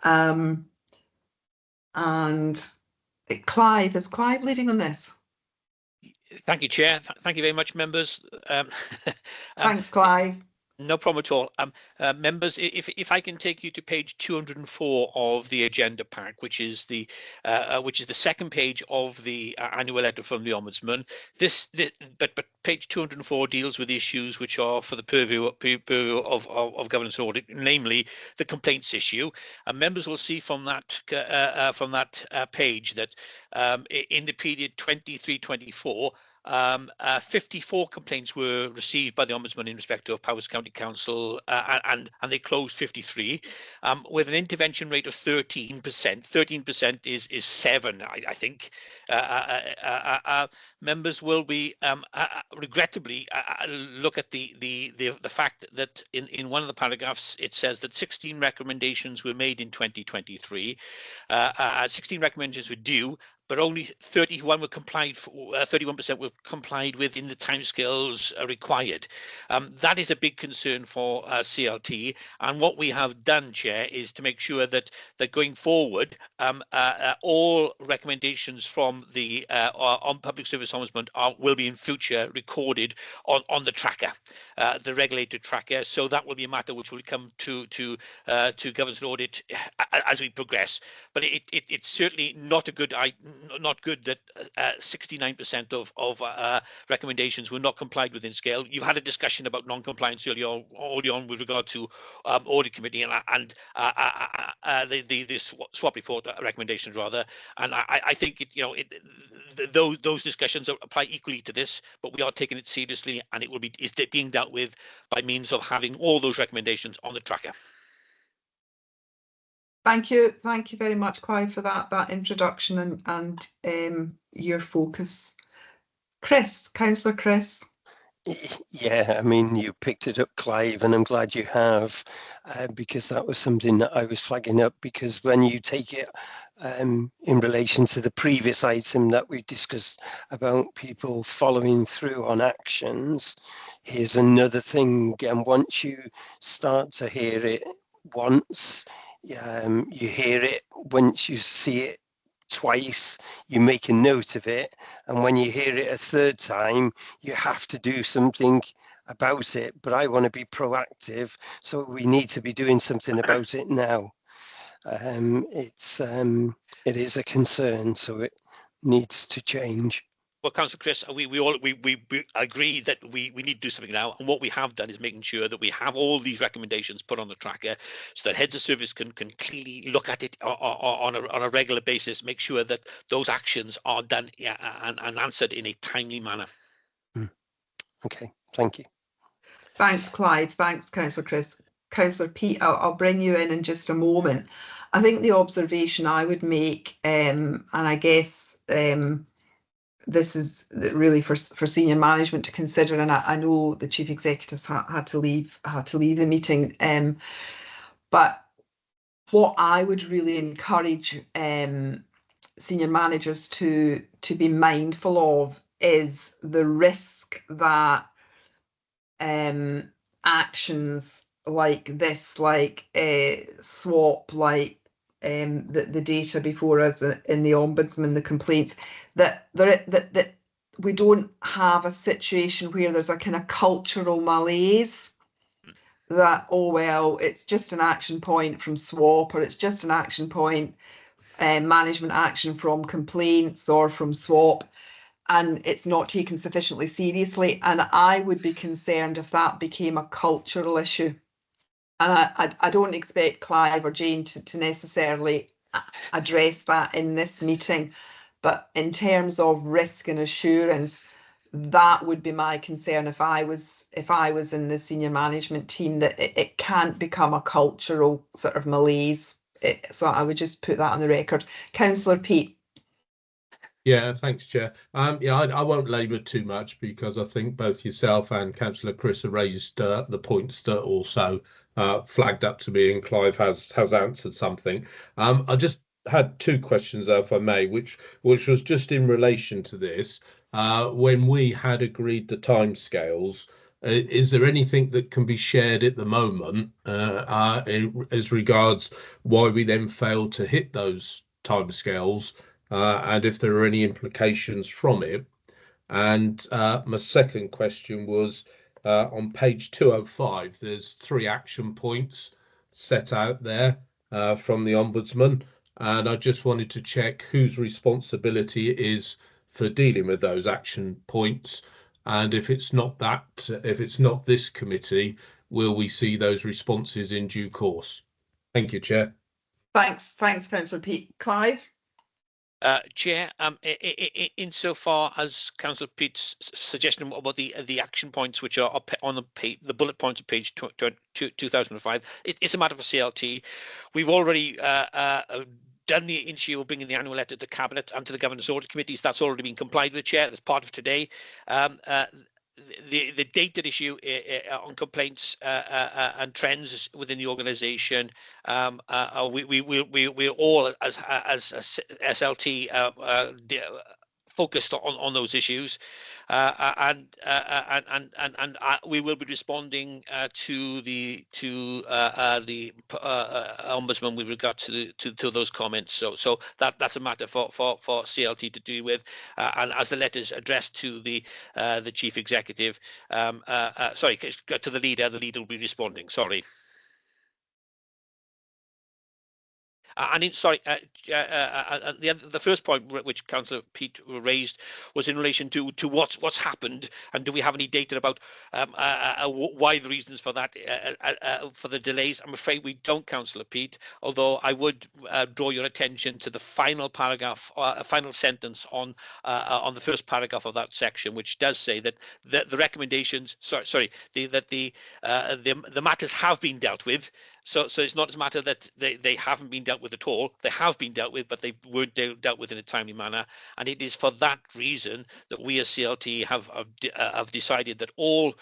B: And Clive, is Clive leading on this?
I: Thank you, Chair. Thank you very much, members.
B: Thanks, Clive.
I: No problem at all. Members, if I can take you to page 204 of the agenda pack, which is the second page of the annual letter from the Ombudsman. But page 204 deals with issues which are for the purview of governance and audit, namely the complaints issue. And members will see from that page that in the period 23-24. 54 complaints were received by the Ombudsman in respect of Powys County Council, and they closed 53 with an intervention rate of 13%. 13% is 7, I think. Members will be regrettably look at the fact that in one of the paragraphs it says that 16 recommendations were made in 2023. 16 recommendations were due, but only 31% were complied with in the timescales required. That is a big concern for CLT. And what we have done, Chair, is to make sure that going forward, all recommendations from the on Public Service Ombudsman will be in future recorded on the tracker, the regulated tracker. So that will be a matter which will come to governance and audit as we progress. But it's certainly not a good not good that 69% of recommendations were not complied with in scale. You've had a discussion about non-compliance early on with regard to audit committee and the swap report recommendations rather. And I think those discussions apply equally to this, but we are taking it seriously, and is being dealt with by means of having all those recommendations on the tracker.
B: Thank you very much, Clive, for that introduction and your focus. Councillor Chris.
K: Yeah, I mean, you picked it up, Clive, and I'm glad you have, because that was something that I was flagging up, because when you take it in relation to the previous item that we discussed about people following through on actions, here's another thing. And once you start to hear it once, you hear it, once you see it twice, you make a note of it, and when you hear it a third time, you have to do something about it. But I want to be proactive, so we need to be doing something about it now. It is a concern, so it needs to change.
I: Well, Councillor Chris, we all agree that we need to do something now, and what we have done is making sure that we have all these recommendations put on the tracker, so that heads of service can clearly look at it on a regular basis, make sure that those actions are done and answered in a timely manner.
K: Okay, thank you.
B: Thanks, Clive. Thanks, Councillor Chris. Councillor Pete, I'll bring you in just a moment. I think the observation I would make, and I guess this is really for senior management to consider, and I know the chief executives had to leave the meeting, but what I would really encourage senior managers to be mindful of is the risk that actions like this, like swap, like the data before us in the ombudsman, the complaints, that we don't have a situation where there's a kind of cultural malaise that, oh well, it's just an action point from swap, or it's just an action point, management action from complaints or from swap, and it's not taken sufficiently seriously. And I would be concerned if that became a cultural issue. And I don't expect Clive or Jane to necessarily address that in this meeting, but in terms of risk and assurance, that would be my concern if I was in the senior management team, that it can't become a cultural sort of malaise. So I would just put that on the record. Councillor Pete.
C: Yeah, thanks, Chair. Yeah, I won't labour too much, because I think both yourself and Councillor Chris have raised the points that also flagged up to me, and Clive has answered something. I just had two questions, though, if I may, which was just in relation to this. When we had agreed the timescales, is there anything that can be shared at the moment as regards why we then failed to hit those timescales? And if there are any implications from it. And my second question was on page 205, there's 3 action points set out there from the Ombudsman, and I just wanted to check whose responsibility it is for dealing with those action points, and if it's not this committee, will we see those responses in due course? Thank you, Chair.
B: Thanks, Councillor Pete. Clive?
I: Chair, insofar as Councillor Pete's suggestion about the action points, which are up on the bullet points of page 2005, it's a matter for CLT. We've already done the issue of bringing the annual letter to Cabinet and to the Governance Audit Committees. That's already been complied with, Chair. That's part of today. The dated issue on complaints and trends within the organisation, we're all as SLT focused on those issues, and we will be responding to the Ombudsman with regard to those comments. So that's a matter for CLT to deal with, and as the letters addressed to the chief executive, sorry, to the leader will be responding. Sorry. The first point which Councillor Pete raised was in relation to what's happened, and do we have any data about why the reasons for that for the delays? I'm afraid we don't, Councillor Pete. Although I would draw your attention to the final paragraph, final sentence on the first paragraph of that section, which does say that the recommendations, that the matters have been dealt with. So it's not a matter that they haven't been dealt with at all. They have been dealt with, but they weren't dealt with in a timely manner. And it is for that reason that we as CLT have decided that all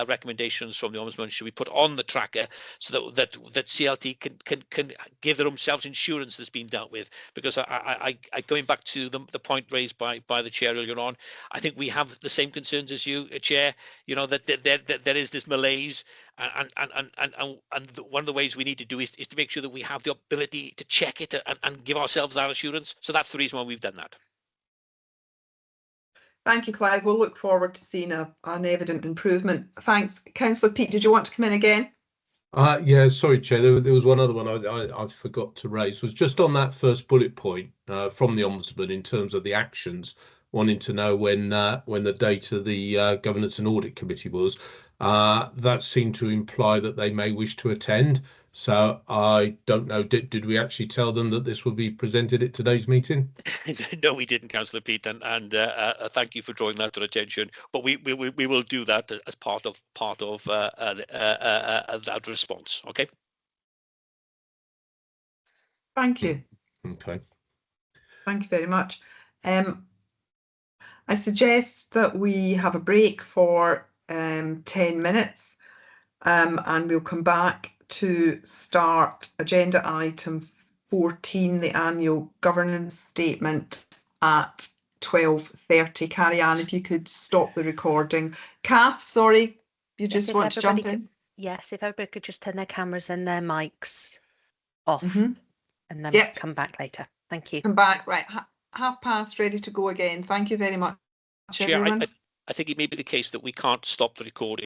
I: recommendations from the Ombudsman should be put on the tracker, so that CLT can give themselves insurance that's been dealt with. Because I going back to the point raised by the chair earlier on, I think we have the same concerns as you, Chair. You know, that there is this malaise, and one of the ways we need to do is to make sure that we have the ability to check it and give ourselves that assurance. So that's the reason why we've done that.
B: Thank you, Clive. We'll look forward to seeing an evident improvement. Thanks. Councillor Pete, did you want to come in again?
C: Yeah, sorry, Chair. There was one other one I forgot to raise. Was just on that first bullet point from the Ombudsman in terms of the actions, wanting to know when the date of the Governance and Audit Committee was. That seemed to imply that they may wish to attend. So I don't know, did we actually tell them that this will be presented at today's meeting?
I: No, we didn't, Councillor Pete, and thank you for drawing that to attention. But we will do that as part of that response. Okay.
B: Thank you.
C: Okay.
B: Thank you very much. I suggest that we have a break for 10 minutes, and we'll come back to start agenda item 14, the annual governance statement, at 12:30. Carrie Ann, if you could stop the recording. Kath, sorry, you just want to jump in?
O: Yes, if everybody could just turn their cameras and their mics off, and then come back later. Thank you.
B: Come back, right. Half past, ready to go again. Thank you very much,
I: Chair,
B: everyone.
I: I think it may be the case that we can't stop the recording.